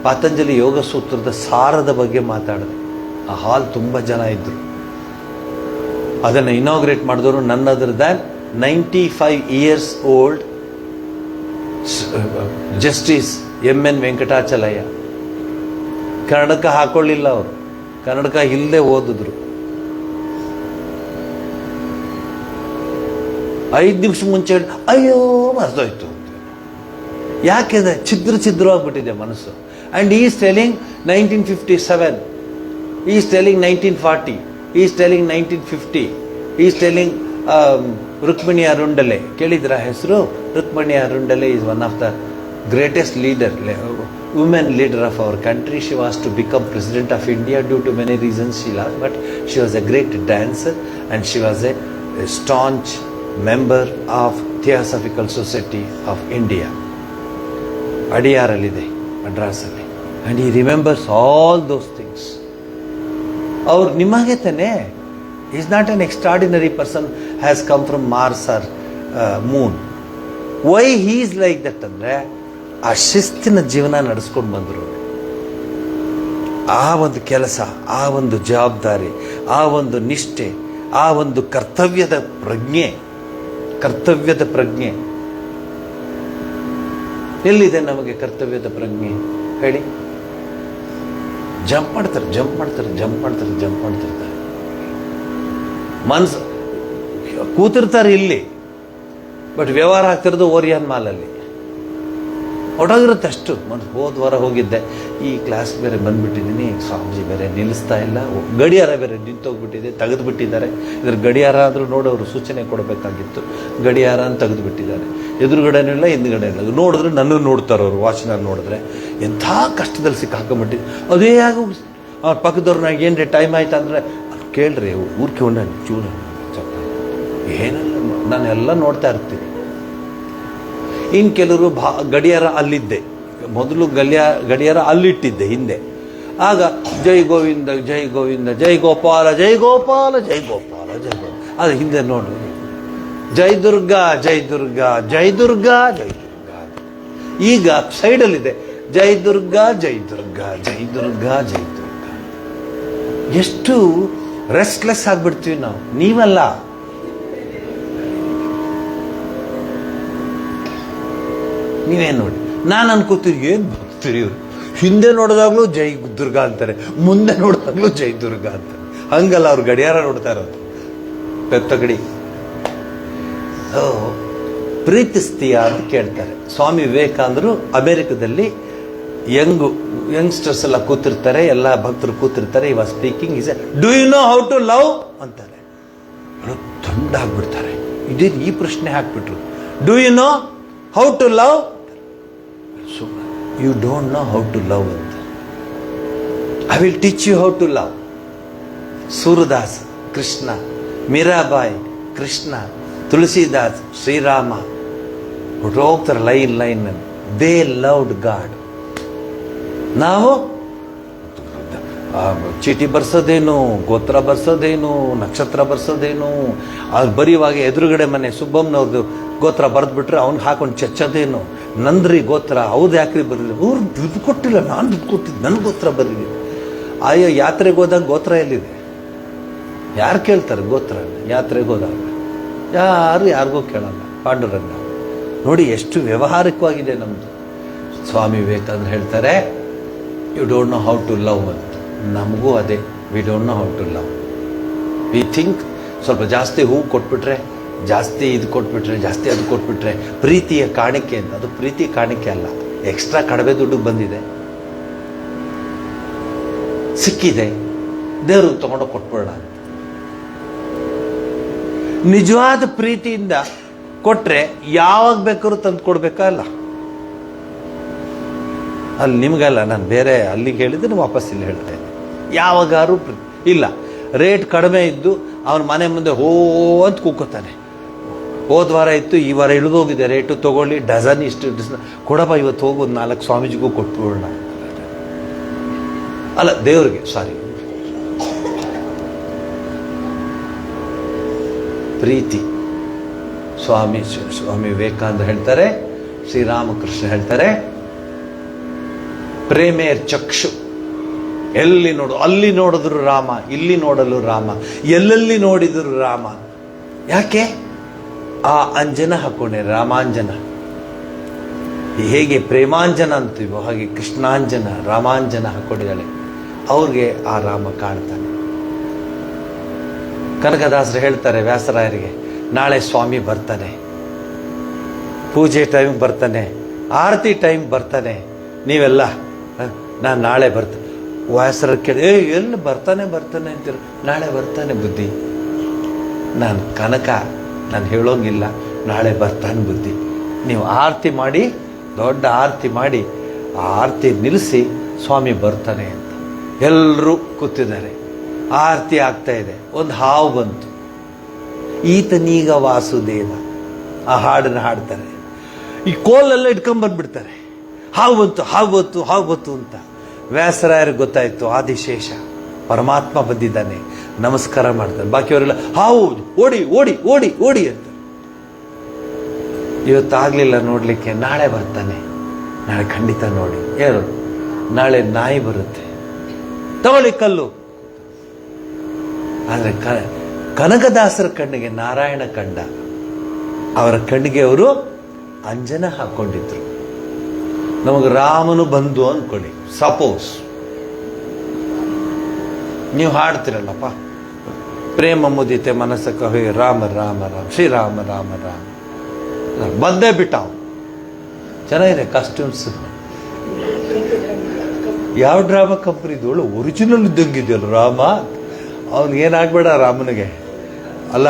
ಪಾತಂಜಲಿ ಯೋಗ ಸೂತ್ರದ ಸಾರದ ಬಗ್ಗೆ ಮಾತಾಡಿದೆ. ಆ ಹಾಲ್ ತುಂಬ ಜನ ಇದ್ದರು. ಅದನ್ನು ಇನಾಗ್ರೇಟ್ ಮಾಡಿದವರು ನನ್ other than 95 years old justice MN Venkatachalaiah. ಕನ್ನಡಕ ಹಾಕೊಳ್ಳಿಲ್ಲ ಅವರು, ಕನ್ನಡಕ ಇಲ್ಲದೆ ಓದಿದ್ರು. 5 ನಿಮಿಷ ಮುಂಚೆ ಅಯ್ಯೋ ಮರ್ತೋಯ್ತು ಅಂತ. ಯಾಕೆಂದ್ರೆ ಛಿದ್ರವಾಗಿಬಿಟ್ಟಿದೆ ಮನಸ್ಸು. And is telling 1957, is telling 1940, is telling 1950, is telling Rukmini Arundale. ಕೇಳಿದ್ರ ಹೆಸರು? Rukmini Arundale is one of the greatest leader, women leader of our country. She was to become president of India due to many reasons she lost, but she was a great dancer and she was a staunch member of Theosophical Society of India. ಅಡಿಯಾರಲ್ಲಿದೆ, ಮಡ್ರಾಸಲ್ಲಿ. And he remembers all those things. ಅವ್ರು ನಿಮಗೆ ತಾನೆ. Is not an extraordinary person, has come from Mars or moon. Why he is like that ಅಂದರೆ, ಆ ಶಿಸ್ತಿನ ಜೀವನ ನಡೆಸ್ಕೊಂಡು ಬಂದರು. ಆ ಒಂದು ಕೆಲಸ, ಆ ಒಂದು ಜವಾಬ್ದಾರಿ, ಆ ಒಂದು ನಿಷ್ಠೆ, ಆ ಒಂದು ಕರ್ತವ್ಯದ ಪ್ರಜ್ಞೆ ಎಲ್ಲಿದೆ ನಮಗೆ? ಕರ್ತವ್ಯದ ಪ್ರಜ್ಞೆ ಹೇಳಿ. ಜಂಪ್ ಮಾಡ್ತಿರ್ತಾರೆ. ಮನ್ಸು ಕೂತಿರ್ತಾರೆ ಇಲ್ಲಿ, ಬಟ್ ವ್ಯವಹಾರ ಆಗ್ತಿರೋದು ಓರಿಯನ್ ಮಾಲಲ್ಲಿ. ಹೊಟ್ಟೋಗಿರುತ್ತೆ ಅಷ್ಟು. ಹೋದ ವಾರ ಹೋಗಿದ್ದೆ, ಈ ಕ್ಲಾಸ್ ಬೇರೆ ಬಂದುಬಿಟ್ಟಿದ್ದೀನಿ, ಸ್ವಾಮೀಜಿ ಬೇರೆ ನಿಲ್ಲಿಸ್ತಾ ಇಲ್ಲ, ಗಡಿಯಾರ ಬೇರೆ ನಿಂತೋಗ್ಬಿಟ್ಟಿದೆ, ತೆಗೆದುಬಿಟ್ಟಿದ್ದಾರೆ. ಇದ್ರ ಗಡಿಯಾರ ಆದರೂ ನೋಡೋರು ಸೂಚನೆ ಕೊಡಬೇಕಾಗಿತ್ತು, ಗಡಿಯಾರ ಅಂತ ತೆಗೆದುಬಿಟ್ಟಿದ್ದಾರೆ. ಎದುರುಗಡೆನೂ ಇಲ್ಲ, ಹಿಂದುಗಡೆ ಇಲ್ಲ. ನೋಡಿದ್ರೆ ನನ್ನನ್ನು ನೋಡ್ತಾರೆ ಅವರು, ವಾಚ್ನಲ್ಲಿ ನೋಡಿದ್ರೆ. ಎಂಥ ಕಷ್ಟದಲ್ಲಿ ಸಿಕ್ಕಾಕೊಂಬಿಟ್ಟಿದೆ. ಅದೇ ಆಗ ಅವ್ರ ಪಕ್ಕದವ್ರನ್ನ ಏನು ಟೈಮ್ ಆಯ್ತು ಅಂದರೆ, ಅಲ್ಲಿ ಕೇಳ್ರಿ ಊರ್ಕೆ ಹೊಂಡ ಚೂರು ಏನಲ್ಲ, ನಾನೆಲ್ಲ ನೋಡ್ತಾ ಇರ್ತೀನಿ. ಇನ್ನು ಕೆಲವರು ಗಡಿಯಾರ ಅಲ್ಲಿದ್ದೆ, ಮೊದಲು ಗಡಿಯಾರ ಅಲ್ಲಿಟ್ಟಿದ್ದೆ ಹಿಂದೆ. ಆಗ ಜೈ ಗೋವಿಂದ ಜೈ ಗೋವಿಂದ, ಜೈ ಗೋಪಾಲ ಜೈ ಗೋಪಾಲ ಜೈ ಗೋಪಾಲ ಜೈ ಗೋಪಾಲ. ಅದು ಹಿಂದೆ ನೋಡು, ಜೈ ದುರ್ಗಾ ಜೈ ದುರ್ಗಾ ಜೈ ದುರ್ಗಾ ಜೈ ದುರ್ಗಾ. ಈಗ ಸೈಡಲ್ಲಿದೆ ಜೈ ದುರ್ಗಾ ಜೈ ದುರ್ಗಾ ಜೈ ದುರ್ಗಾ ಜೈ ದುರ್ಗಾ. ಎಷ್ಟು ರೆಸ್ಟ್ಲೆಸ್ ಆಗಿಬಿಡ್ತೀವಿ ನಾವು. ನೀವಲ್ಲ, ನೀವೇನು ನೋಡಿ. ನಾನು ಅನ್ಕೋತೀರಿ ಏನು ಬರ್ತೀರಿ ಇವರು, ಹಿಂದೆ ನೋಡಿದಾಗ್ಲೂ ಜೈ ದುರ್ಗಾ ಅಂತಾರೆ, ಮುಂದೆ ನೋಡಿದಾಗ್ಲೂ ಜೈ ದುರ್ಗಾ ಅಂತಾರೆ. ಹಂಗಲ್ಲ, ಅವ್ರು ಗಡಿಯಾರ ನೋಡ್ತಾ ಇರೋದು, ಪೆತ್ತಗಡಿ. ಪ್ರೀತಿಸ್ತೀಯಾ ಅಂತ ಕೇಳ್ತಾರೆ. ಸ್ವಾಮಿ ವಿವೇಕಾನಂದರು ಅಮೆರಿಕದಲ್ಲಿ ಯಂಗ್ಸ್ಟರ್ಸ್ ಎಲ್ಲ ಕೂತಿರ್ತಾರೆ, ಎಲ್ಲ ಭಕ್ತರು ಕೂತಿರ್ತಾರೆ. ಇವಾಗ speaking is do you know how to love ಅಂತಾರೆ. ತಂಡ ಆಗ್ಬಿಡ್ತಾರೆ. ಇದೇನು ಈ ಪ್ರಶ್ನೆ ಹಾಕ್ಬಿಟ್ರು. Do you know how to love? You don't know how to love ಅಂತ. I will teach you how to love. Surdas Krishna, Mirabai Krishna, Tulsidas Sri Rama ಹೋಗ್ತಾರೆ ಲೈನ್. They loved god. ನಾವು ಚೀಟಿ ಬರ್ಸೋದೇನು, ಗೋತ್ರ ಬರ್ಸೋದೇನು, ನಕ್ಷತ್ರ ಬರ್ಸೋದೇನು, ಅವ್ರು ಬರೆಯುವಾಗ ಎದುರುಗಡೆ ಮನೆ ಸುಬ್ಬಮ್ಮನವ್ರದ್ದು ಗೋತ್ರ ಬರೆದ್ಬಿಟ್ರೆ ಅವ್ನಿಗೆ ಹಾಕೊಂಡು ಚಚ್ಚೋದೇನು, ನಂದ್ರಿ ಗೋತ್ರ ಹೌದು ಯಾಕ್ರಿ ಬರಲಿಲ್ಲ, ಅವ್ರು ದುಡ್ಡು ಕೊಟ್ಟಿಲ್ಲ, ನಾನು ದುಡ್ಡು ಕೊಟ್ಟಿದ್ದು, ನನ್ನ ಗೋತ್ರ ಬರಲಿಲ್ಲ. ಅಯ್ಯೋ, ಯಾತ್ರೆಗೆ ಹೋದಾಗ ಗೋತ್ರ ಎಲ್ಲಿದೆ? ಯಾರು ಕೇಳ್ತಾರೆ ಗೋತ್ರ? ಯಾತ್ರೆಗೆ ಹೋದಾಗ ಯಾರಿಗೂ ಕೇಳಲ್ಲ. ಪಾಂಡುರಂಗ ನೋಡಿ ಎಷ್ಟು ವ್ಯವಹಾರಿಕವಾಗಿದೆ ನಮ್ಮದು. ಸ್ವಾಮಿ ವಿವೇಕಾನಂದರು ಹೇಳ್ತಾರೆ you don't know how to love ಅಂತ. ನಮಗೂ ಅದೇ, we don't know how to love. We think ಸ್ವಲ್ಪ ಜಾಸ್ತಿ ಹೂ ಕೊಟ್ಬಿಟ್ರೆ, ಜಾಸ್ತಿ ಇದು ಕೊಟ್ಬಿಟ್ರೆ, ಜಾಸ್ತಿ ಅದು ಕೊಟ್ಬಿಟ್ರೆ ಪ್ರೀತಿಯ ಕಾಣಿಕೆ ಅಂತ. ಅದು ಪ್ರೀತಿ ಕಾಣಿಕೆ ಅಲ್ಲ, ಎಕ್ಸ್ಟ್ರಾ ಕಡಿಮೆ ದುಡ್ಡು ಬಂದಿದೆ, ಸಿಕ್ಕಿದೆ, ದೇವ್ರಿಗೆ ತಗೊಂಡು ಕೊಟ್ಬಿಡೋಣ ಅಂತ. ನಿಜವಾದ ಪ್ರೀತಿಯಿಂದ ಕೊಟ್ರೆ ಯಾವಾಗ ಬೇಕಾದ್ರೂ ತಂದು ಕೊಡ್ಬೇಕಲ್ಲ. ಅಲ್ಲಿ ನಿಮಗಲ್ಲ, ನಾನು ಬೇರೆ ಅಲ್ಲಿಗೆ ಹೇಳಿದ್ರೆ ವಾಪಸ್ ಇಲ್ಲಿ ಹೇಳ್ತೇನೆ. ಯಾವಾಗಾರು ಇಲ್ಲ, ರೇಟ್ ಕಡಿಮೆ ಇದ್ದು ಅವನ ಮನೆ ಮುಂದೆ ಅಂತ ಕೂಕೋತಾನೆ. ಹೋದ ವಾರ ಇತ್ತು, ಈ ವಾರ ಇಳಿದೋಗಿದೆ ರೇಟು, ತಗೊಳ್ಳಿ ಡಜನ್ ಇಷ್ಟು ಕೊಡಪ್ಪ, ಇವತ್ತು ಹೋಗೋದು 4 ಸ್ವಾಮೀಜಿಗೂ ಕೊಟ್ಬಿಡೋಣ. ಅಲ್ಲ, ದೇವ್ರಿಗೆ ಸಾರಿ. ಪ್ರೀತಿ ಸ್ವಾಮಿ ವಿವೇಕಾನಂದ ಹೇಳ್ತಾರೆ, ಶ್ರೀರಾಮಕೃಷ್ಣ ಹೇಳ್ತಾರೆ, ಪ್ರೇಮೇರ್ ಚಕ್ಷು. ಎಲ್ಲಿ ಅಲ್ಲಿ ನೋಡಿದ್ರು ರಾಮ, ಇಲ್ಲಿ ನೋಡಲು ರಾಮ, ಎಲ್ಲೆಲ್ಲಿ ನೋಡಿದ್ರು ರಾಮ. ಯಾಕೆ? ಆ ಅಂಜನ ಹಾಕೊಂಡೆ, ರಾಮಾಂಜನ. ಹೇಗೆ ಪ್ರೇಮಾಂಜನ ಅಂತೀವೋ ಹಾಗೆ ಕೃಷ್ಣಾಂಜನ, ರಾಮಾಂಜನ ಹಾಕೊಂಡಿದ್ದಾಳೆ. ಅವ್ರಿಗೆ ಆ ರಾಮ ಕಾಣ್ತಾನೆ. ಕನಕದಾಸರು ಹೇಳ್ತಾರೆ ವ್ಯಾಸರಾಯರಿಗೆ, ನಾಳೆ ಸ್ವಾಮಿ ಬರ್ತಾನೆ, ಪೂಜೆ ಟೈಮ್ ಬರ್ತಾನೆ, ಆರತಿ ಟೈಮ್ ಬರ್ತಾನೆ, ನೀವೆಲ್ಲ ನಾನು ನಾಳೆ ಬರ್ತಾನೆ. ವ್ಯಾಸರ ಕೇಳಿ ಎಲ್ಲಿ ಬರ್ತಾನೆ ಅಂತೀರ? ನಾಳೆ ಬರ್ತಾನೆ ಬುದ್ಧಿ. ನಾನು ಕನಕ, ನಾನು ಹೇಳೋಂಗಿಲ್ಲ, ನಾಳೆ ಬರ್ತಾನೆ ಬುದ್ಧಿ. ನೀವು ಆರತಿ ಮಾಡಿ, ದೊಡ್ಡ ಆರತಿ ಮಾಡಿ, ಆ ಆರತಿ ನಿಲ್ಲಿಸಿ ಸ್ವಾಮಿ ಬರ್ತಾನೆ ಅಂತ. ಎಲ್ಲರೂ ಕೂತಿದ್ದಾರೆ, ಆರತಿ ಆಗ್ತಾ ಇದೆ. ಒಂದು ಹಾವು ಬಂತು, ಈತನೀಗ ವಾಸುದೇವ, ಆ ಹಾಡನ್ನು ಹಾಡ್ತಾರೆ. ಈ ಕೋಲೆಲ್ಲ ಇಟ್ಕೊಂಡ್ಬಂದ್ಬಿಡ್ತಾರೆ. ಹಾವು ಬಂತು ಅಂತ. ವ್ಯಾಸರಾಯರಿಗೆ ಗೊತ್ತಾಯ್ತು, ಆದಿಶೇಷ ಪರಮಾತ್ಮ ಬಂದಿದ್ದಾನೆ, ನಮಸ್ಕಾರ ಮಾಡ್ತಾರೆ. ಬಾಕಿಯವರೆಲ್ಲ ಹಾವು ಓಡಿ ಓಡಿ ಓಡಿ ಓಡಿ ಅಂತ. ಇವತ್ತಾಗಲಿಲ್ಲ ನೋಡಲಿಕ್ಕೆ, ನಾಳೆ ಬರ್ತಾನೆ, ನಾಳೆ ಖಂಡಿತ ನೋಡಿ. ಏನು? ನಾಳೆ ನಾಯಿ ಬರುತ್ತೆ, ತಗೊಳ್ಳಿ ಕಲ್ಲು. ಆದರೆ ಕನಕದಾಸರ ಕಣ್ಣಿಗೆ ನಾರಾಯಣ ಕಂಡ, ಅವರ ಕಣ್ಣಿಗೆ ಅವರು ಅಂಜನ ಹಾಕೊಂಡಿದ್ರು. ನಮಗೆ ರಾಮನು ಬಂದು ಅಂದ್ಕೊಳ್ಳಿ, ಸಪೋಸ್ ನೀವು ಹಾಡ್ತಿರಲ್ಲಪ್ಪ, ಪ್ರೇಮ ಮುದಿತೆ ಮನಸ್ಸ ಕಹಿ ರಾಮ ರಾಮ ರಾಮ ಶ್ರೀರಾಮ ರಾಮ ರಾಮ, ಬಂದೇ ಬಿಟ್ಟ. ಚೆನ್ನಾಗಿದೆ ಕಾಸ್ಟ್ಯೂಮ್ಸ್. ಯಾವ ಡ್ರಾಮಾ ಕಂಪ್ನಿದೋಳು ಒರಿಜಿನಲ್ ಇದ್ದಂಗಿದೆಯಲ್ಲ ರಾಮ. ಅವನಿಗೇನಾಗ್ಬೇಡ ರಾಮನಿಗೆ. ಅಲ್ಲ,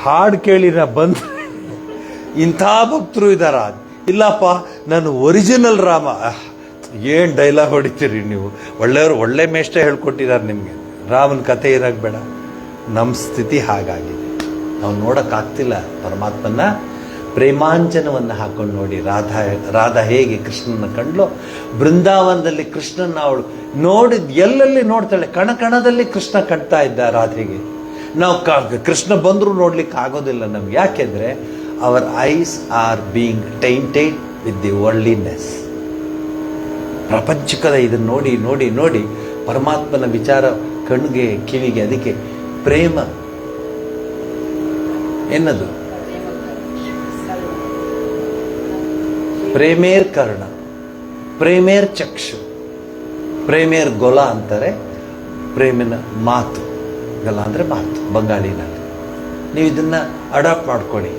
ಹಾಡು ಕೇಳಿನ ಬಂದ್ರೆ ಇಂಥ ಭಕ್ತರು ಇದ್ದಾರ. ಇಲ್ಲಪ್ಪ, ನಾನು ಒರಿಜಿನಲ್ ರಾಮ. ಏನು ಡೈಲಾಗ್ ಹೊಡಿತೀರಿ ನೀವು? ಒಳ್ಳೆ ಮೇಷ್ಟ್ರೆ ಹೇಳ್ಕೊಟ್ಟಿದ್ದಾರೆ ನಿಮಗೆ. ರಾಮನ ಕಥೆ ಏನಾಗಬೇಡ. ನಮ್ಮ ಸ್ಥಿತಿ ಹಾಗಾಗಿದೆ, ನಾವು ನೋಡೋಕ್ಕಾಗ್ತಿಲ್ಲ ಪರಮಾತ್ಮನ. ಪ್ರೇಮಾಂಜನವನ್ನು ಹಾಕೊಂಡು ನೋಡಿ. ರಾಧಾ ಹೇಗೆ ಕೃಷ್ಣನ ಕಂಡ್ಲೋ, ಬೃಂದಾವನದಲ್ಲಿ ಕೃಷ್ಣನ ಅವಳು ನೋಡಿದ್ ಎಲ್ಲೆಲ್ಲಿ ನೋಡ್ತಾಳೆ. ಕಣಕಣದಲ್ಲಿ ಕೃಷ್ಣ ಕಾಣ್ತಾ ಇದ್ದ ರಾಧೆಗೆ. ನಾವು ಕೃಷ್ಣ ಬಂದರೂ ನೋಡ್ಲಿಕ್ಕೆ ಆಗೋದಿಲ್ಲ ನಮ್ಗೆ. ಯಾಕೆಂದ್ರೆ our eyes are being tainted with the worldliness. ಪ್ರಪಂಚಕದ ಇದನ್ನು ನೋಡಿ ನೋಡಿ ನೋಡಿ ಪರಮಾತ್ಮನ ವಿಚಾರ ಕಣ್ಣಿಗೆ ಕಿವಿಗೆ. ಅದಕ್ಕೆ ಪ್ರೇಮ ಎನ್ನದು ಪ್ರೇಮೇರ್ ಕರ್ಣ, ಪ್ರೇಮೇರ್ ಚಕ್ಷು, ಪ್ರೇಮೇರ್ ಗೊಲ ಅಂತಾರೆ. ಪ್ರೇಮಿನ ಮಾತು, ಗಲ ಅಂದರೆ ಮಾತು ಬಂಗಾಳಿನಲ್ಲಿ. ನೀವು ಇದನ್ನ ಅಡಾಪ್ಟ್ ಮಾಡ್ಕೊಳ್ಳಿ.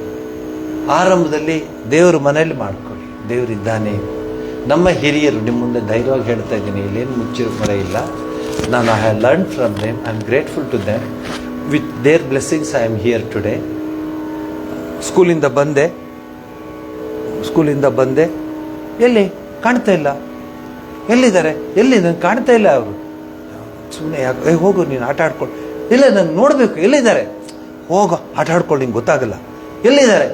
ಆರಂಭದಲ್ಲಿ ದೇವ್ರ ಮನೇಲಿ ಮಾಡ್ಕೊಳ್ಳಿ, ದೇವರಿದ್ದಾನೆ. ನಮ್ಮ ಹಿರಿಯರು ನಿಮ್ಮ ಮುಂದೆ ಧೈರ್ಯವಾಗಿ ಹೇಳ್ತಾ ಇದ್ದೀನಿ, ಇಲ್ಲೇನು ಮುಚ್ಚಿರೋ ಮರೆ ಇಲ್ಲ. ನಾನು I have learn from them, I am grateful to them. With their blessings I am here today. ಸ್ಕೂಲಿಂದ ಬಂದೆ, ಎಲ್ಲಿ ಕಾಣ್ತಾ ಇಲ್ಲ, ಎಲ್ಲಿದ್ದಾರೆ, ಎಲ್ಲಿ ನಂಗೆ ಕಾಣ್ತಾ ಇಲ್ಲ. ಅವರು ಸುಮ್ಮನೆ ಯಾಕೆ, ಹೋಗು ನೀನು ಆಟ ಆಡ್ಕೊಂಡು, ಇಲ್ಲ ನಾನು ನೋಡಬೇಕು, ಎಲ್ಲಿದ್ದಾರೆ, ಹೋಗೋ ಆಟ ಆಡ್ಕೊಂಡು, ನಿಂಗೆ ಗೊತ್ತಾಗಲ್ಲ, ಎಲ್ಲಿದ್ದಾರೆ,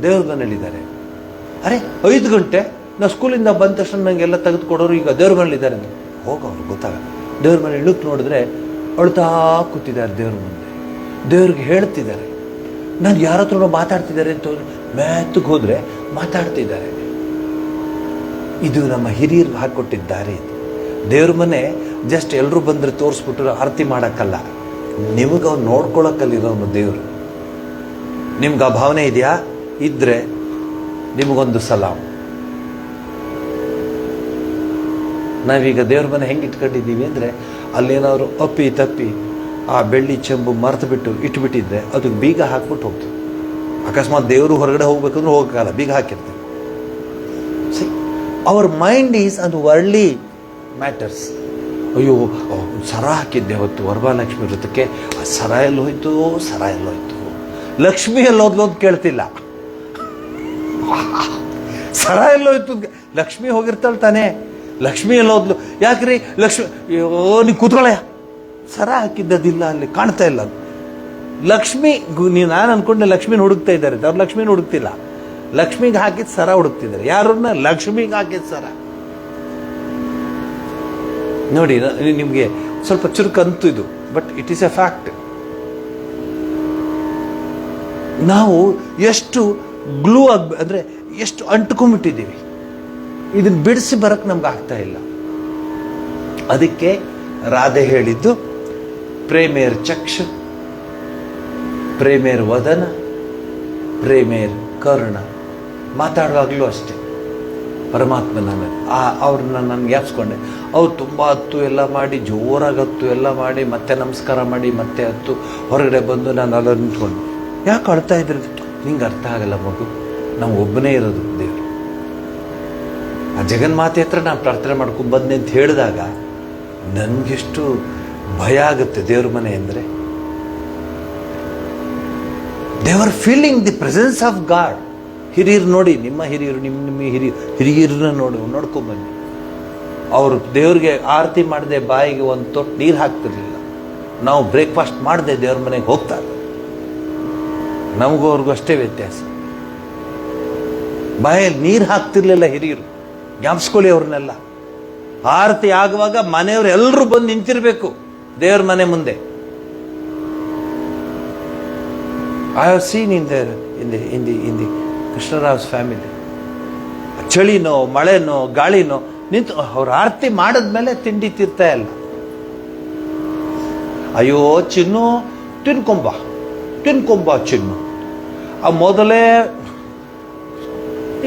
ದೇವ್ರ ಮನೇಲಿದ್ದಾರೆ. ಅರೆ 5 ಗಂಟೆ ನಾವು ಸ್ಕೂಲಿಂದ ಬಂದ ತಕ್ಷಣ ನಂಗೆಲ್ಲ ತೆಗೆದುಕೊಡೋರು ಈಗ ದೇವ್ರ ಮನೇಲಿದ್ದಾರೆ. ಹೋಗೋ ಅವ್ರಿಗೆ ಗೊತ್ತಾಗಲ್ಲ. ದೇವ್ರ ಮನೆ ಇಳುಕ್ ನೋಡಿದ್ರೆ ಅಳ್ತಾ ಕೂತಿದ್ದಾರೆ ದೇವ್ರ ಮುಂದೆ, ದೇವ್ರಿಗೆ ಹೇಳ್ತಿದ್ದಾರೆ. ನಾನು ಯಾರ ಹತ್ರ ಮಾತಾಡ್ತಿದ್ದಾರೆ ಅಂತ ಮ್ಯಾತ್ಗೆ ಹೋದರೆ ಮಾತಾಡ್ತಿದ್ದಾರೆ. ಇದು ನಮ್ಮ ಹಿರಿಯರು ಹಾಕ್ಕೊಟ್ಟಿದ್ದಾರೆ. ಇದು ದೇವ್ರ ಮನೆ ಜಸ್ಟ್ ಎಲ್ಲರೂ ಬಂದರೆ ತೋರಿಸ್ಬಿಟ್ರೆ ಆರತಿ ಮಾಡೋಕ್ಕಲ್ಲ, ನಿಮಗೆ ಅವ್ನು ನೋಡ್ಕೊಳ್ಳೋಕ್ಕಲ್ಲಿರೋನು ದೇವರು. ನಿಮ್ಗೆ ಆ ಭಾವನೆ ಇದೆಯಾ? ಇದ್ದರೆ ನಿಮಗೊಂದು ಸಲಾಮ್. ನಾವೀಗ ದೇವ್ರ ಮನೆ ಹೆಂಗೆ ಇಟ್ಕೊಂಡಿದ್ದೀವಿ ಅಂದರೆ, ಅಲ್ಲೇನಾದ್ರು ಅಪ್ಪಿ ತಪ್ಪಿ ಆ ಬೆಳ್ಳಿ ಚೆಂಬು ಮರೆತು ಬಿಟ್ಟು ಇಟ್ಬಿಟ್ಟಿದ್ರೆ ಅದಕ್ಕೆ ಬೀಗ ಹಾಕ್ಬಿಟ್ಟು ಹೋಗ್ತೀವಿ. ಅಕಸ್ಮಾತ್ ದೇವರು ಹೊರಗಡೆ ಹೋಗ್ಬೇಕಂದ್ರೆ ಹೋಗೋಕ್ಕಲ್ಲ, ಬೀಗ ಹಾಕಿರ್ತೀವಿ. ಸಿ, ಅವರ್ ಮೈಂಡ್ ಈಸ್ ಅದು ವರ್ಲಿ ಮ್ಯಾಟರ್ಸ್. ಅಯ್ಯೋ ಸರ ಹಾಕಿದ್ದೆ ಹೊತ್ತು ವರಮಹಾಲಕ್ಷ್ಮಿ ವೃತ್ತಕ್ಕೆ, ಆ ಸರ ಎಲ್ಲೋಯ್ತು, ಲಕ್ಷ್ಮಿ ಎಲ್ಲೋದ್ಲು ಅಂತ ಕೇಳ್ತಿಲ್ಲ. ಸರ ಎಲ್ಲೋಯ್ತು, ಲಕ್ಷ್ಮಿ ಹೋಗಿರ್ತಾಳೆ ತಾನೇ, ಲಕ್ಷ್ಮಿ ಎಲ್ಲೋದ್ಲು, ಯಾಕ್ರಿ ಲಕ್ಷ್ಮಿ, ನೀವು ಕೂತ್ಕೊಳ್ಳಯ್ಯ, ಸರ ಹಾಕಿದ್ದದಿಲ್ಲ, ಅಲ್ಲಿ ಕಾಣ್ತಾ ಇಲ್ಲ. ಲಕ್ಷ್ಮಿ ನಾನು ಅನ್ಕೊಂಡೆ ಲಕ್ಷ್ಮಿನ ಹುಡುಕ್ತಾ ಇದ್ದಾರೆ, ಅವ್ರು ಲಕ್ಷ್ಮಿನ ಹುಡುಕ್ತಿಲ್ಲ, ಲಕ್ಷ್ಮಿಗೆ ಹಾಕಿದ ಸರ ಹುಡುಕ್ತಿದ್ದಾರೆ. ಯಾರನ್ನ? ಲಕ್ಷ್ಮಿಗೆ ಹಾಕಿದ ಸರ. ನೋಡಿ, ನಿಮಗೆ ಸ್ವಲ್ಪ ಚುರುಕಂತು ಇದು, but it is A fact. ನಾವು ಎಷ್ಟು ಗ್ಲೂ ಅಂದರೆ ಎಷ್ಟು ಅಂಟ್ಕೊಂಡ್ಬಿಟ್ಟಿದ್ದೀವಿ, ಇದನ್ನು ಬಿಡಿಸಿ ಬರಕ್ಕೆ ನಮ್ಗೆ ಆಗ್ತಾ ಇಲ್ಲ. ಅದಕ್ಕೆ ರಾಧೆ ಹೇಳಿದ್ದು ಪ್ರೇಮೇರ್ ಚಕ್ಷು, ಪ್ರೇಮೇರ್ ವದನ, ಪ್ರೇಮೇರ್ ಕರುಣ. ಮಾತಾಡುವಾಗಲೂ ಅಷ್ಟೇ ಪರಮಾತ್ಮ ಅವ್ರನ್ನ ನಾನು ಗ್ಯಾಪ್ಸ್ಕೊಂಡೆ. ಅವ್ರು ತುಂಬ ಹತ್ತು ಎಲ್ಲ ಮಾಡಿ, ಜೋರಾಗಿ ಹತ್ತು ಎಲ್ಲ ಮಾಡಿ, ಮತ್ತೆ ನಮಸ್ಕಾರ ಮಾಡಿ, ಮತ್ತೆ ಹತ್ತು ಹೊರಗಡೆ ಬಂದು ನಾನು ಅಲ್ಲಿ ನಿಂತ್ಕೊಂಡು, ಯಾಕೆ ಅಳ್ತಾ ಇದ್ರೆ? ನಿಂಗೆ ಅರ್ಥ ಆಗಲ್ಲ ಮಗು, ನಾವು ಒಬ್ಬನೇ ಇರೋದು ದೇವರು. ಆ ಜಗನ್ಮಾತೆ ಹತ್ರ ನಾನು ಪ್ರಾರ್ಥನೆ ಮಾಡ್ಕೊಂಡು ಬಂದೆ ಅಂತ ಹೇಳಿದಾಗ ನನಗೆಷ್ಟು ಭಯ ಆಗುತ್ತೆ ದೇವ್ರ ಮನೆ ಅಂದರೆ. They are feeling the presence of god. ಹಿರಿಯರು ನೋಡಿ, ನಿಮ್ಮ ಹಿರಿಯರು, ನಿಮ್ಮ ಹಿರಿಯರನ್ನ ನೋಡ್ಕೊಂಬನ್ನಿ. ಅವರು ದೇವ್ರಿಗೆ ಆರತಿ ಮಾಡದೆ ಬಾಯಿಗೆ ಒಂದು ತೊಟ್ಟು ನೀರು ಹಾಕ್ತಿರ್ಲಿಲ್ಲ. ನಾವು ಬ್ರೇಕ್ಫಾಸ್ಟ್ ಮಾಡದೆ ದೇವ್ರ ಮನೆಗೆ ಹೋಗ್ತಾರೆ. ನಮಗೂ ಅವ್ರಿಗೂ ಅಷ್ಟೇ ವ್ಯತ್ಯಾಸ. ಬಾಯಲ್ಲಿ ನೀರು ಹಾಕ್ತಿರ್ಲಿಲ್ಲ ಹಿರಿಯರು. ಜ್ಞಾಪಿಸ್ಕೊಳ್ಳಿ ಅವ್ರನ್ನೆಲ್ಲ. ಆರತಿ ಆಗುವಾಗ ಮನೆಯವರು ಎಲ್ಲರೂ ಬಂದು ನಿಂತಿರ್ಬೇಕು ದೇವ್ರ ಮನೆ ಮುಂದೆ. I have seen in the Krishnarao's family. ಚಳಿನೋ ಮಳೆನೋ ಗಾಳಿನೋ ನಿಂತು ಅವ್ರ ಆರತಿ ಮಾಡಿದ್ಮೇಲೆ ತಿಂಡಿ ತಿರ್ತಾ ಇಲ್ಲ. ಅಯ್ಯೋ ಚಿನ್ನು ತಿನ್ಕೊಂಬ ಚಿನ್ನು, ಆ ಮೊದಲೇ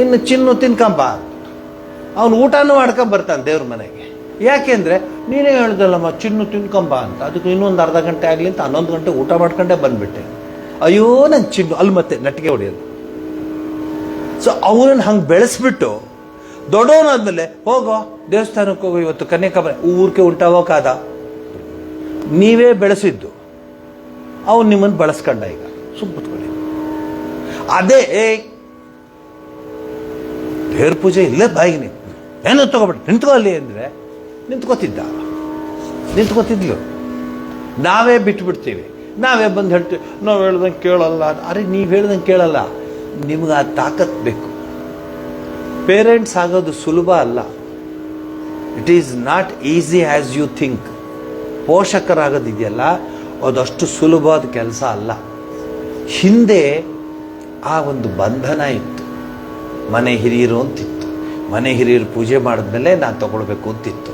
ಇನ್ನು ಚಿನ್ನು ತಿನ್ಕೊಂಬ, ಅವನು ಊಟನೂ ಮಾಡ್ಕೊಂಡ್ ಬರ್ತಾನೆ ದೇವ್ರ ಮನೆಗೆ. ಯಾಕೆಂದ್ರೆ ನೀನೇ ಹೇಳ್ದಲ್ಲಮ್ಮ ಚಿನ್ನು ತಿನ್ಕೊಂಬ ಅಂತ. ಅದಕ್ಕೆ ಇನ್ನೊಂದು ಅರ್ಧ ಗಂಟೆ ಆಗಲಿ ಅಂತ 11 ಗಂಟೆ ಊಟ ಮಾಡ್ಕೊಂಡೇ ಬಂದ್ಬಿಟ್ಟೆ. ಅಯ್ಯೋ ನನ್ನ ಚಿನ್ನು ಅಲ್ಲಿ ಮತ್ತೆ ನಟಿಗೆ ಹೊಡೆಯೋದು. ಸೊ ಅವನನ್ನು ಹಂಗೆ ಬೆಳೆಸ್ಬಿಟ್ಟು ದೊಡ್ಡವನಾದ್ಮೇಲೆ ಹೋಗೋ ದೇವಸ್ಥಾನಕ್ಕೆ ಹೋಗೋ, ಇವತ್ತು ಕನ್ಯಾಕುಮಾರಿ ಊರಿಗೆ ಉಲ್ಟಾಗೋಕಾದ. ನೀವೇ ಬೆಳೆಸಿದ್ದು, ಅವನು ನಿಮ್ಮನ್ನು ಬಳಸ್ಕೊಂಡ. ಈಗ ಸುಮ್ಮನೆ ಅದೇ ದೇವ್ರ ಪೂಜೆ ಇಲ್ಲೇ ಬಾಯಿಗೆ ಏನೋ ತಗೋಬಿಟ್ಟು ನಿಂತ್ಕೋ ಅಲ್ಲಿ ಅಂದರೆ ನಿಂತ್ಕೋತಿದ್ಲು. ನಾವೇ ಬಿಟ್ಬಿಡ್ತೀವಿ, ನಾವೇ ಬಂದು ಹೇಳ್ತೀವಿ ನಾವು ಹೇಳ್ದಂಗೆ ಕೇಳಲ್ಲ. ಅರೆ ನೀವು ಹೇಳ್ದಂಗೆ ಕೇಳಲ್ಲ, ನಿಮ್ಗೆ ಆ ತಾಕತ್ ಬೇಕು. ಪೇರೆಂಟ್ಸ್ ಆಗೋದು ಸುಲಭ ಅಲ್ಲ. It is not easy as you think. ಪೋಷಕರಾಗೋದಿದೆಯಲ್ಲ, ಅದಷ್ಟು ಸುಲಭವಾದ ಕೆಲಸ ಅಲ್ಲ. ಹಿಂದೆ ಆ ಒಂದು ಬಂಧನ ಇತ್ತು. ಮನೆ ಹಿರಿಯರು ಅಂತಿತ್ತು. ಮನೆ ಹಿರಿಯರು ಪೂಜೆ ಮಾಡಿದ್ಮೇಲೆ ನಾನು ತಗೊಳ್ಬೇಕು ಅಂತಿತ್ತು.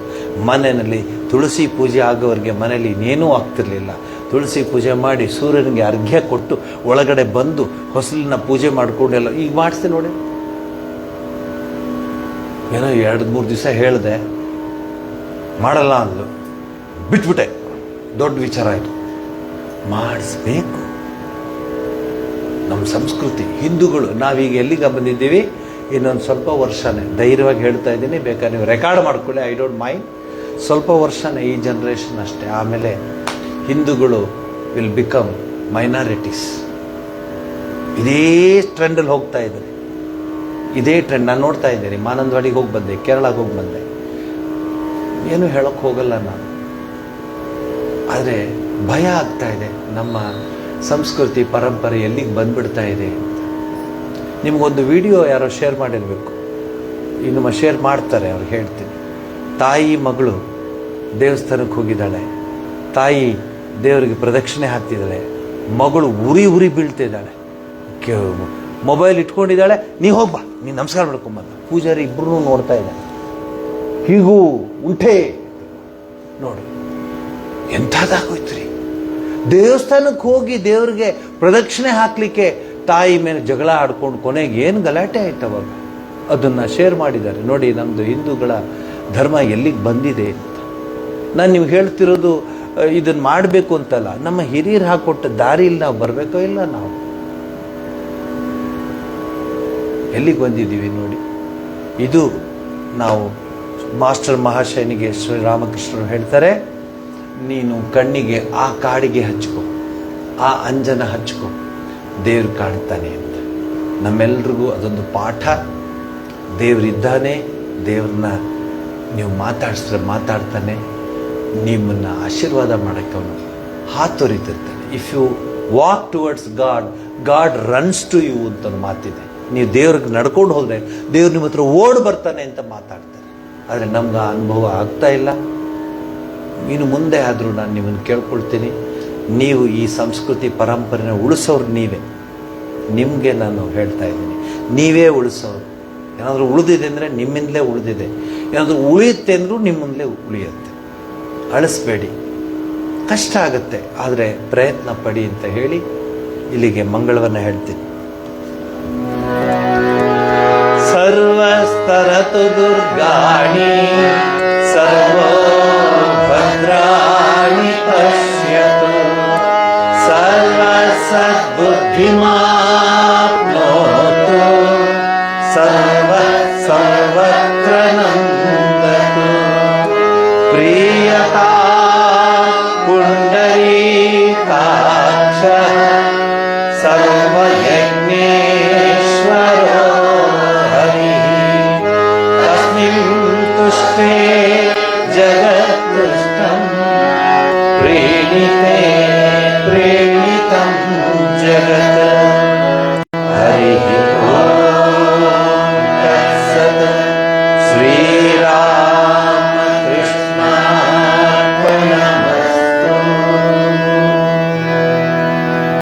ಮನೆಯಲ್ಲಿ ತುಳಸಿ ಪೂಜೆ ಆಗೋರಿಗೆ ಮನೇಲಿ ಇನ್ನೇನೂ ಆಗ್ತಿರ್ಲಿಲ್ಲ. ತುಳಸಿ ಪೂಜೆ ಮಾಡಿ ಸೂರ್ಯನಿಗೆ ಅರ್ಘ್ಯ ಕೊಟ್ಟು ಒಳಗಡೆ ಬಂದು ಹೊಸಲಿನ ಪೂಜೆ ಮಾಡಿಕೊಂಡೆಲ್ಲ ಈಗ ಮಾಡಿಸ್ತೆ ನೋಡಿ. ಏನೋ 2-3 ದಿವಸ ಹೇಳಿದೆ, ಮಾಡಲ್ಲ ಅಂದ್ಲು, ಬಿಟ್ಬಿಟ್ಟೆ. ದೊಡ್ಡ ವಿಚಾರ ಆಯಿತು. ಮಾಡಿಸ್ಬೇಕು. ನಮ್ಮ ಸಂಸ್ಕೃತಿ ಹಿಂದೂಗಳು ನಾವೀಗ ಎಲ್ಲಿಗೆ ಬಂದಿದ್ದೀವಿ, ಇನ್ನೊಂದು ಸ್ವಲ್ಪ ವರ್ಷನೇ, ಧೈರ್ಯವಾಗಿ ಹೇಳ್ತಾ ಇದ್ದೀನಿ, ಬೇಕಾದ್ರೆ ನೀವು ರೆಕಾರ್ಡ್ ಮಾಡ್ಕೊಳ್ಳಿ, ಐ ಡೋಂಟ್ ಮೈಂಡ್. ಸ್ವಲ್ಪ ವರ್ಷನೇ ಈ ಜನ್ರೇಷನ್ ಅಷ್ಟೇ, ಆಮೇಲೆ ಹಿಂದೂಗಳು ವಿಲ್ ಬಿಕಮ್ ಮೈನಾರಿಟೀಸ್. ಇದೇ ಟ್ರೆಂಡಲ್ಲಿ ಹೋಗ್ತಾ ಇದ್ದಾರೆ, ಇದೇ ಟ್ರೆಂಡ್ ನಾನು ನೋಡ್ತಾ ಇದ್ದೀನಿ. ಮಾನಂದವಾಡಿಗೆ ಹೋಗಿ ಬಂದೆ, ಕೇರಳಕ್ಕೆ ಹೋಗಿ ಬಂದೆ, ಏನು ಹೇಳೋಕ್ಕೆ ಹೋಗಲ್ಲ ನಾನು. ಆದರೆ ಭಯ ಆಗ್ತಾ ಇದೆ, ನಮ್ಮ ಸಂಸ್ಕೃತಿ ಪರಂಪರೆ ಎಲ್ಲಿಗೆ ಬಂದ್ಬಿಡ್ತಾ ಇದೆ ಅಂತ. ನಿಮಗೊಂದು ವಿಡಿಯೋ ಯಾರೋ ಶೇರ್ ಮಾಡಿರಬೇಕು, ಇನ್ನು ಶೇರ್ ಮಾಡ್ತಾರೆ, ಅವ್ರಿಗೆ ಹೇಳ್ತೀನಿ. ತಾಯಿ ಮಗಳು ದೇವಸ್ಥಾನಕ್ಕೆ ಹೋಗಿದ್ದಾಳೆ, ತಾಯಿ ದೇವರಿಗೆ ಪ್ರದಕ್ಷಿಣೆ ಹಾಕ್ತಿದ್ದಾಳೆ, ಮಗಳು ಉರಿ ಉರಿ ಬೀಳ್ತಿದ್ದಾಳೆ, ಮೊಬೈಲ್ ಇಟ್ಕೊಂಡಿದ್ದಾಳೆ, ನೀ ಹೋಗ್ಬಾ, ನೀನು ನಮಸ್ಕಾರ ಮಾಡ್ಕೊಂಬಂದ. ಪೂಜಾರಿ ಇಬ್ಬರೂ ನೋಡ್ತಾ ಇದ್ದಾಳೆ, ಹೀಗೂ ಉಂಟೆ ನೋಡಿ, ಎಂಥದ್ದಾಗೋಯ್ತು ರೀ. ದೇವಸ್ಥಾನಕ್ಕೆ ಹೋಗಿ ದೇವ್ರಿಗೆ ಪ್ರದಕ್ಷಿಣೆ ಹಾಕ್ಲಿಕ್ಕೆ ತಾಯಿ ಮೇಲೆ ಜಗಳ ಆಡ್ಕೊಂಡು ಕೊನೆಗೆ ಏನು ಗಲಾಟೆ ಆಯ್ತು ಅವಾಗ. ಅದನ್ನು ಶೇರ್ ಮಾಡಿದ್ದಾರೆ ನೋಡಿ, ನಮ್ಮದು ಹಿಂದೂಗಳ ಧರ್ಮ ಎಲ್ಲಿಗೆ ಬಂದಿದೆ ಅಂತ. ನಾನು ನಿಮ್ಗೆ ಹೇಳ್ತಿರೋದು ಇದನ್ನು ಮಾಡಬೇಕು ಅಂತಲ್ಲ, ನಮ್ಮ ಹಿರಿಯರು ಹಾಕೊಟ್ಟ ದಾರಿಯಲ್ಲಿ ನಾವು ಬರಬೇಕೋ ಇಲ್ಲ, ನಾವು ಎಲ್ಲಿಗೆ ಬಂದಿದ್ದೀವಿ ನೋಡಿ. ಇದು ನಾವು ಮಾಸ್ಟರ್ ಮಹಾಶಯನಿಗೆ ಶ್ರೀರಾಮಕೃಷ್ಣರು ಹೇಳ್ತಾರೆ, ನೀನು ಕಣ್ಣಿಗೆ ಆ ಕಾಡಿಗೆ ಹಚ್ಕೊ, ಆ ಅಂಜನ ಹಚ್ಕೊ, ದೇವ್ರು ಕಾಣ್ತಾನೆ ಅಂತ. ನಮ್ಮೆಲ್ರಿಗೂ ಅದೊಂದು ಪಾಠ. ದೇವರಿದ್ದಾನೆ, ದೇವ್ರನ್ನ ನೀವು ಮಾತಾಡಿಸಿದ್ರೆ ಮಾತಾಡ್ತಾನೆ, ನಿಮ್ಮನ್ನು ಆಶೀರ್ವಾದ ಮಾಡೋಕ್ಕೆ ಅವನು ಹಾತೊರಿತಿರ್ತಾನೆ. If you walk towards God, God runs to you ಅಂತ ಒಂದು ಮಾತಿದೆ. ನೀವು ದೇವ್ರಿಗೆ ನಡ್ಕೊಂಡು ಹೋದರೆ ದೇವ್ರು ನಿಮ್ಮ ಹತ್ರ ಓಡ್ ಬರ್ತಾನೆ ಅಂತ ಮಾತಾಡ್ತಾರೆ. ಆದರೆ ನಮ್ಗೆ ಆ ಅನುಭವ ಆಗ್ತಾ ಇಲ್ಲ. ಇನ್ನು ಮುಂದೆ ಆದರೂ ನಾನು ನಿಮ್ಮನ್ನು ಕೇಳ್ಕೊಳ್ತೀನಿ, ನೀವು ಈ ಸಂಸ್ಕೃತಿ ಪರಂಪರೆನ ಉಳಿಸೋರು ನೀವೇ. ನಿಮಗೆ ನಾನು ಹೇಳ್ತಾ ಇದ್ದೀನಿ, ನೀವೇ ಉಳಿಸೋರು. ಏನಾದರೂ ಉಳಿದಿದೆ ಅಂದರೆ ನಿಮ್ಮಿಂದಲೇ ಉಳಿದಿದೆ, ಏನಾದರೂ ಉಳಿಯುತ್ತೆ ಅಂದರೂ ನಿಮ್ಮಿಂದಲೇ ಉಳಿಯುತ್ತೆ. ಅಳಿಸ್ಬೇಡಿ, ಕಷ್ಟ ಆಗುತ್ತೆ, ಆದರೆ ಪ್ರಯತ್ನ ಪಡಿ ಅಂತ ಹೇಳಿ ಇಲ್ಲಿಗೆ ಮಂಗಳವನ್ನು ಹೇಳ್ತೀನಿ. ಸರ್ವಸ್ತರತು ದುರ್ಗಾಣಿ ಸರ್ವೋ ಭದ್ರಾಣಿ ಪಶ್ಯತು ಸರ್ವ ಸದ್ಬುದ್ಧಿಮಾಪ್ನೋತು ಸರ್ವ ಸರ್ವತ್ರ ನಂದತು ಪ್ರಿಯತಾ ಪುಂಡರೀಕಾಕ್ಷಃ ಸರ್ವಯಜ್ಞೇಶ್ವರೋ ಹರಿಃ ತಸ್ಮಿನ್ ತುಷ್ಟೇ ಜಗತ್ಕೃಷ್ಣಂ ಪ್ರೀಣಿತೆ